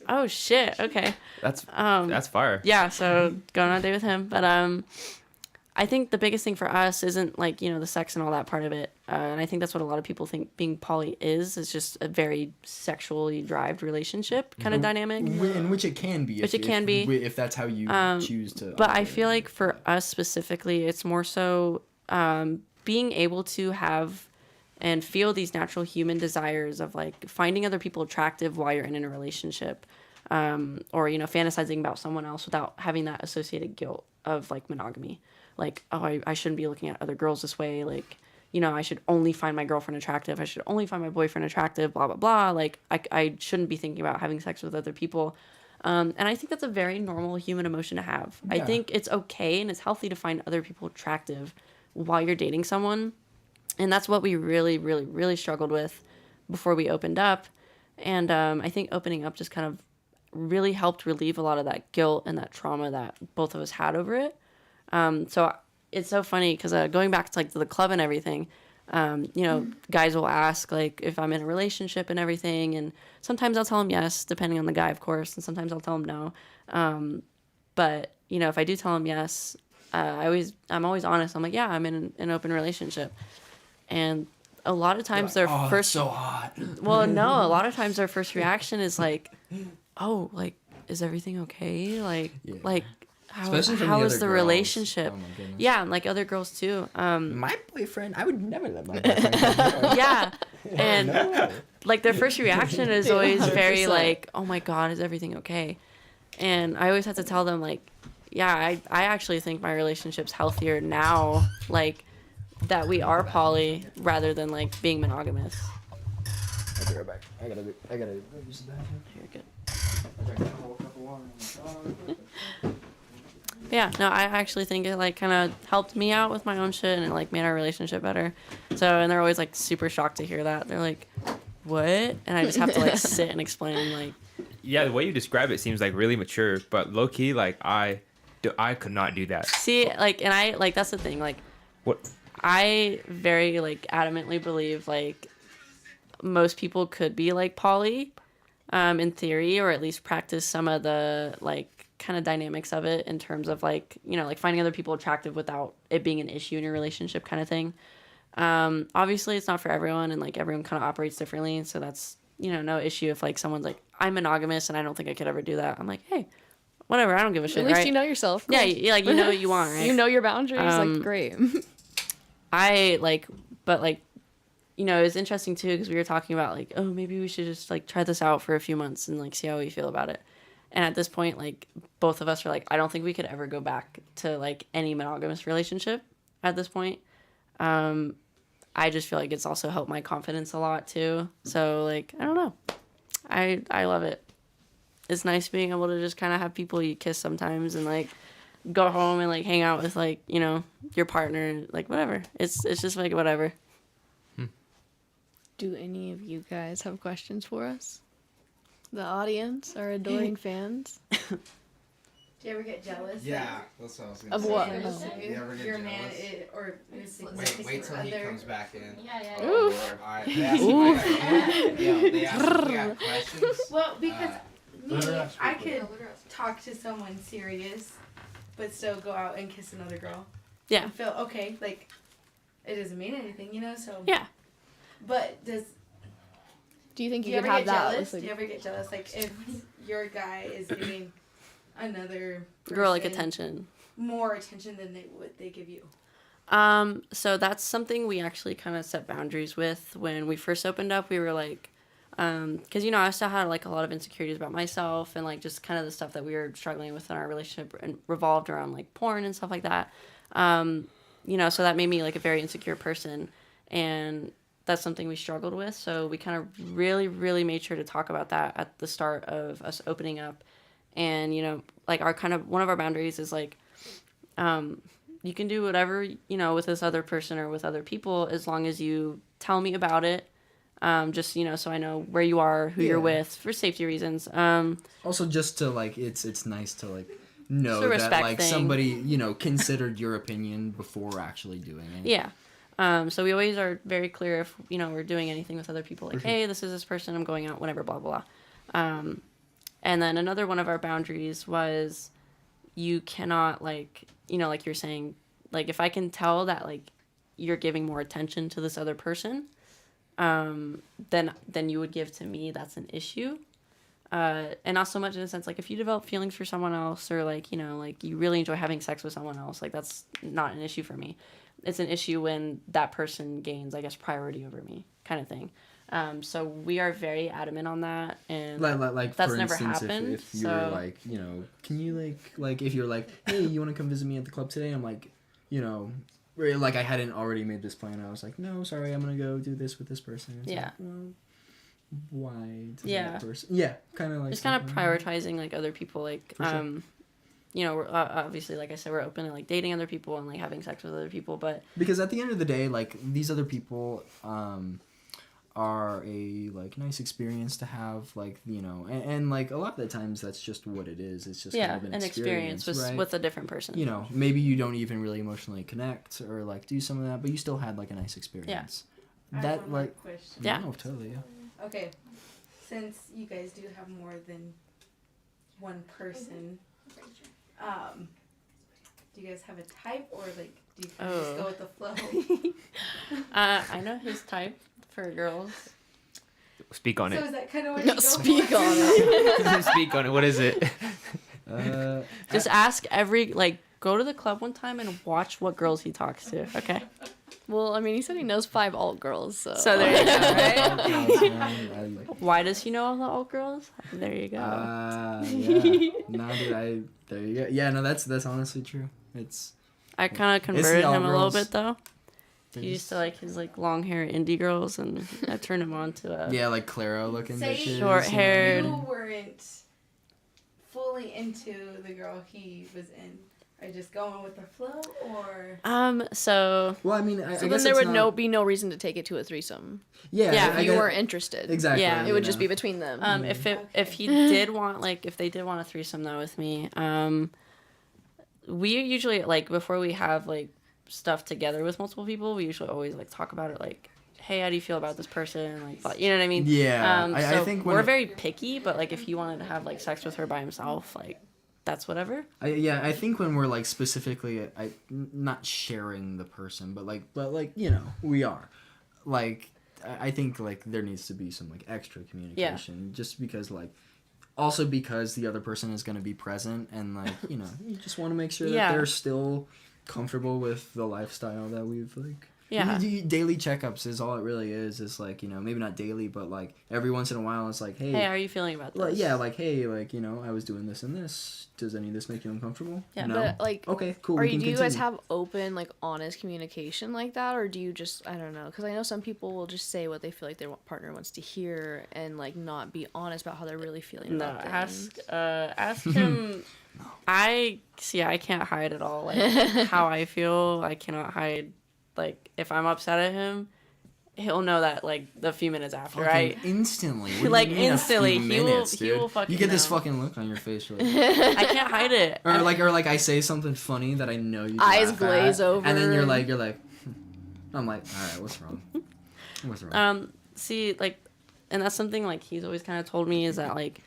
C: "Oh shit, okay."
A: That's fire.
C: Yeah, so going on a date with him, but I think the biggest thing for us isn't like, you know, the sex and all that part of it, and I think that's what a lot of people think being poly is just a very sexually driven relationship kind of dynamic.
E: In which it can be. If that's how you choose to.
C: But I
E: operate.
C: feel like for us specifically, it's more so being able to have and feel these natural human desires of like finding other people attractive while you're in a relationship, or, you know, fantasizing about someone else without having that associated guilt of like monogamy. Like, oh, I shouldn't be looking at other girls this way. Like, you know, I should only find my girlfriend attractive. I should only find my boyfriend attractive, blah, blah, blah. Like, I shouldn't be thinking about having sex with other people. And I think that's a very normal human emotion to have.
E: Yeah.
C: I think it's okay and it's healthy to find other people attractive while you're dating someone. And that's what we really, really, really struggled with before we opened up. And I think opening up just kind of really helped relieve a lot of that guilt and that trauma that both of us had over it. So it's so funny because going back to like to the club and everything, you know, guys will ask like if I'm in a relationship and everything, and sometimes I'll tell them yes, depending on the guy, of course, and sometimes I'll tell them no. But you know, if I do tell them yes, I'm always honest. I'm like, yeah, I'm in an open relationship, and a lot of times their first
E: so hot.
C: well, no, a lot of times their first reaction is like, oh, like, is everything okay? Like, like, how is the
E: girls.
C: relationship?
E: Oh my goodness.
C: Yeah, and like other girls too.
E: My boyfriend, I would never let my boyfriend come here.
C: Yeah, and
E: No.
C: like their first reaction is always very like, oh my God, is everything okay? And I always have to tell them like, yeah, I actually think my relationship's healthier now, like that we are poly rather than like being monogamous.
E: I'll be right back. I gotta use the bathroom.
C: You're good.
E: I drank a whole cup of water.
C: Yeah, no, I actually think it like kind of helped me out with my own shit and it like made our relationship better. So, and they're always like super shocked to hear that. They're like, what? And I just have to like sit and explain like.
A: Yeah, the way you describe it seems like really mature, but low key, like I could not do that.
C: See, like, and I like that's the thing, like,
A: What?
C: I very like adamantly believe like most people could be like poly, in theory, or at least practice some of the like kind of dynamics of it in terms of like, you know, like finding other people attractive without it being an issue in your relationship kind of thing. Obviously it's not for everyone and like everyone kind of operates differently. So that's, you know, no issue if like someone's like, I'm monogamous and I don't think I could ever do that. I'm like, hey, whatever. I don't give a shit.
B: At least
C: right?
B: you know yourself.
C: Yeah. Like, you know what you want, right?
B: You know your boundaries. Like, great.
C: I like, but like, you know, it's interesting too because we were talking about like, oh, maybe we should just like try this out for a few months and like see how we feel about it. And at this point, like both of us are like, I don't think we could ever go back to like any monogamous relationship at this point. I just feel like it's also helped my confidence a lot too. So like, I don't know. I love it. It's nice being able to just kind of have people you kiss sometimes and like go home and like hang out with like, you know, your partner, like whatever. It's just like whatever.
B: Do any of you guys have questions for us? The audience, our adoring fans.
F: Do you ever get jealous?
D: Yeah, that's what I was gonna
B: Of
D: say.
B: what?
D: You ever get
F: Your
D: jealous?
F: man is, or
D: Wait till he comes back in.
F: Yeah.
D: Oh, Lord. Alright, they asked me, they asked me if we got questions.
F: Well, because
D: let her
F: me,
D: ask
F: I
D: real
F: could talk to someone serious, but still go out and kiss another girl.
C: Yeah.
F: And feel okay, like it doesn't mean anything, you know. So
C: Yeah.
F: But
B: Do you think
F: do
B: you
F: you
B: could
F: ever
B: have
F: get
B: that?
F: jealous?
B: With,
F: Do you ever get jealous, like if your guy is giving another
C: Girl like
F: person
C: attention.
F: more attention than they give you?
C: So that's something we actually kind of set boundaries with when we first opened up. We were like, because, you know, I still had like a lot of insecurities about myself and like just kind of the stuff that we were struggling with in our relationship and revolved around like porn and stuff like that. You know, so that made me like a very insecure person, and that's something we struggled with. So we kind of really, really made sure to talk about that at the start of us opening up. And, you know, like our kind of, one of our boundaries is like, you can do whatever, you know, with this other person or with other people, as long as you tell me about it. Just, you know, so I know where you are, who you're with, for safety reasons.
E: Also, just to like, it's nice to like know
C: It's a
E: that
C: respect
E: like
C: thing.
E: somebody, you know, considered your opinion before actually doing it.
C: Yeah. So we always are very clear if, you know, we're doing anything with other people, like, hey, this is this person, I'm going out, whatever, blah, blah, blah. And then another one of our boundaries was you cannot, like, you know, like you're saying, like, if I can tell that, like, you're giving more attention to this other person, than you would give to me, that's an issue. And not so much in a sense, like, if you develop feelings for someone else or, like, you know, like, you really enjoy having sex with someone else, like, that's not an issue for me. It's an issue when that person gains, I guess, priority over me, kind of thing. So we are very adamant on that, and
E: Like
C: that's
E: for
C: never
E: instance,
C: happened.
E: if you were like, you know, can you like if you're like, hey, you want to come visit me at the club today? I'm like, you know, like I hadn't already made this plan. I was like, no, sorry, I'm gonna go do this with this person. It's
C: Yeah.
E: like, well, why does
C: Yeah.
E: that person? Yeah, kind of like
C: Just kind of prioritizing like other people, like
E: For sure.
C: you know, we're, obviously, like I said, we're open to like dating other people and like having sex with other people, but
E: because at the end of the day, like these other people are a like nice experience to have, like, you know, and like a lot of the times that's just what it is. It's just
C: yeah,
E: kind of
C: an experience with
E: right?
C: with a different person.
E: You know, maybe you don't even really emotionally connect or like do some of that, but you still had like a nice experience.
F: I have
E: That
F: one more
E: like
F: question.
C: Yeah.
E: no, totally, yeah.
F: Okay, since you guys do have more than one person, do you guys have a type, or like do you kind of just go with the flow?
C: I know his type for girls.
A: Speak on
F: So
A: it.
F: is that kind of what you go
B: Speak
F: for?
B: on it.
A: Speak on it. What is it?
C: Just ask go to the club one time and watch what girls he talks to. Okay.
B: Well, I mean, he said he knows 5 alt girls, so.
C: So there you go. Right?
E: I like,
C: Why does he know all the alt girls? There you go.
E: yeah. No, dude, there you go. Yeah, no, that's honestly true. It's
C: I kind of
E: It's the
C: converted him a little
E: alt girls.
C: bit though. He used to like his like long hair indie girls, and I turned him on to a
E: yeah, like Clara looking
F: Say
E: bitches.
C: short haired.
F: You weren't fully into the girl he was in. Are you just going with the flow, or?
C: So
E: Well, I mean, I
B: So
E: guess
B: then there
E: it's
B: would
E: not,
B: be no reason to take it to a threesome.
E: Yeah,
C: Yeah,
B: If
E: I
B: you
E: get-
B: weren't interested.
E: exactly.
C: Yeah,
B: It
E: you
B: would just
E: know.
B: be between them.
C: if he did want if they did want a threesome though with me, we usually like before we have like stuff together with multiple people, we usually always like talk about it like, hey, how do you feel about this person? Like, you know what I mean?
E: Yeah, I
C: So
E: think when
C: we're
E: it-
C: very picky, but like if he wanted to have like sex with her by himself, like that's whatever.
E: I think when we're like specifically, not sharing the person, but like you know, we are, like, I think like there needs to be some like extra communication, just because like, also because the other person is going to be present, and like, you know, you just want to make sure
C: Yeah.
E: that they're still comfortable with the lifestyle that we've like.
C: Yeah.
E: Daily checkups is all it really is like, you know, maybe not daily, but like every once in a while it's like, hey,
C: Hey, how are you feeling about this?
E: like, yeah, like, hey, like, you know, I was doing this and this. Does any of this make you uncomfortable?
C: Yeah,
E: no.
B: But, like,
E: okay, cool.
B: Or
E: we
B: do
E: can
B: you guys
E: continue.
B: have open, like, honest communication like that? Or do you just, I don't know, because I know some people will just say what they feel like their partner wants to hear and, like, not be honest about how they're really feeling
C: No,
B: about things.
C: ask him. I can't hide at all. Like how I feel, I cannot hide. Like if I'm upset at him, he'll know that like the few minutes after.
E: Fucking instantly. What do you
C: Like,
E: mean a few
C: instantly, he will-
E: minutes,
C: he
E: dude?
C: will fucking
E: You get this
C: know.
E: fucking look on your face, you're like,
C: I can't hide it.
E: or like I say something funny that I know you
B: Eyes
E: laugh
B: glaze
E: at,
B: over.
E: and then you're like, I'm like, all right, what's wrong? What's wrong?
C: See, like, and that's something like he's always kind of told me is that like,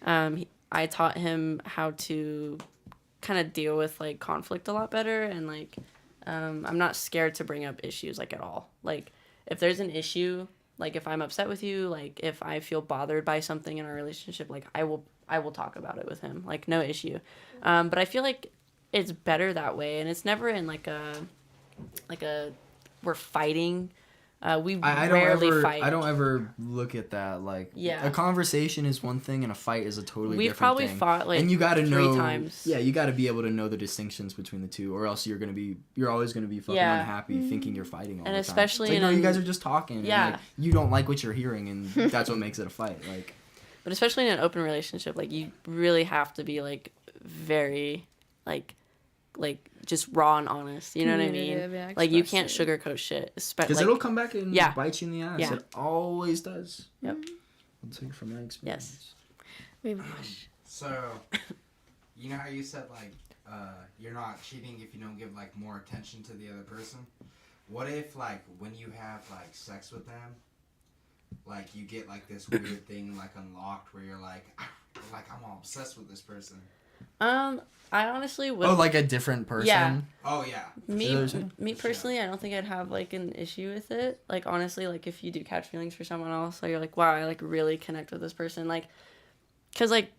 C: I taught him how to kind of deal with like conflict a lot better, and like, I'm not scared to bring up issues like at all. Like, if there's an issue, like if I'm upset with you, like if I feel bothered by something in our relationship, like I will talk about it with him, like no issue. But I feel like it's better that way, and it's never in like a we're fighting. We
E: I
C: rarely fight.
E: I don't ever look at that like,
C: Yeah.
E: a conversation is one thing and a fight is a totally
C: We've
E: different
C: probably
E: thing.
C: fought, like,
E: and you gotta
C: 3
E: know,
C: times.
E: Yeah, you gotta be able to know the distinctions between the two, or else you're always gonna be fucking
C: Yeah.
E: unhappy thinking you're fighting all
C: And
E: the
C: especially
E: time. It's like, no,
C: in
E: you guys
C: an-
E: are just talking.
C: Yeah.
E: And, like, you don't like what you're hearing, and that's what makes it a fight. Like,
C: But especially in an open relationship, like you really have to be like very like just raw and honest. You know what I mean?
B: Communicative, yeah,
C: Like you can't
B: expressive.
C: sugarcoat shit.
E: because it'll come back and
C: Yeah.
E: bite you in the ass.
C: Yeah.
E: It always does.
C: Yep.
E: I'll take it from my experience.
B: We have a question.
D: So, you know how you said like you're not cheating if you don't give like more attention to the other person? What if like when you have like sex with them, like you get like this weird thing like unlocked where you're like I'm all obsessed with this person?
C: I honestly would.
E: Oh, like a different person?
C: Yeah.
D: Oh yeah.
C: Me personally, I don't think I'd have like an issue with it. Like honestly, like if you do catch feelings for someone else, or you're like, wow, I like really connect with this person, like, cause like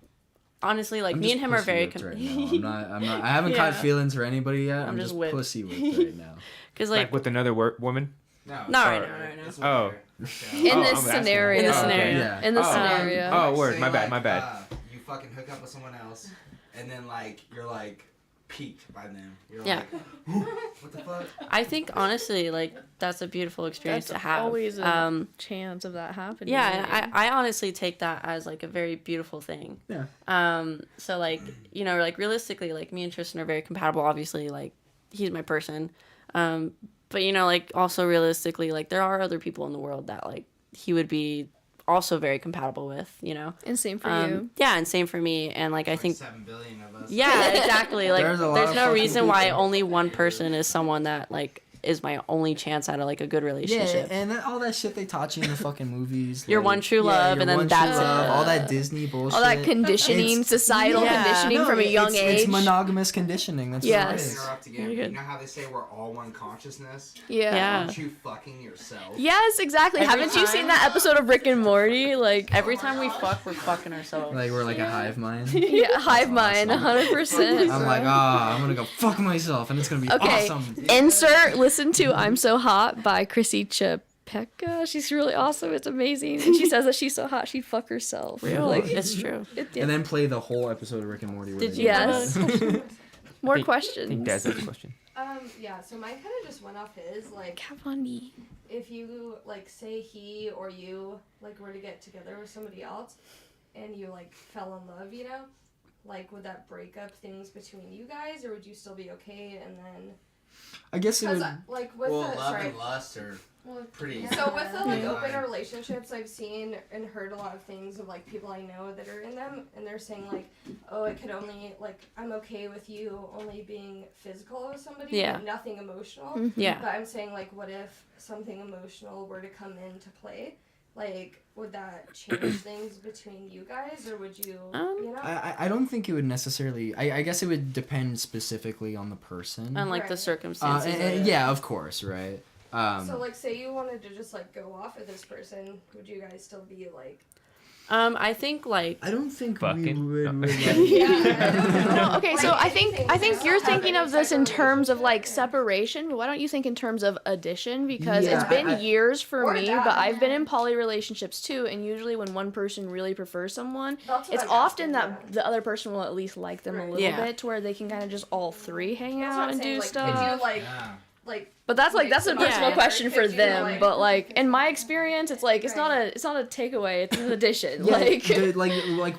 C: honestly, like
E: I'm
C: me
E: just
C: and him are very
E: pussy whipped right now. I'm not. I haven't
C: Yeah.
E: caught feelings for anybody yet. I'm
C: just
E: just
C: whipped.
E: pussy whipped right now.
C: cause
A: Like
C: like
A: with another woman?
D: No.
C: not right
A: Sorry.
C: now, right now.
D: It's
A: Oh.
D: whatever.
B: In
A: Oh,
B: this
A: I'm asking.
B: scenario.
C: In this
A: Oh, okay.
C: scenario.
E: Yeah.
B: In this
A: Oh.
B: scenario.
A: Oh, word.
D: Say,
A: My bad, my bad.
D: You fucking hook up with someone else, and then like you're like, piqued by them. You're
C: Yeah.
D: like, what the fuck?
C: I think honestly, like that's a beautiful experience
B: That's
C: to have.
B: always a chance of that happening.
C: Yeah, and I honestly take that as like a very beautiful thing.
E: Yeah.
C: So like, you know, like realistically, like me and Tristan are very compatible. Obviously, like he's my person. But you know, like also realistically, like there are other people in the world that like he would be also very compatible with, you know.
B: And same for you.
C: Yeah, and same for me. And like I think
D: 7 billion of us.
C: yeah, exactly. Like
E: There's a lot
C: there's
E: of
C: no
E: fucking
C: reason why
E: people.
C: only one person is someone that like is my only chance at like a good
E: Yeah,
C: relationship.
E: and then all that shit they taught you in the fucking movies.
C: Your
E: like,
C: one true love,
E: your
C: and then
E: one true
C: that's it.
E: love, all that Disney bullshit.
B: All that conditioning,
E: It's-
B: societal
C: yeah.
B: conditioning
E: No,
B: from a young age.
E: It's monogamous conditioning. That's
B: Yes.
E: what it
D: Sorry to
E: is.
D: interrupt again.
C: You're
D: You
C: good.
D: know how they say we're all one consciousness?
B: Yeah.
D: Aren't you fucking yourself?
B: Yes, exactly.
C: Every
B: Haven't you
C: time-
B: seen that episode of Rick and Morty? Like,
C: Every time we fuck, we're fucking ourselves.
E: Like we're like a hive mind.
B: yeah, hive mind, 100%.
E: I'm like, I'm gonna go fuck myself, and it's gonna be
B: Okay.
E: awesome.
B: Insert listen to I'm So Hot by Chrissy Chapeka. She's really awesome. It's amazing. And she says that she's so hot she'd fuck herself.
C: Real.
B: Like,
C: It's true.
E: And then play the whole episode of Rick and Morty. where
C: Did
E: they
C: you
E: do
B: Yes.
E: that.
B: more
A: I think
B: questions.
A: Daz has a question.
G: Yeah, so mine kind of just went off his, like,
B: Come on me.
G: if you, like, say he or you, like, were to get together with somebody else, and you, like, fell in love, you know? Like, would that break up things between you guys, or would you still be okay, and then...
E: I guess it
G: Because,
E: would.
G: like, with
D: Well,
G: the...
D: love
G: sorry.
D: and lust are
G: Well,
D: pretty.
G: So with the like
D: Yeah.
G: open relationships, I've seen and heard a lot of things of like people I know that are in them, and they're saying like, oh, it could only like I'm okay with you only being physical with somebody,
C: Yeah.
G: but nothing emotional.
C: Yeah.
G: But I'm saying like, what if something emotional were to come into play? Like, would that change things between you guys, or would you, you know?
E: I don't think it would necessarily. I guess it would depend specifically on the person.
C: And like the
G: Right.
C: circumstances. of
E: And
C: it.
E: yeah, of course, right.
G: So like, say you wanted to just like go off with this person, would you guys still be like?
C: I think like
E: I don't think
A: Fucking-
E: we would.
A: no.
B: No, okay, so I think you're thinking of this in terms of like separation. Why don't you think in terms of addition? Because
E: Yeah,
B: it's been
E: I-
B: years for
G: Or
B: me,
G: that.
B: but I've been in poly relationships too, and usually when one person really prefers someone,
G: That's what
B: it's
G: I'm
B: often
G: asking,
B: that the other person will at least like them a
G: Right.
B: little
C: Yeah.
B: bit, to where they can kind of just all three hang
G: That's what
B: out
G: I'm
B: and
G: saying,
B: do
G: like,
B: stuff.
G: Could you like
D: Yeah.
G: like?
B: But that's like that's a
G: mix them
B: personal
G: up,
B: question
G: or
B: for
G: could you,
B: them.
G: like-
B: But like in my experience, it's like it's not a takeaway. It's an addition.
E: Yeah,
B: like
E: like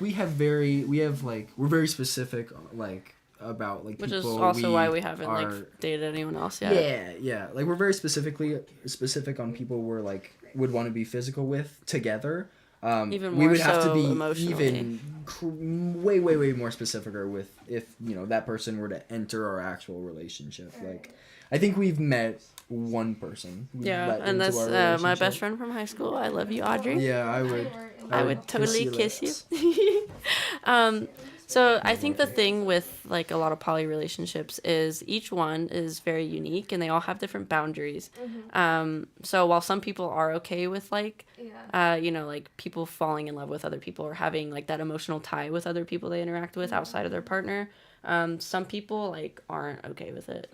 E: we're very specific like about like
C: which is
E: people
C: also why we haven't
E: are,
C: like dated anyone else yet.
E: yeah like we're very specific on people we're like would want to be physical with together.
C: Even
E: we
C: more
E: would have
C: so
E: to be
C: emotionally.
E: even way more specific with if you know that person were to enter our actual relationship. Like I think we've met one person. We've
C: Yeah,
E: let
C: and
E: into
C: that's
E: our
C: my
E: relationship.
C: best friend from high school. I love you, Audrey.
E: Yeah, I would.
C: I would totally kiss you. So I think the thing with like a lot of poly relationships is each one is very unique and they all have different boundaries. So while some people are okay with like, you know, like people falling in love with other people or having like that emotional tie with other people they interact with outside of their partner, some people like aren't okay with it.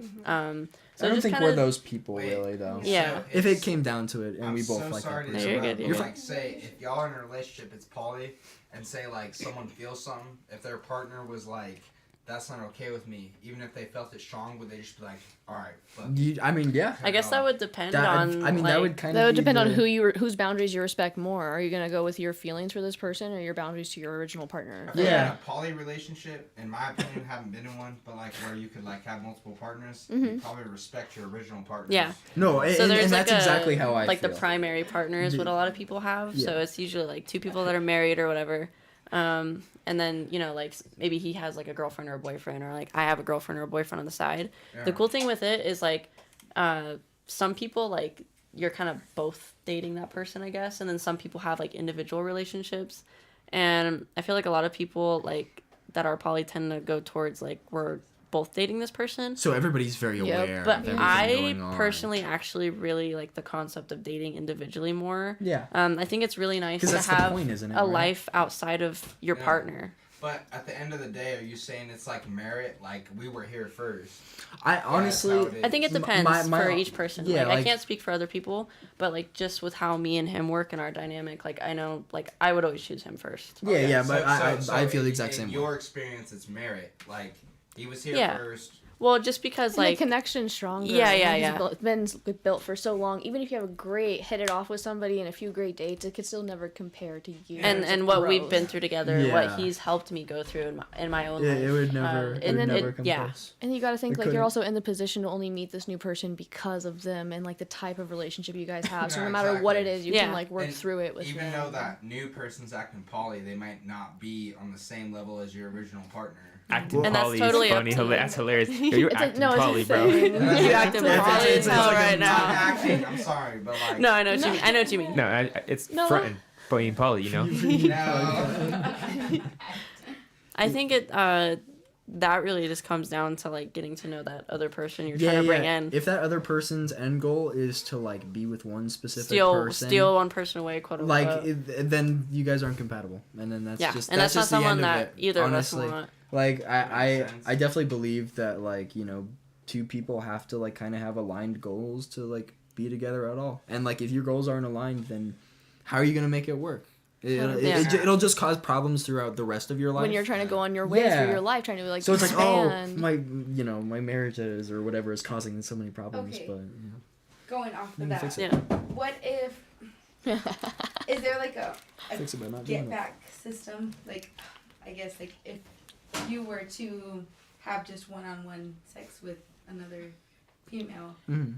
C: So
E: I don't
C: just
E: think
C: kinda-
E: we're those people
D: Wait.
E: really though.
C: Yeah.
D: So
E: If it
D: it's-
E: came down to it and
D: I'm
E: we both
D: so
E: like
D: sorry
E: that
D: to
E: person.
C: You're
D: interrupt,
C: good,
D: but,
C: you're
D: like say if y'all are in a relationship, it's poly, and say like someone feels something, if their partner was like, that's not okay with me, even if they felt it strong, would they just be like, all right, fuck you.
E: I mean, yeah.
C: I guess that would depend
E: That,
C: on.
E: I mean,
C: like,
E: that would kind of.
B: that would depend on whose boundaries you respect more. Are you gonna go with your feelings for this person or your boundaries to your original partner?
D: I feel
E: Yeah.
D: like in a poly relationship, in my opinion, haven't been in one, but like where you could like have multiple partners, you probably respect your original partner.
C: Yeah.
E: No,
C: So
E: and
C: there's
E: that's
C: like
E: exactly how I
C: like
E: feel.
C: the primary partner is what a lot of people have. So
E: Yeah.
C: it's usually like two people that are married or whatever. And then, you know, like maybe he has like a girlfriend or a boyfriend, or like I have a girlfriend or a boyfriend on the side.
D: Yeah.
C: The cool thing with it is like some people like you're kind of both dating that person, I guess, and then some people have like individual relationships. And I feel like a lot of people like that are poly tend to go towards like we're both dating this person.
E: So everybody's very
B: Yep.
E: aware.
C: But
E: of everything
C: I
E: going on.
C: personally actually really like the concept of dating individually more.
E: Yeah.
C: I think it's really nice
E: 'Cause
C: to
E: that's the
C: have
E: point, isn't it,
C: a
E: right?
C: life outside of your
D: Yeah.
C: partner.
D: But at the end of the day, are you saying it's like merit? Like we were here first.
E: I honestly.
D: That's how it
C: I think it
E: My-
C: depends
E: my-
C: for each person.
E: yeah,
C: like, I
E: like-
C: can't speak for other people, but like just with how me and him work in our dynamic, like I know like I would always choose him first.
E: Yeah,
D: Okay,
E: yeah, but
D: so
E: I feel the
D: in-
E: exact same
D: in
E: way.
D: your experience, it's merit. Like He was here
C: Yeah.
D: first.
C: Well, just because,
B: And
C: like...
B: the connection's stronger.
C: Yeah,
B: and
C: yeah,
B: he's
C: yeah.
B: Been built for so long. Even if you have a great hit it off with somebody and a few great dates, it could still never compare to you.
C: And what we've been through together,
E: Yeah.
C: what he's helped me go through in my own life.
E: It would never,
C: and then
E: never come
C: yeah.
E: close.
B: And you got to think
E: It
B: like you're
E: couldn't.
B: also in the position to only meet this new person because of them and like the type of relationship you guys have. So
D: Yeah,
B: no matter what it
D: exactly.
B: is, you
C: Yeah.
B: can like work
D: And
B: through it with
D: even
B: them.
D: though that new person's acting poly, they might not be on the same level as your original partner.
A: Acting
C: And that's
A: poly
C: totally
A: is
C: up
A: funny.
C: to you.
A: That's hilarious. Yo, you're
B: It's a-
A: acting
B: no, it's a
A: poly, bro.
B: thing.
C: You acting
B: It's-
C: poly
B: it's
C: as hell
E: like a-
C: right
D: Not
C: now.
D: acting. I'm sorry, but like.
C: No, I know what you mean. I know what you mean.
A: No, it's
B: No.
A: fronting, being poly. You know.
D: No.
C: I think that really just comes down to like getting to know that other person you're trying to bring in.
E: If that other person's end goal is to like be with one specific person,
C: Steal one person away, quote unquote.
E: like then you guys aren't compatible, and then that's
C: yeah,
E: just
C: and that's not
E: just the
C: someone
E: end of
C: that
E: it,
C: either
E: honestly.
C: of us want.
E: Like I
D: Makes sense.
E: definitely believe that like, you know, two people have to like kind of have aligned goals to like be together at all. And like if your goals aren't aligned, then how are you gonna make it work? It'll just cause problems throughout the rest of your life.
B: when you're trying to go on your way through
E: Yeah.
B: your life, trying to like
E: so it's like,
B: expand.
E: oh, my marriage is or whatever is causing so many problems.
F: Okay.
E: But
F: Going off
E: you
F: of
E: can
F: that,
E: fix it.
C: Yeah.
F: what if is there like a
E: Fix it by not doing
F: get
E: it.
F: back system? Like, I guess like if you were to have just one-on-one sex with another female,
E: Mhm.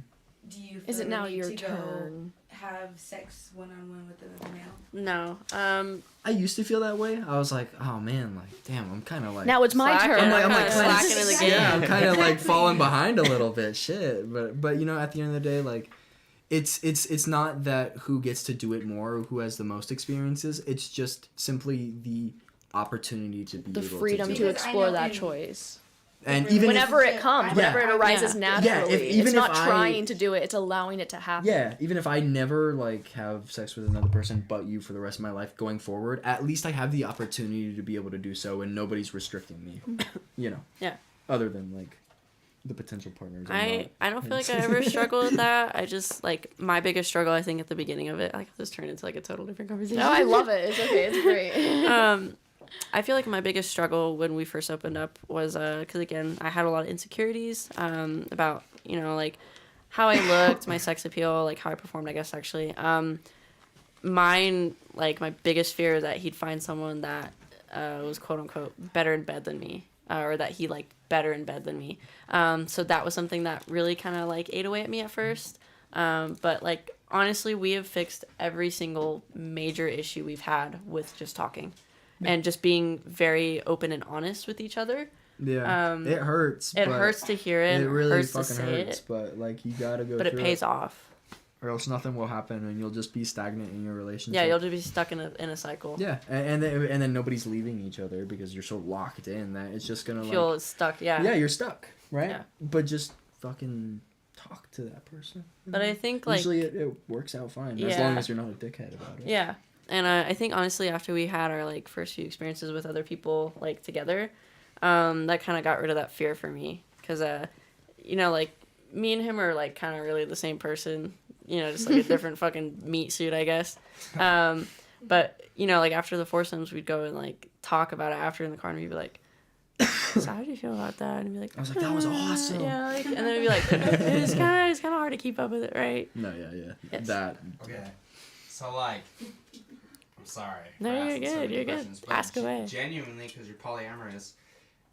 F: do you feel
B: Is it
F: the
B: now
F: need
B: your
F: to go
B: turn?
F: have sex one-on-one with another male?
C: No.
E: I used to feel that way. I was like, oh man, like damn, I'm kind of like
B: Now it's my
C: Slacking.
B: turn.
E: I'm like
C: kinda
E: kinda
C: slacking in the game.
E: Yeah, I'm kind of like falling behind a little bit. Shit, but you know, at the end of the day, like, it's not that who gets to do it more or who has the most experiences. It's just simply the opportunity to be
B: The
E: able
B: freedom
E: to
B: to
E: do it.
F: Because I
B: explore
F: know
B: that
F: in-
B: choice.
E: And even
B: Whenever
F: if-
B: it comes,
F: Yeah.
B: whenever it arises
C: Yeah.
B: naturally,
E: even
B: it's not
E: if I-
B: trying to do it; it's allowing it to happen.
E: yeah, even if I never like have sex with another person but you for the rest of my life going forward, at least I have the opportunity to be able to do so, and nobody's restricting me. You know.
C: Yeah.
E: Other than like the potential partners.
C: I don't feel like I ever struggle with that. I just like my biggest struggle. I think at the beginning of it, like this turned into like a total different conversation.
B: No, I love it. It's okay. It's great.
C: I feel like my biggest struggle when we first opened up was because again I had a lot of insecurities about like how I looked, my sex appeal, like how I performed. I guess actually, mine like my biggest fear is that he'd find someone that was quote unquote better in bed than me, or that he liked better in bed than me. So that was something that really kind of like ate away at me at first. But like honestly, we have fixed every single major issue we've had with just talking. And just being very open and honest with each other.
E: Yeah, it hurts.
C: It
E: but
C: hurts to hear it.
E: It really
C: hurts to
E: fucking
C: say
E: hurts.
C: it,
E: But like you gotta go.
C: but it
E: through
C: pays off.
E: or else nothing will happen, and you'll just be stagnant in your relationship.
C: Yeah, you'll just be stuck in a cycle.
E: Yeah, and then nobody's leaving each other because you're so locked in that it's just gonna
C: Feel
E: like.
C: stuck. Yeah.
E: Yeah, you're stuck, right?
C: Yeah.
E: But just fucking talk to that person.
C: But I think like
E: Usually it works out fine as
C: Yeah.
E: long as you're not a dickhead about it.
C: yeah, and I think honestly after we had our like first few experiences with other people like together, that kind of got rid of that fear for me because like me and him are like kind of really the same person. Just like a different fucking meat suit, I guess. But like after the foursomes, we'd go and like talk about it after in the car, and we'd be like, "So how did you feel about that?" And be like,
E: I was like, that was awesome.
C: Yeah, like, and then it'd be like, it's kind of hard to keep up with it, right?
E: No, yeah.
C: Yes.
E: That.
D: Okay. So like, I'm sorry.
C: No,
D: for
C: you're
D: asking so
C: good,
D: many
C: you're good.
D: questions, but
C: Ask away.
D: Genuinely, because you're polyamorous,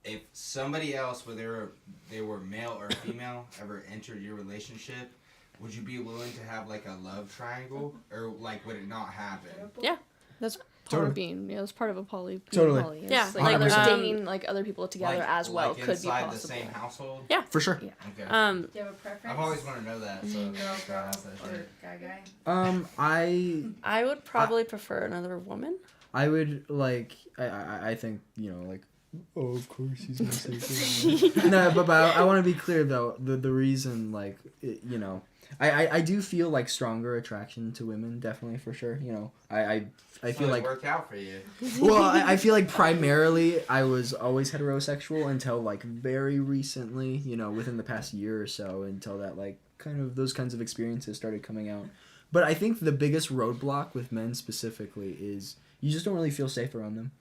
D: if somebody else, whether they were male or female, ever entered your relationship, would you be willing to have like a love triangle, or like would it not happen?
B: That's part
E: Totally.
B: of being. Yeah, that's part of a poly.
E: Totally.
B: Poly. It's
C: Yeah,
B: like others
E: 100%.
B: dating like other people together
D: Like-
B: as well
D: like
B: could be
D: inside
B: possible.
D: the same household.
E: For sure.
B: Yeah.
D: Okay.
F: Do you have a preference?
D: I've always wanted to know that. So
F: Girl,
D: gotta
F: girl,
D: ask that
F: or
D: shit.
F: guy.
C: I would probably prefer another woman.
E: I would like. I think like. Oh, of course he's gonna say something. No, but I want to be clear though. The reason like I do feel like stronger attraction to women, definitely for sure. I feel
D: So it
E: like.
D: worked out for you.
E: Well, I feel like primarily I was always heterosexual until like very recently. Within the past year or so, until that like those kinds of experiences started coming out. But I think the biggest roadblock with men specifically is you just don't really feel safe around them.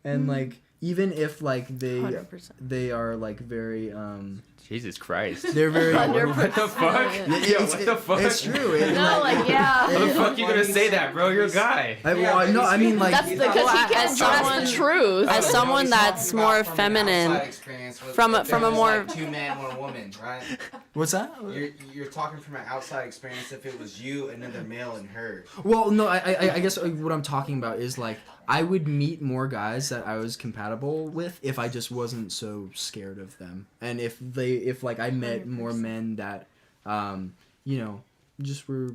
E: And like even if like
B: 100%.
E: they are like very
A: Jesus Christ.
E: they're very
A: What the fuck? Yo, what the fuck?
E: It's true.
B: No, like, yeah.
A: How the fuck you gonna say that, bro? You're a guy.
E: I mean like
B: That's because he can't trust the truth.
C: As someone that's more feminine, from a more-
D: like 2 men, 1 woman, right?
E: what's that?
D: You're talking from an outside experience. If it was you, another male, and her.
E: Well, no, I guess what I'm talking about is like I would meet more guys that I was compatible with if I just wasn't so scared of them, and if like I met more men that, you know, just were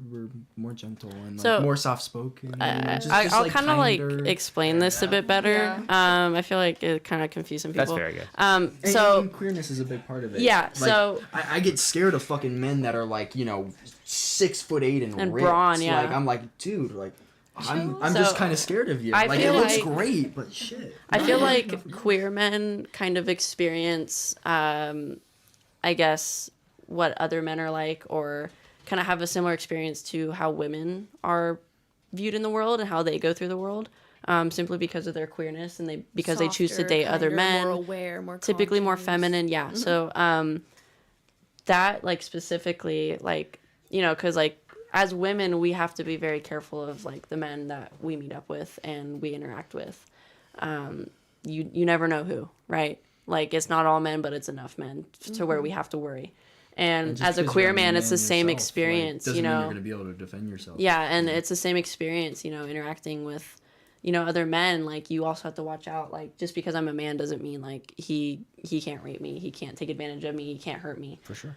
E: more gentle and like,
C: So,
E: more soft spoken.
C: I'll kind of like explain this a bit better.
B: Yeah.
C: I feel like it kind of confused some
A: That's
C: people.
A: very good.
E: And queerness is a big part of it.
C: Yeah,
E: Like,
C: so-
E: I get scared of fucking men that are like, you know, 6'8" and ripped.
C: brawn, yeah.
E: Like I'm like, dude, like I'm
C: So,
E: just kind of scared of you.
C: I
E: Like it
C: feel
E: looks
C: like-
E: great, but shit.
C: I feel like queer men kind of experience, I guess, what other men are like, or kind of have a similar experience to how women are viewed in the world and how they go through the world, simply because of their queerness and because they choose to
B: Softer,
C: date other
B: kinder,
C: men,
B: more aware, more
C: typically more
B: conscious.
C: feminine. Yeah. So that like specifically, like, you know, because like as women we have to be very careful of like the men that we meet up with and we interact with. You never know who, right? Like it's not all men, but it's enough men to where we have to worry. And
E: just
C: as a
E: 'cause
C: queer
E: you're
C: man, it's the
E: yourself,
C: same
E: like,
C: experience,
E: doesn't
C: you
E: mean
C: know.
E: you're gonna be able to defend yourself.
C: Yeah, and it's the same experience, you know, interacting with, you know, other men. Like you also have to watch out. Like just because I'm a man doesn't mean like he can't rape me, he can't take advantage of me, he can't hurt me.
E: For sure.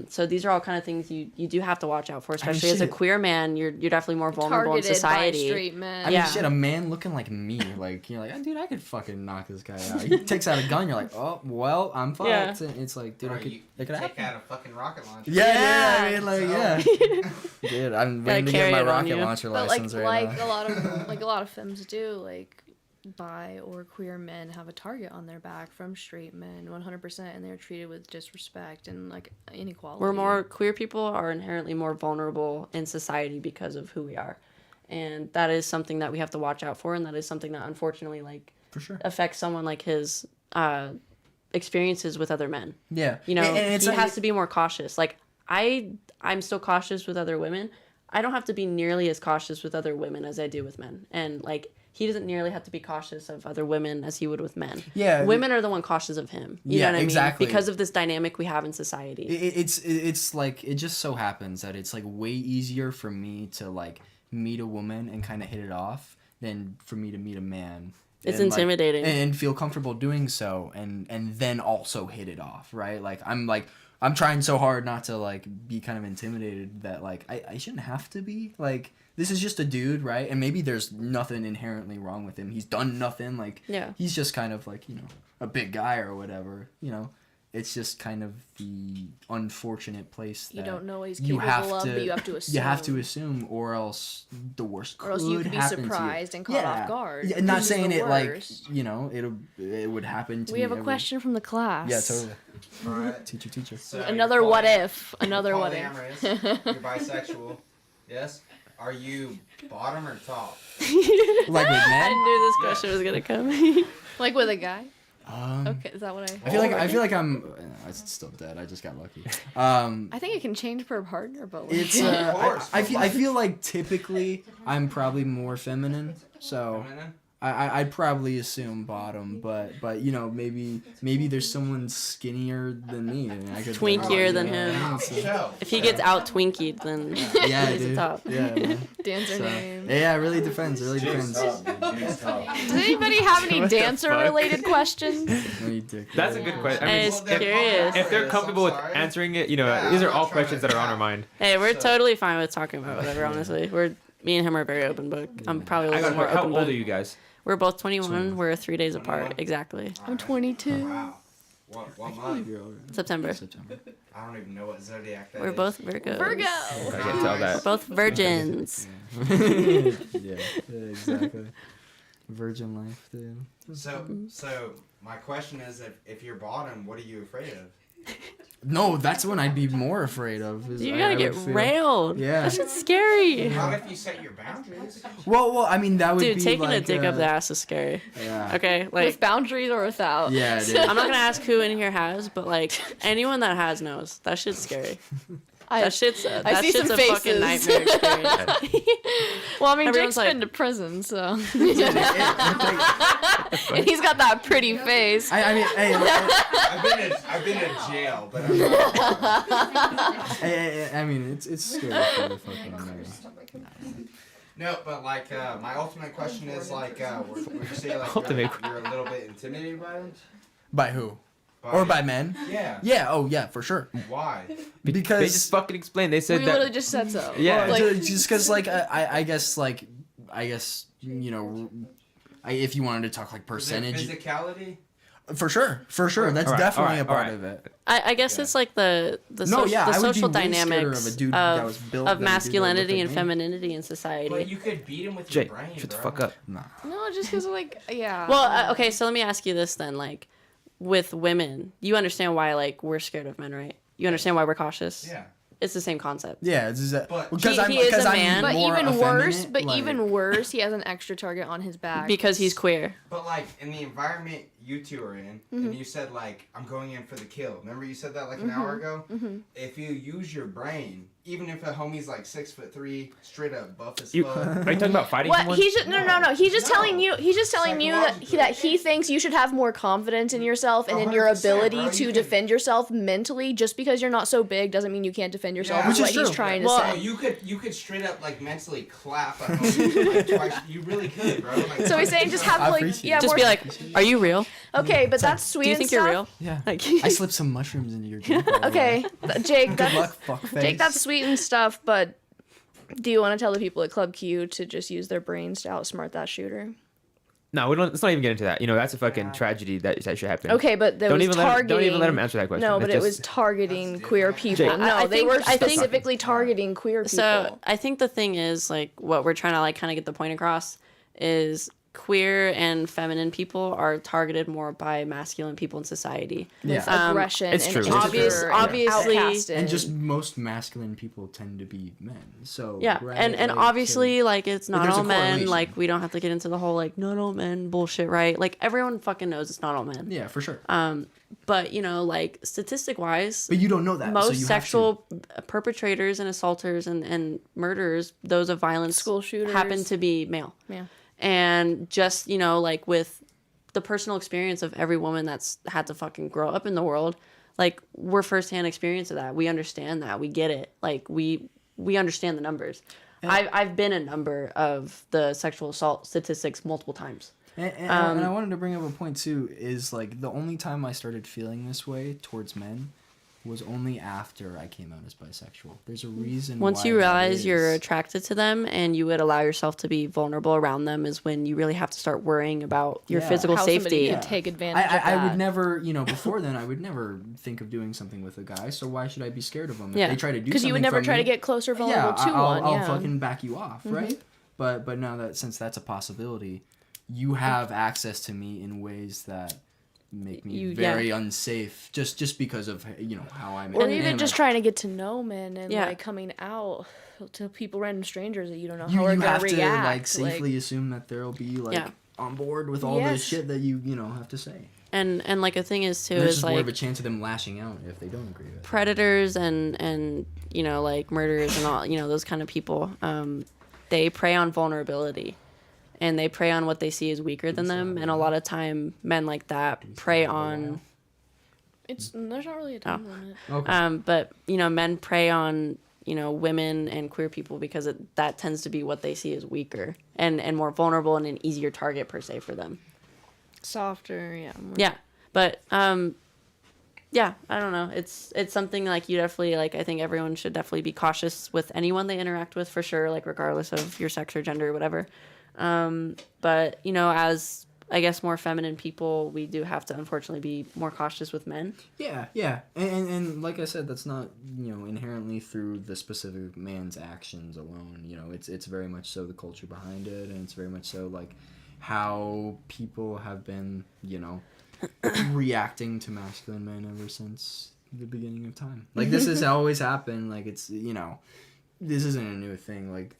C: So these are all kind of things you do have to watch out for, especially as a
E: shit.
C: queer man. You're definitely more vulnerable in
B: Targeted
C: society.
B: by straight men.
E: I mean,
C: Yeah.
E: shit, a man looking like me, like, you're like, oh, dude, I could fucking knock this guy out. He takes out a gun, you're like, oh, well, I'm fucked.
C: Yeah.
E: And it's like, dude,
D: Or
E: it could
D: take
E: happen.
D: out a fucking rocket launcher.
E: Yeah, I mean, like,
D: So-
E: yeah. Dude, I'm
C: Gotta
E: waiting to get
C: carry
E: my
C: it on
E: rocket
C: you.
E: launcher
B: But
E: license right now.
B: a lot of femmes do, like bi or queer men have a target on their back from straight men 100%, and they're treated with disrespect and like inequality.
C: Queer people are inherently more vulnerable in society because of who we are, and that is something that we have to watch out for, and that is something that unfortunately like
E: For sure.
C: affects someone like his experiences with other men.
E: Yeah.
C: You know,
E: and it's
C: he
E: like,
C: has to be more cautious. Like I'm still cautious with other women. I don't have to be nearly as cautious with other women as I do with men, and like he doesn't nearly have to be cautious of other women as he would with men.
E: Yeah.
C: Women are the one cautious of him. You
E: Yeah,
C: know what I
E: exactly.
C: mean? Because of this dynamic we have in society.
E: It's like, it just so happens that it's like way easier for me to like meet a woman and kind of hit it off than for me to meet a man.
C: It's
E: and, like,
C: intimidating.
E: and feel comfortable doing so, and then also hit it off, right? Like I'm trying so hard not to like be kind of intimidated that like I shouldn't have to be. Like this is just a dude, right? And maybe there's nothing inherently wrong with him. He's done nothing. Like
C: Yeah.
E: he's just kind of like, you know, a big guy or whatever, you know. It's just kind of the unfortunate place that
B: You don't know what he's
E: you
B: capable
E: have
B: of,
E: to,
B: but you have to assume.
E: You have to assume, or else the worst could
B: Or else you could be
E: happen to you.
B: surprised and caught off guard.
E: Yeah, not
B: This is
E: saying
B: the
E: it like,
B: worst.
E: you know, it would happen to
B: We
E: me
B: have a
E: every-
B: question from the class.
E: Yeah, totally.
D: Alright.
E: Teacher.
D: So
B: Another
D: you're
B: what
D: poly-
B: if. Another what if.
D: polyamorous, you're bisexual. Yes. Are you bottom or top?
E: Like with
C: I
E: men?
C: knew this question was gonna come.
B: Like with a guy?
E: Um,
B: Okay, is that what I...
E: I feel like I'm. It's still dead. I just got lucky.
B: I think it can change per partner, but like...
E: It's.
D: Of course.
E: I feel like typically I'm probably more feminine, so
D: Feminine?
E: I'd probably assume bottom, but you know, maybe there's someone skinnier than me. And I could
C: Twinkier than
E: you
C: him.
E: know,
D: Show.
C: If he gets out twinkied, then
E: Yeah,
C: he's a
E: dude.
C: top.
E: Yeah, man.
B: Dancer
E: So,
B: name.
E: yeah, it really depends. It really depends.
B: Does anybody have any
A: What the
B: dancer-related questions?
E: Really dick.
A: That's a good question. I
C: And
A: mean,
C: it's curious.
A: if they're comfortable with answering it, you know, these are all questions that are on our mind.
C: Hey, we're
D: So-
C: totally fine with talking about whatever. Honestly, me and him are very open book. I'm probably a
A: I
C: little
A: got
C: more
A: How
C: open
A: old
C: book.
A: are you guys?
C: We're both 21.
E: 21.
C: We're 3 days apart. Exactly.
B: I'm 22.
D: Wow. What month?
C: September.
D: I don't even know what zodiac that
C: We're
D: is.
C: both Virgos.
B: Virgo!
A: I can tell that.
C: Both virgins.
E: Yeah, exactly. Virgin life, dude.
D: So my question is, if you're bottom, what are you afraid of?
E: No, that's what I'd be more afraid of.
C: You gotta get railed.
E: Yeah.
C: That shit's scary.
D: Not if you set your boundaries.
E: Well, I mean, that would
C: Dude,
E: be
C: taking
E: like,
C: a dick up the ass is scary.
E: Yeah.
C: Okay,
B: With
C: like
B: boundaries or without.
E: Yeah, dude.
C: I'm not gonna ask who in here has, but like anyone that has knows that shit's scary. That shit's
B: I
C: that
B: see
C: shit's
B: some
C: a fucking
B: faces.
C: nightmare experience.
B: Well, I mean,
C: Everyone's
B: Jake's
C: like-
B: been to prison, so. And he's got that pretty face.
E: I mean, hey,
D: I've been in jail, but I'm not.
E: hey, I mean, it's scary for the fucking
D: No, but like my ultimate question is like, would you say like
A: Ultimate.
D: you're a little bit intimidated by them?
E: By who? Or by men?
D: Yeah.
E: Yeah. Oh, yeah, for sure.
D: Why?
E: Because
A: They just fucking explained. They said
B: We
A: that.
B: literally just said so.
A: Yeah.
B: Like,
E: just because, like, I guess you know, if you wanted to talk like
D: Is it
E: percentage,
D: physicality?
E: for sure, that's
A: Alright,
E: definitely a
A: alright,
E: part
A: alright.
E: of it.
C: I guess it's like the
E: I would be
C: social
E: way scared
C: dynamics
E: of a dude that was built
C: of
E: than a dude that
C: masculinity
E: looked
C: and
E: like me.
C: femininity in
D: But
C: society.
D: you could beat him with
A: Jake,
D: your brain,
A: shut the
D: bro.
A: fuck up.
E: Nah.
B: no, just because, like, yeah.
C: Well, okay, so let me ask you this then, like, with women, you understand why like we're scared of men, right? You understand why we're cautious?
D: Yeah.
C: It's the same concept.
E: Yeah, it's just
D: But
E: because
C: he is a
E: I'm
C: man.
B: But
E: more
B: even worse,
E: effeminate, like-
B: even worse, he has an extra target on his back.
C: Because he's queer.
D: But like in the environment you two are in, and you said like I'm going in for the kill. Remember you said that like an hour ago. If you use your brain, even if a homie's like 6'3", straight up buff as
A: You,
D: fuck.
A: are you talking about fighting
B: What
A: someone?
B: he's just no. He's just
D: No.
B: telling you. He's just telling you that he thinks you should have more confidence in yourself and in your
D: 100%,
B: ability
D: bro.
B: to
D: You can-
B: defend yourself mentally. Just because you're not so big doesn't mean you can't defend yourself.
D: Yeah.
B: Is
E: Which
B: what
E: is
B: he's
E: true.
B: trying to
C: Well,
D: No,
B: say.
D: you could straight up like mentally clap at homie like twice. You really could, bro. Like,
B: So he's saying just have
E: I
B: like
E: appreciate
B: yeah
E: it.
C: Just
B: more.
C: be like, are you real?
B: Okay, but that's sweet.
C: Do you
B: and
C: think you're
B: stuff.
C: real?
E: Yeah.
C: Like
E: I slipped some mushrooms into your drink. by the way.
B: Okay, Jake.
E: Good
B: That's
E: luck, fuckface.
B: Jake. That's sweet and stuff, but. Do you want to tell the people at Club Q to just use their brains to outsmart that shooter?
A: No, we don't. Let's not even get into that. You know, that's a fucking tragedy that should happen.
B: Okay, but that
A: Don't
B: was
A: even
B: targeting.
A: don't even let him answer that question.
B: No, but
A: That's
B: it was
A: just-
B: targeting
D: That's
B: queer
D: different.
B: people.
A: Jake.
B: No,
C: I
B: they
C: think-
B: were
C: I think-
B: specifically targeting queer people.
C: So I think the thing is like what we're trying to like kind of get the point across is queer and feminine people are targeted more by masculine people in society.
E: Yeah.
B: aggression
A: it's
B: and
A: true.
B: anger
C: Obviously-
B: and outcasted.
E: And just most masculine people tend to be men. So
C: Yeah,
E: right,
C: and
E: like,
C: obviously, like, it's not
E: there's a
C: all men.
E: correlation.
C: Like, we don't have to get into the whole, like, not all men bullshit, right? Like, everyone fucking knows it's not all men.
E: yeah, for sure.
C: But, you know, like, statistic-wise,
E: But you don't know that. so
C: most
E: you have to.
C: sexual perpetrators and assaulters and murderers, those of violence,
B: School shooters.
C: happen to be male.
B: Yeah.
C: And just, you know, like, with the personal experience of every woman that's had to fucking grow up in the world, like, we're firsthand experience of that. We understand that. We get it. Like, we understand the numbers. I've been a number of the sexual assault statistics multiple times.
E: And I wanted to bring up a point too. Is like the only time I started feeling this way towards men was only after I came out as bisexual. There's a reason.
C: Once
E: why
C: you
E: that
C: realize you're
E: is.
C: attracted to them and you would allow yourself to be vulnerable around them is when you really have to start worrying about your
E: Yeah.
C: physical
B: How somebody
C: safety.
B: could take advantage of
E: I
B: that.
E: would never, before then, I would never think of doing something with a guy. So why should I be scared of them? If
C: Yeah.
E: they try to do
B: Because
E: something
B: you would never
E: from
B: try
E: me,
B: to get closer vulnerable to
E: I'll,
B: one.
E: I'll
B: Yeah.
E: fucking back you off, right? But now that since that's a possibility, you have access to me in ways that make me very unsafe just because of how I'm
B: Or even just trying to get to know men and
C: Yeah.
B: like coming out to people, random strangers that you don't know
E: you
B: how are
E: you
B: gonna
E: have
B: react.
E: to like safely assume that there'll be like
C: Yeah.
E: on board with all the
B: Yes.
E: shit that you have to say.
C: And like a thing is too
E: And there's
C: is
E: just more of a
C: like
E: chance of them lashing out if they don't agree with it.
C: predators and like murderers and all those kind of people. They prey on vulnerability. And they prey on what they see as weaker than them, and a lot of time men like that prey on.
B: There's not really a time limit.
E: Okay.
C: But men prey on women and queer people because that tends to be what they see as weaker and more vulnerable and an easier target per se for them.
B: Softer, yeah. More.
C: Yeah, but yeah, I don't know. It's something like you definitely like. I think everyone should definitely be cautious with anyone they interact with for sure, like regardless of your sex or gender or whatever. But as I guess more feminine people, we do have to unfortunately be more cautious with men.
E: Yeah. And like I said, that's not, inherently through the specific man's actions alone. It's very much so the culture behind it, and it's very much so like how people have been, reacting to masculine men ever since the beginning of time. Like, this has always happened. Like, it's, you know, this isn't a new thing. Like,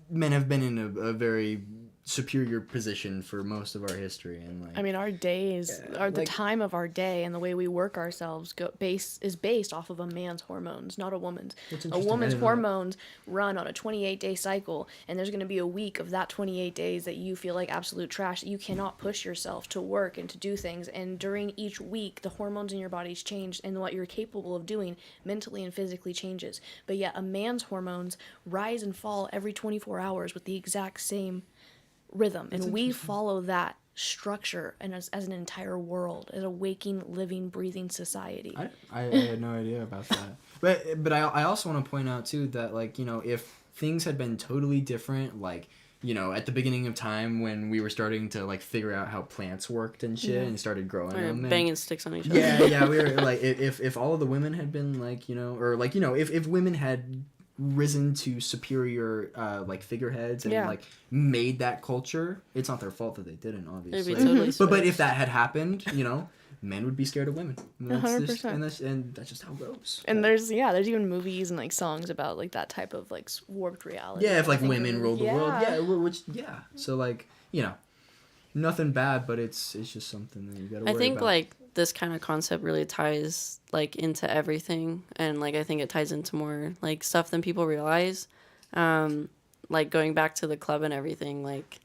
E: men have been in a very superior position for most of our history, and like,
B: I mean, our days, the time of our day, and the way we work ourselves is based off of a man's hormones, not a woman's. A woman's hormones run on a 28-day cycle, and there's going to be a week of that 28 days that you feel like absolute trash, that you cannot push yourself to work and to do things, and during each week, the hormones in your body's changed, and what you're capable of doing mentally and physically changes. But yet, a man's hormones rise and fall every 24 hours with the exact same rhythm, and we follow that structure, and as an entire world, as a waking, living, breathing society.
E: I had no idea about that. But I also want to point out too that, like, you know, if things had been totally different, like, you know, at the beginning of time when we were starting to like figure out how plants worked and shit, and started growing them,
C: banging sticks on each other.
E: Yeah, we were like, if all of the women had been like, you know, or like, you know, if women had risen to superior like figureheads and like made that culture, it's not their fault that they didn't, obviously.
C: Totally
E: but if that had happened, you know, men would be scared of women.
B: 100%.
E: And that's just how it goes.
B: And there's even movies and like songs about like that type of like warped reality.
E: Yeah, if like women ruled the world. So like, you know, nothing bad, but it's just something that you gotta worry about.
C: I think like this kind of concept really ties like into everything, and like I think it ties into more like stuff than people realize. Like going back to the club and everything, like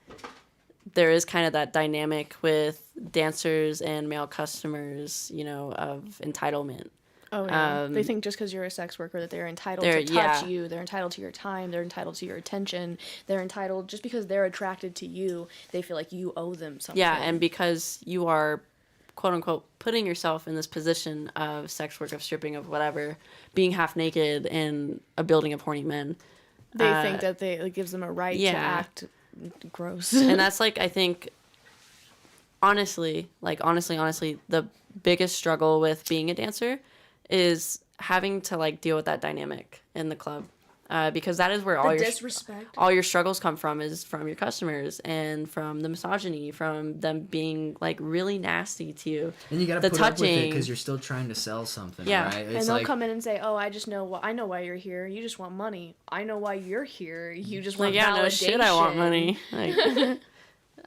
C: there is kind of that dynamic with dancers and male customers, you know, of entitlement.
B: Oh yeah. They think just because you're a sex worker that they're entitled to touch you, they're entitled to your time, they're entitled to your attention, they're entitled just because they're attracted to you, they feel like you owe them something.
C: Yeah, and because you are, quote unquote, putting yourself in this position of sex work, of stripping, of whatever, being half naked in a building of horny men.
B: They think that it gives them a right to act gross.
C: And that's like, I think, honestly, the biggest struggle with being a dancer is having to like deal with that dynamic in the club. Because that is where all your struggles come from, is from your customers and from the misogyny, from them being like really nasty to you.
E: And you gotta put up with it because you're still trying to sell something, right?
B: And they'll come in and say, "Oh, I know why you're here. You just want money. I know why you're here. You just want validation."
C: No shit, I want money. Like,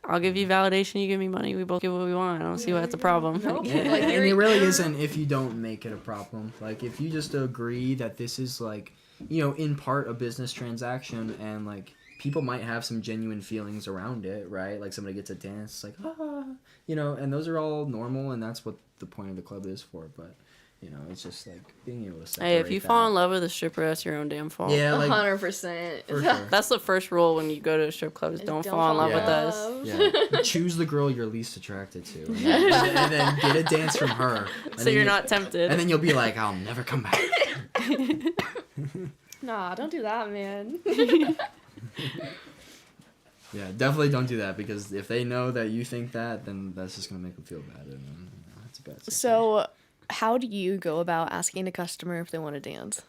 C: I'll give you validation, you give me money, we both get what we want. I don't see what's the problem.
B: Nope.
E: And it really isn't if you don't make it a problem. Like, if you just agree that this is like, you know, in part a business transaction, and like people might have some genuine feelings around it, right? Like somebody gets a dance, like, you know, and those are all normal, and that's what the point of the club is for. But you know, it's just like being able to separate.
C: Hey, if you fall in love with a stripper, that's your own damn fault.
E: Yeah, like
B: 100%.
E: for sure.
C: That's the first rule when you go to a strip club: is don't fall in love with us.
E: Yeah, choose the girl you're least attracted to, and then get a dance from her.
C: So you're not tempted.
E: And then you'll be like, I'll never come back.
B: Nah, don't do that, man.
E: Yeah, definitely don't do that, because if they know that you think that, then that's just gonna make them feel bad, and then, you know, that's a bad situation.
B: So, how do you go about asking a customer if they want to dance?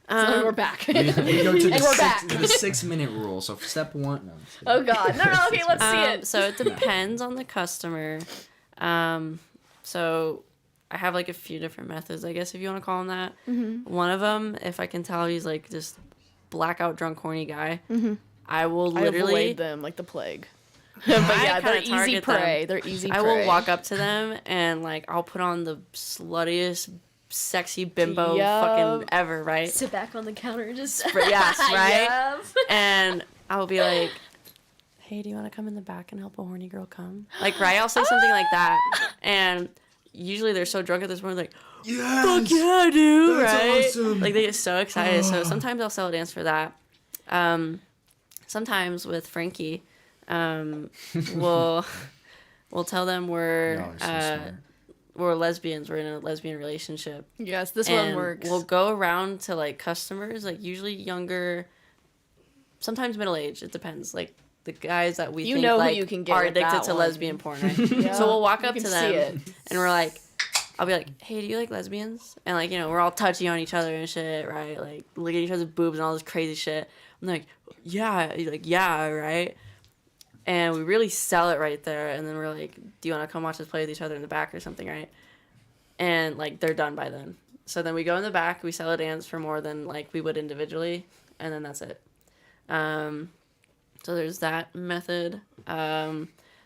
B: So we're back.
E: We go to the 6-minute rule. So step 1. No.
B: Oh God, no. Okay, let's see it.
C: So it depends on the customer. So I have like a few different methods, I guess, if you want to call them that. Mm-hmm. One of them, if I can tell he's like just blackout drunk horny guy, I will literally
B: avoid them like the plague. But yeah, they're easy prey. They're easy prey.
C: I will walk up to them and like I'll put on the sluttiest, sexy bimbo fucking ever, right?
B: Sit back on the counter and just
C: yes, right? And I'll be like, hey, do you want to come in the back and help a horny girl come? Like, right? I'll say something like that. And usually they're so drunk at this point, like, yes! Fuck yeah, dude, that's right? Awesome. Like, they get so excited. So sometimes I'll sell a dance for that. Sometimes with Frankie, we'll tell them we're lesbians. We're in a lesbian relationship.
B: Yes, this one works.
C: We'll go around to like customers, like usually younger, sometimes middle age. It depends. Like the guys that we think like
B: you can get
C: are addicted to lesbian porn. Right? Yeah. So we'll walk up to them and we're like, I'll be like, hey, do you like lesbians? And like, you know, we're all touchy on each other and shit, right? Like look at each other's boobs and all this crazy shit. I'm like, yeah, like yeah, right. And we really sell it right there. And then we're like, do you want to come watch us play with each other in the back or something, right? and like they're done by then. So then we go in the back, we sell a dance for more than like we would individually, and then that's it. So there's that method.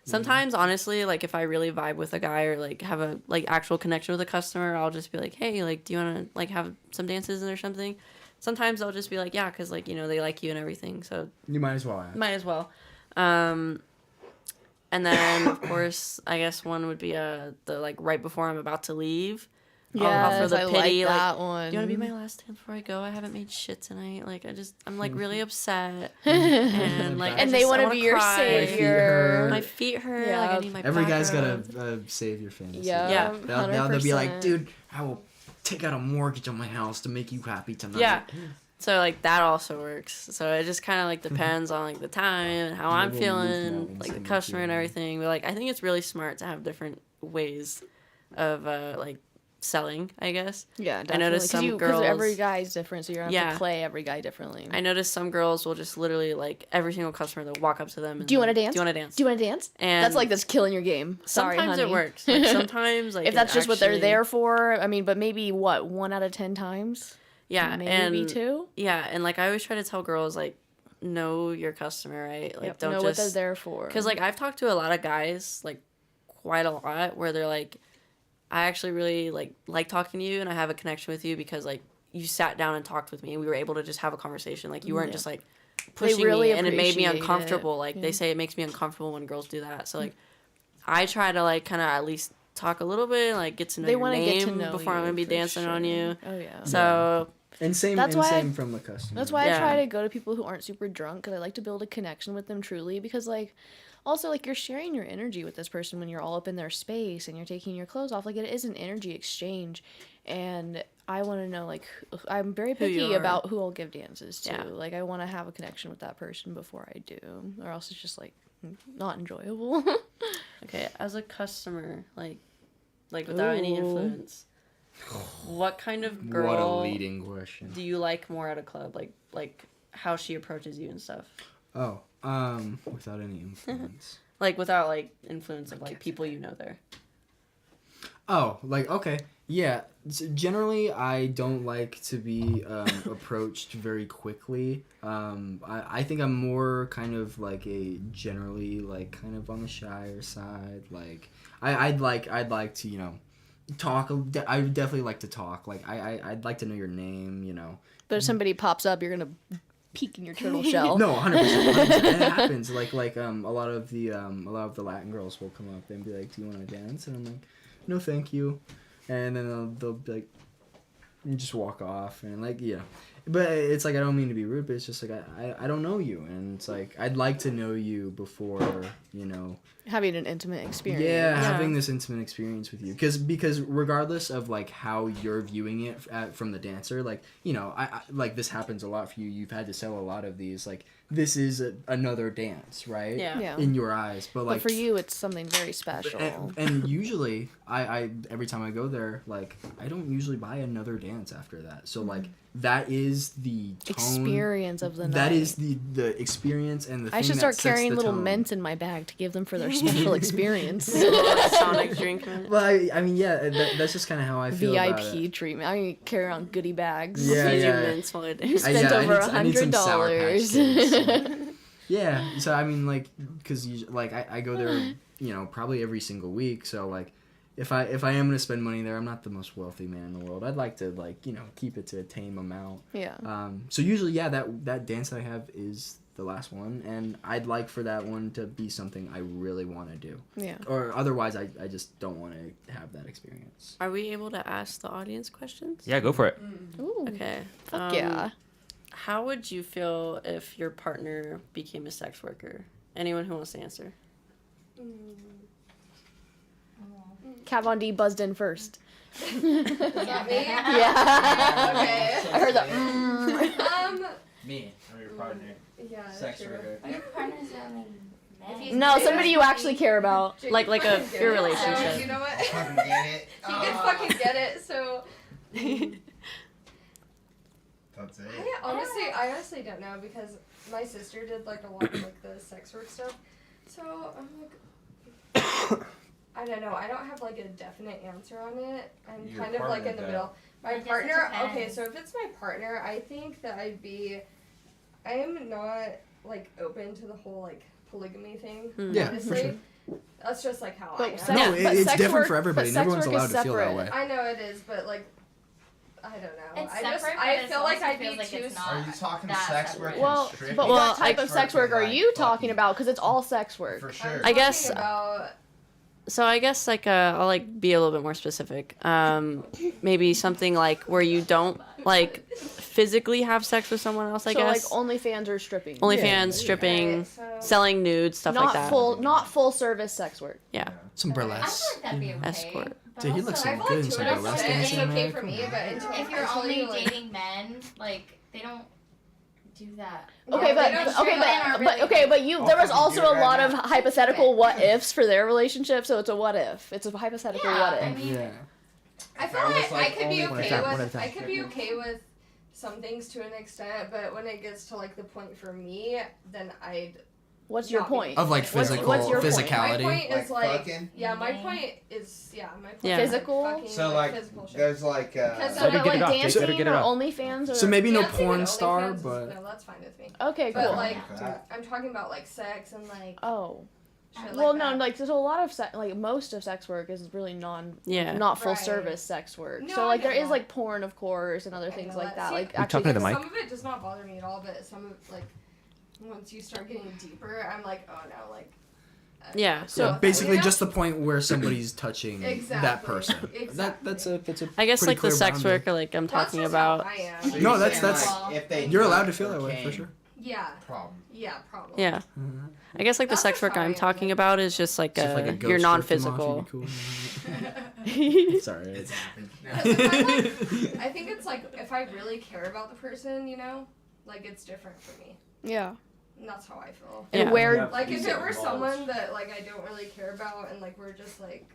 C: Sometimes honestly, like if I really vibe with a guy or like have a like actual connection with a customer, I'll just be like, hey, like do you want to like have some dances or something? Sometimes I'll just be like, yeah, because like, you know, they like you and everything, so
E: You might as well ask.
C: might as well. And then of course I guess one would be the like right before I'm about to leave. I'll offer the
B: I
C: pity,
B: like
C: like,
B: that one.
C: do you want to be my last dance before I go? I haven't made shit tonight. Like, I'm like really upset. And like,
B: And they
C: want to
B: be your
E: My feet
B: savior.
E: hurt.
C: My feet hurt.
B: Yeah.
C: Like, I need my
E: Every
C: back
E: guy's got
C: rubbed.
E: a savior fantasy.
B: Yeah,
E: They'll be like,
B: 100%.
E: dude, I will take out a mortgage on my house to make you happy tonight.
C: Yeah. So like that also works. So it just kind of like depends on like the time and how I'm
E: Maybe we'll move now
C: feeling,
E: and
C: like the
E: send it
C: customer
E: to
C: and
E: you.
C: everything. But like I think it's really smart to have different ways of like selling, I guess.
B: Yeah, definitely.
C: I noticed some
B: Because
C: girls.
B: every guy's different, so you're gonna have
C: Yeah.
B: to play every guy differently.
C: I noticed some girls will just literally like every single customer they'll walk up to them. And
B: Do you want to dance?
C: Do you want to dance?
B: Do you want to dance?
C: And
B: That's like that's killing your game. Sorry,
C: sometimes
B: honey.
C: it works. Like sometimes like
B: If that's
C: it
B: just what they're
C: actually-
B: there for, I mean, but maybe what 1 out of 10 times?
C: Yeah,
B: maybe
C: and
B: 2.
C: yeah, and like I always try to tell girls like know your customer, right? Like
B: Yep,
C: don't
B: know
C: just
B: what they're there for.
C: because like I've talked to a lot of guys like quite a lot where they're like, I actually really like talking to you and I have a connection with you because like you sat down and talked with me and we were able to just have a conversation. Like you weren't
B: Yeah.
C: just like pushing
B: really
C: me and it made me
B: appreciate it.
C: uncomfortable. Like
B: Yeah.
C: they say it makes me uncomfortable when girls do that. So like I try to like kind of at least talk a little bit, like get to know
B: They
C: your
B: want to
C: name
B: get to know
C: before I'm
B: you
C: gonna be
B: for
C: dancing on
B: sure.
C: you.
B: Oh yeah.
C: So
E: And same,
B: That's
E: and
B: why
E: same from the customer.
B: That's why
C: Yeah.
B: I try to go to people who aren't super drunk because I like to build a connection with them truly because like also like you're sharing your energy with this person when you're all up in their space and you're taking your clothes off. Like it is an energy exchange, and I want to know like I'm very
C: Who you
B: picky
C: are.
B: about who I'll give dances to.
C: Yeah.
B: Like I want to have a connection with that person before I do, or else it's just like not enjoyable.
C: okay, as a customer, like without any
B: Ooh.
C: influence, what kind of
E: What a
C: girl
E: leading question.
C: do you like more at a club? Like how she approaches you and stuff.
E: Oh, without any influence.
C: Like without like influence of like people you know there.
E: Oh, like, okay. Yeah. So generally, I don't like to be approached very quickly. I think I'm more kind of like a generally like kind of on the shyer side. Like, I'd like to, you know, talk. I would definitely like to talk. Like, I'd like to know your name, you know.
B: But if somebody pops up, you're gonna peek in your turtle shell.
E: No, 100%. And it happens. Like a lot of the Latin girls will come up and be like, "Do you want to dance?" And I'm like, "No, thank you." And then they'll be like, and just walk off and like, yeah. But it's like I don't mean to be rude, but it's just like I don't know you, and it's like I'd like to know you before, you know.
B: Having an intimate experience.
E: Yeah, having this intimate experience with you, because regardless of like how you're viewing it from the dancer, like, you know, I like this happens a lot for you. You've had to sell a lot of these. Like, this is another dance, right?
C: Yeah.
B: Yeah.
E: In your eyes, but like
B: But for you, it's something very special.
E: and usually I every time I go there, like I don't usually buy another dance after that. So like that is the tone,
B: Experience of the night.
E: that is the experience and the thing
B: I should
E: that
B: start
E: sets
B: carrying
E: the
B: little
E: tone.
B: mints in my bag to give them for their special experience.
C: Sonic drink.
E: Well, I mean, yeah, that's just kind of how I feel about it.
B: VIP treatment. I mean, carry around goodie bags.
E: Yeah,
C: Feed you
E: yeah.
C: mints while I
B: You
C: dance.
B: spent over
E: I need some Sour Patch
B: $100.
E: Kids. Yeah, so I mean, like, because like I go there, you know, probably every single week. So like, if I am gonna spend money there, I'm not the most wealthy man in the world. I'd like to like, you know, keep it to a tame amount.
B: Yeah.
E: So usually, yeah, that dance that I have is the last one, and I'd like for that one to be something I really want to do.
B: Yeah.
E: Or otherwise, I just don't want to have that experience.
C: Are we able to ask the audience questions?
A: Yeah, go for it.
B: Ooh.
C: Okay.
B: Fuck yeah.
C: How would you feel if your partner became a sex worker? Anyone who wants to answer?
B: Kat Von D buzzed in first.
G: Is that me?
B: Yeah.
G: Okay.
B: I heard that.
D: Me, I'm your partner.
G: Yeah.
D: Sex
G: true.
D: worker.
F: Your partner's only
G: If he's
B: No,
G: big,
B: somebody you actually care about.
C: Like a
G: fucking get
C: your
G: it.
C: relationship.
G: So, you know what?
D: Fucking get it.
G: He can fucking get it. So
D: That's it.
G: I honestly don't know because my sister did like a lot of like the sex work stuff. So I'm like, I don't know. I don't have like a definite answer on it. I'm
D: Your
G: kind of like
D: partner,
G: in the
D: though.
G: middle. My
H: I guess it
G: partner, okay,
H: depends.
G: so if it's my partner, I think that I am not like open to the whole like polygamy thing.
E: Yeah, for
G: honestly.
E: sure.
G: That's just like how I
B: But
G: am.
B: sex,
E: No,
B: but
E: it's
B: sex
E: different
B: work,
E: for everybody,
B: but
E: and
B: sex
E: everyone's
B: work
E: allowed
B: is
E: to feel that
B: separate.
E: way.
G: I know it is, but like, I don't know.
H: It's
G: I just,
H: separate,
G: I
H: but it
G: feel like
H: also
G: I'd
H: feels
G: be
H: like
G: too.
H: it's not
D: Are you talking
H: that
D: sex
H: separate.
D: work?
B: Well,
D: and strict?
B: but
C: Well,
B: what type of sex work are
D: like
B: you
D: fucking-
B: talking about? Because it's all sex work.
D: For sure.
G: I'm
C: guess-
G: talking about
C: So I guess like I'll like be a little bit more specific. Maybe something like where you don't like physically have sex with someone else. I
B: so
C: guess
B: like OnlyFans or stripping.
C: OnlyFans, stripping,
G: Right, so-
C: selling nudes, stuff
B: not
C: like that.
B: not full service sex work.
C: Yeah,
E: Some
H: I
E: burlesque.
H: feel like that'd be okay.
C: escort.
H: But
E: Dude, he
H: also,
E: looks
G: I
E: so
G: feel
E: good
G: like
E: in
G: to
E: some
G: an
E: burlesque
G: extent
E: dancing,
G: it's okay
E: man.
G: for me,
E: Come
G: but
E: on.
G: until
H: if you're
G: until
H: only
G: you, like,
H: dating men, like they don't do that.
B: Okay,
G: Yeah,
B: but
G: they don't
B: okay,
H: strip men are
B: but
H: really
B: okay, but you there was
D: fucking
B: also
D: do it
B: a
D: right
B: lot of
D: now.
B: hypothetical what ifs for their relationship, so it's a what if. It's a hypothetical
H: Yeah,
B: what
H: I
B: if.
H: mean,
E: Yeah.
G: I
D: If
G: feel
D: I was,
G: like I
D: like,
G: could be
D: only-
E: One at a
G: okay
E: time, one
G: with
E: at a time.
G: I could be okay with some things to an extent, but when it gets to like the point for me, then I'd
B: What's your
G: not be
B: point?
E: Of like
G: What's-
E: physical
B: what's your point?
G: My
E: physicality.
G: point is
D: Like
G: like
D: fucking?
G: yeah, my
H: Yeah.
G: point is my point
C: Yeah.
G: is, like,
B: Physical?
G: fucking,
D: So like,
G: physical shit.
D: there's like
G: Because
B: So
G: I
B: like
A: get it off, dude.
B: dancing
A: Better get it
B: or
A: off.
B: OnlyFans or
E: So maybe no
G: Dancing
E: porn
G: and
E: star,
G: OnlyFans is-
E: but
G: no, that's fine with me.
B: Okay,
G: But
B: cool.
G: like,
D: that.
G: I'm talking about like sex and like
B: Oh.
G: shit
B: Well,
G: like
B: no,
G: that.
B: like there's a lot of like most of sex work is really
C: Yeah.
B: not full
G: Right.
B: service sex work.
G: No,
B: so
G: I
B: like
G: know
B: there is
G: that.
B: like porn, of course, and other
G: I
B: things
G: know
B: like
G: that.
B: that.
G: See,
B: Like
A: You talking to the mic?
G: Some of it does not bother me at all, but some of like once you start getting deeper, I'm like, oh no, like.
C: Yeah.
B: So
E: yeah, basically
G: you know?
E: just the point where somebody's touching that
G: Exactly.
E: person.
G: Exactly.
E: That's a
C: I guess
E: pretty
C: like the
E: clear
C: sex
E: boundary.
C: work, like I'm
G: That's
C: talking
G: just how
C: about.
G: I am.
D: So
E: No,
D: you're
E: that's-
D: saying,
E: that's-
D: like, if they
E: You're allowed
D: nut
E: to feel that way
D: cocaine,
E: for sure.
G: Yeah.
D: Problem.
G: Yeah. Problem.
C: Yeah. I guess like the
G: That's
C: sex
G: just
C: work
G: how I
C: I'm
G: am,
C: talking
G: like-
C: about is just like
E: So if, like, a
C: you're
E: ghost jerked him
C: non-physical.
E: off, you'd be cool. Sorry.
D: It's happened.
G: 'Cause if I'm, like, I think it's like if I really care about the person, you know, like it's different for me.
B: yeah.
G: And that's how I feel.
B: And
C: Yeah.
B: where
G: Like if it were someone that like I don't really care about and like we're just like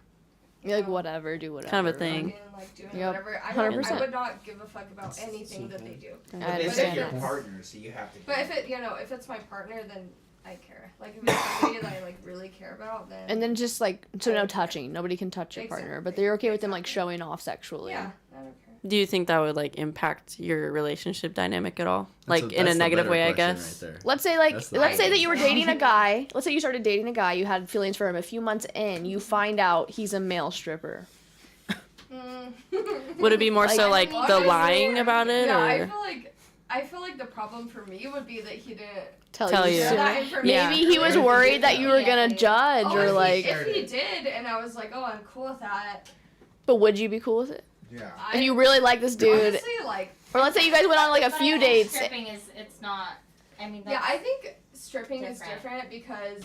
B: you're like whatever, do whatever.
C: Kind of a thing.
G: fucking, like doing
B: Yep.
G: whatever, I
B: 100%.
G: would not give a fuck about anything that they do.
B: I
D: But
B: understand
D: it's your
B: that.
D: partner, so you have to.
G: But if it, you know, if it's my partner, then I care. Like if it's somebody that I like really care about, then
B: And then just like so
G: I
B: no
G: don't care.
B: touching. Nobody can touch your partner, but
G: Exactly.
B: they're okay with them like showing off sexually.
G: yeah, I don't care.
C: Do you think that would like impact your relationship dynamic at all?
E: That's
C: Like
E: a-
C: in a
E: that's the
C: negative
E: better
C: way, I
E: question
C: guess.
E: right there.
B: Let's say like
E: That's the
B: let's say
E: right
B: that you were
G: answer.
B: dating a guy. Let's say you started dating a guy. You had feelings for him. A few months in, you find out he's a male stripper.
C: Would it be more so
B: Like-
C: like the
G: Honestly,
C: lying about it,
G: Yeah,
C: or
G: I feel like the problem for me would be that he didn't
C: Tell
B: you.
C: you.
G: share
B: sooner.
G: that information.
C: Yeah.
B: Maybe he was
G: earlier.
B: worried that you were gonna judge
G: Oh,
B: or
G: if
B: like.
G: if he did, and I was like, oh, I'm cool with that.
B: But would you be cool with it?
D: Yeah.
B: If you really like this dude,
G: honestly, like,
B: or let's say you guys went on like a
H: But
B: few
H: I think
B: dates.
H: Stripping is it's not. I mean,
G: yeah,
H: that's,
G: I think stripping is
H: different.
G: different because,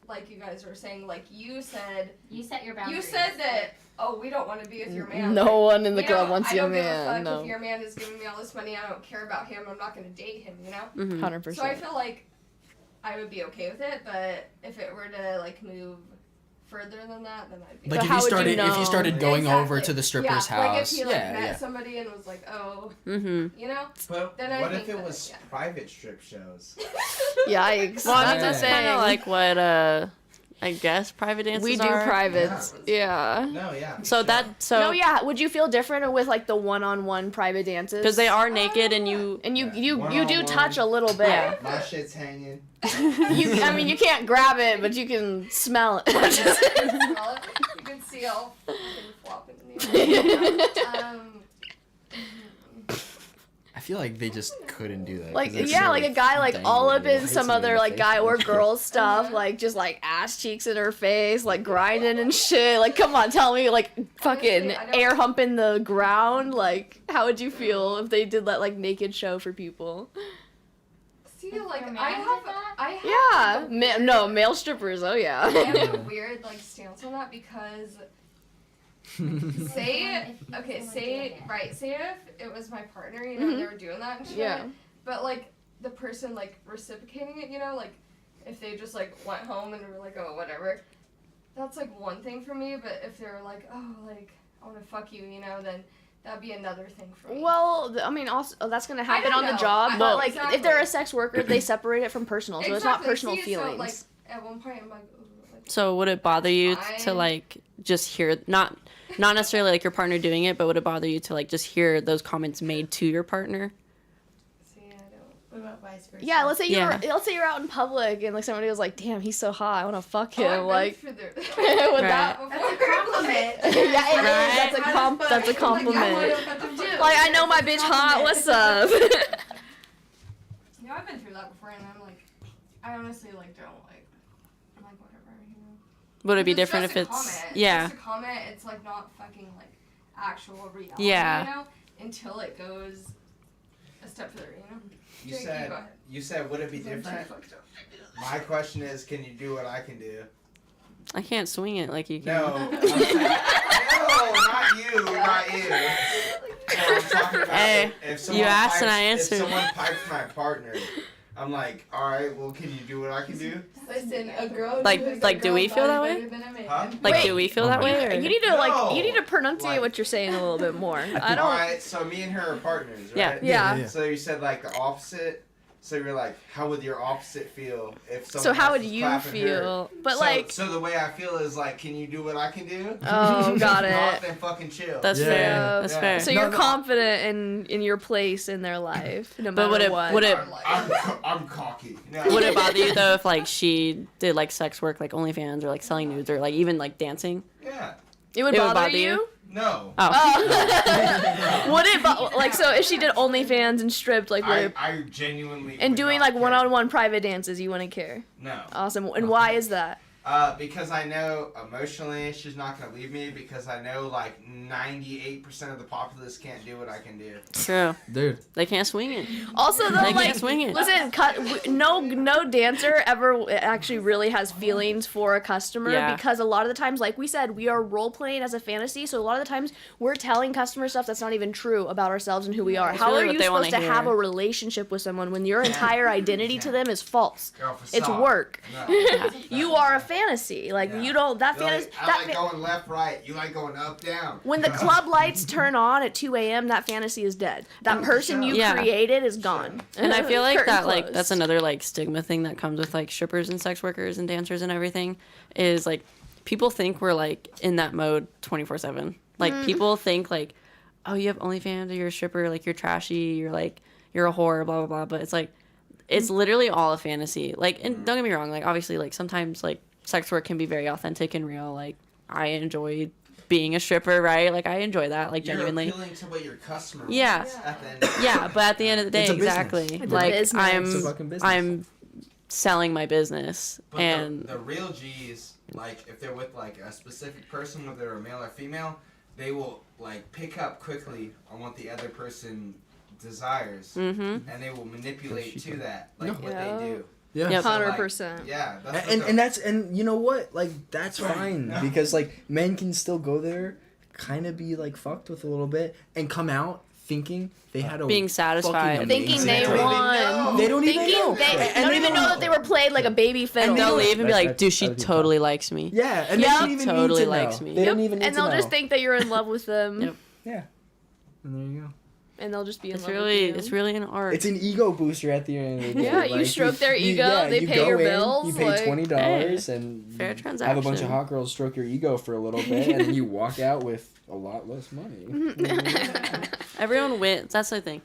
G: like you guys were saying, like you said
H: your boundaries.
G: You said that, oh, we don't want to be with your man.
B: No
G: Like,
B: one in the
G: you
B: club
G: know,
B: wants
G: I
B: your
G: don't give a
B: man.
G: fuck
B: No,
G: if your man is giving me all this money. I don't care about him. I'm not going to date him, you know?
B: 100%.
G: So I feel like I would be okay with it, but if it were to, like, move further than that, then I'd be
E: Like
B: But
E: if
B: how
E: you
B: would you
E: started if
B: know?
E: you started going over
G: Exactly.
E: to the stripper's
G: yeah, like if
E: house.
G: he, like,
E: yeah,
G: met
E: yeah.
G: somebody and was like, oh,
C: Mm-hmm.
G: you know?
D: But
G: Then I
D: what
G: think
D: if it
G: that,
D: was
G: yeah.
D: private strip shows?
B: Yikes.
C: Well, I mean
B: That's
C: that's kind
B: insane.
C: of like what I guess private dances
B: we do
C: are.
B: privates. Yeah.
D: No, yeah.
C: So
B: No, yeah. Would you feel different with like the one-on-one private dances?
C: because they are naked and you.
B: and you
D: Yeah.
B: you do
D: One-on-one.
B: touch a little bit.
C: Yeah.
D: My shit's hanging.
B: I mean, you can't grab it, but you can smell it.
G: Smell it. You can see all fucking flopping in the air.
E: I feel like they just couldn't do that. 'cause
B: Like
E: it's
B: yeah,
E: so
B: like a guy like all up
E: dangly.
B: in
E: It
B: some
E: hits me
B: other
E: in the
B: like
E: face
B: guy or
E: when you-
B: girl stuff, like just like ass cheeks in her face, like grinding and shit. Like, come on, tell me, like fucking
G: Honestly, I don't-
B: air humping the ground. Like, how would you feel if they did that like naked show for people?
G: See, like,
H: Your man
G: I
H: did
G: have,
H: that?
G: I have.
B: Yeah,
G: like, a weird-
B: no male strippers. Oh
G: I
B: yeah.
G: have a weird like stance on that because say
H: If
G: okay,
H: you were
G: say
H: doing it.
G: right, say if it was my partner, you know,
B: Mhm.
G: they were doing that and shit.
B: Yeah.
G: But like the person like reciprocating it, you know, like if they just like went home and were like, oh whatever, that's like one thing for me. But if they were like, oh like I want to fuck you, you know, then that'd be another thing for me.
B: Well, I mean, also that's gonna happen
G: don't
B: on the
G: know.
B: job,
G: I-
B: but like if they're a
G: exactly.
B: sex worker, they separate it from personal, so it's not
G: Exactly.
B: personal
G: See,
B: feelings.
G: So, like at one point I'm like, ooh, like
C: So would it bother you to
G: Fine.
C: like just hear not necessarily like your partner doing it, but would it bother you to like just hear those comments made to your partner?
G: See, I don't.
F: What about vice versa?
B: Yeah, let's say
C: Yeah.
B: let's say you're out in public and like somebody was like, "Damn, he's so hot. I want to fuck him."
G: Oh, I've
B: like,
G: been through
B: with
G: there.
B: that.
F: That's a compliment.
B: Yeah, it is.
C: Right?
B: That's a compliment.
F: Like,
B: Like, I know my bitch hot. What's up?
G: Yeah, I've been through that before, and I'm like, I honestly like don't like. I'm like whatever, you know.
C: Would it be
G: It's
C: different
G: just
C: if
G: a
C: it's
G: comment.
C: yeah?
G: It's just a comment. It's like not fucking like actual reality.
C: Yeah.
G: You know, until it goes a step further. You know.
D: You
G: Jake,
D: said
G: go ahead.
D: you said would it be different? My question is, can you do what I can do?
C: I can't swing it like you can.
D: No, I'm saying, no, not you, not you. No, I'm talking about
C: Hey,
D: if
C: you asked and I
D: If
C: answered.
D: someone pipes my partner, I'm like, all right, well, can you do what I can do?
F: Listen, a girl.
C: Like-
F: who is
C: like,
F: a
C: do
F: girl
C: we feel that
F: body
C: way?
F: better than a man.
D: Huh?
C: Like,
B: Wait.
C: do we feel that way? Or?
B: You need to you need to pronunciate
D: like-
B: what you're saying a little bit more. I
D: All
B: don't.
D: right, so me and her are partners, right?
C: Yeah.
B: Yeah.
D: So you said like the opposite. So you're like, how would your opposite feel if someone
B: So how
D: else
B: would
D: was
B: you
D: clapping her?
B: feel? But
D: So-
B: like,
D: so the way I feel is like, can you do what I can do?
B: oh, got
D: Not
B: it.
D: then fucking chill.
C: That's
E: Yeah.
C: fair. That's
D: Yeah.
C: fair.
B: So
E: No,
B: you're
E: no.
B: confident in your place in their life, no
C: But
B: matter
C: would it
B: what.
D: I'm cocky. No.
C: would it bother you though if like she did like sex work, like OnlyFans or like selling nudes or like even like dancing?
D: Yeah.
B: It would bother you?
D: No.
C: Oh,
B: Oh. Would it like so if she did OnlyFans and stripped like where
D: I genuinely.
B: and
D: would
B: doing
D: not
B: like
D: care.
B: one-on-one private dances, you wouldn't care?
D: No.
B: Awesome. And why is that?
D: Because I know emotionally she's not gonna leave me because I know like 98% of the populace can't do what I can do.
C: true.
E: Dude.
C: They can't swing it.
B: Also though,
C: They
B: like
C: can't swing it.
B: listen, no dancer ever actually really has feelings for a customer
C: Yeah.
B: because a lot of the times, like we said, we are role playing as a fantasy. So a lot of the times we're telling customers stuff that's not even true about ourselves and who we are.
C: It's
B: How
C: really
B: are
C: what
B: you
C: they
B: supposed
C: wanna
B: to have
C: hear.
B: a relationship with someone when your entire identity to them is false?
D: Girl,
B: It's
D: facade.
B: work.
D: No.
B: You are a fantasy. Like
D: Yeah.
B: you don't that
D: You're
B: fantasy.
D: like, I
B: That
D: like going left, right. You like going up, down.
B: when the club lights turn on at 2 a.m., that fantasy is dead. That person you
C: Yeah.
B: created is gone.
C: And I feel like
B: Curtain
C: that like
B: closed.
C: that's another like stigma thing that comes with like strippers and sex workers and dancers and everything is like people think we're like in that mode 24/7. Like people think like, oh, you have OnlyFans or you're a stripper, like you're trashy, you're a whore, blah blah blah. But it's like it's literally all a fantasy. Like, and don't get me wrong, like obviously like sometimes like sex work can be very authentic and real. Like I enjoy being a stripper, right? Like I enjoy that, like
D: You're
C: genuinely.
D: appealing to what your customer
C: Yeah.
D: wants at the end of the
C: Yeah, but at the end of the day,
E: It's a business.
C: exactly.
B: It's a
C: Like
B: business.
E: It's a fucking business.
C: I'm selling my business,
D: But
C: and
D: the real G's, like if they're with like a specific person, whether they're a male or female, they will like pick up quickly on what the other person desires, and they will manipulate to that, like what
B: Yeah.
D: they do.
E: Yeah.
C: Yep.
D: So, like,
B: 100%.
D: Yeah, that's what
E: And
D: the-
E: and that's and you know what? Like that's fine
D: No.
E: because like men can still go there, kind of be like fucked with a little bit, and come out thinking they had a
C: Being satisfied.
E: fucking
B: Thinking
E: amazing
B: they
E: time.
B: won.
E: They don't even
B: Thinking
E: know.
B: they
E: And
B: don't
E: they
B: even know that they were played like a baby fiddle.
E: And
C: they'll leave and be like,
E: That's-
C: "Dude, she
E: that would be
C: totally likes me."
E: Yeah, and
B: Yep.
E: they don't even
C: Totally
E: need to
C: likes
E: know.
C: me.
E: They don't even need
B: and
E: to
B: they'll
E: know.
B: just think that you're in love with them.
C: Yep.
E: Yeah. And there you go.
B: And they'll just be in
C: It's
B: love
C: really,
B: with
C: it's
B: you.
C: really an art.
E: It's an ego booster at the end of the day.
B: Yeah, you stroke their ego,
E: yeah,
B: they
E: you
B: pay
E: go
B: your
E: in,
B: bills,
E: You pay
B: like,
E: $20 and
C: fair
E: have a bunch
C: transaction.
E: of hot girls stroke your ego for a little bit, and then you walk out with a lot less money.
C: Everyone wins. That's the thing.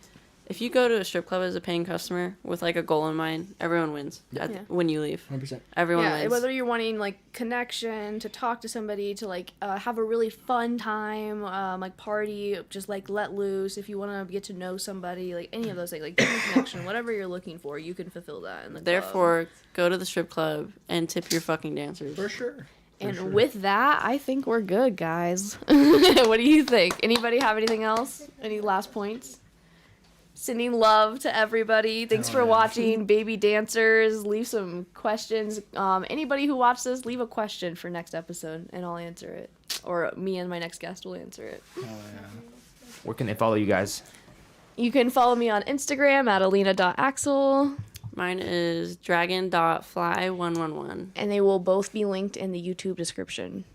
C: If you go to a strip club as a paying customer with like a goal in mind, everyone wins
B: Yeah.
C: when you leave.
E: 100%.
C: Everyone
B: Yeah,
C: wins.
B: whether you're wanting like connection, to talk to somebody, to like have a really fun time, like party, just like let loose. If you want to get to know somebody, like any of those things, like human connection, whatever you're looking for, you can fulfill that in the club.
C: Therefore, go to the strip club and tip your fucking dancers.
E: For sure.
B: And with that, I think we're good, guys. What do you think? Anybody have anything else? Any last points? Sending love to everybody. Thanks for watching, baby dancers. Leave some questions. Anybody who watched this, leave a question for next episode, and I'll answer it. Or me and my next guest will answer it.
A: Where can they follow you guys?
B: You can follow me on Instagram at aleena.axel,
C: Mine is dragon.fly111.
B: and they will both be linked in the YouTube description.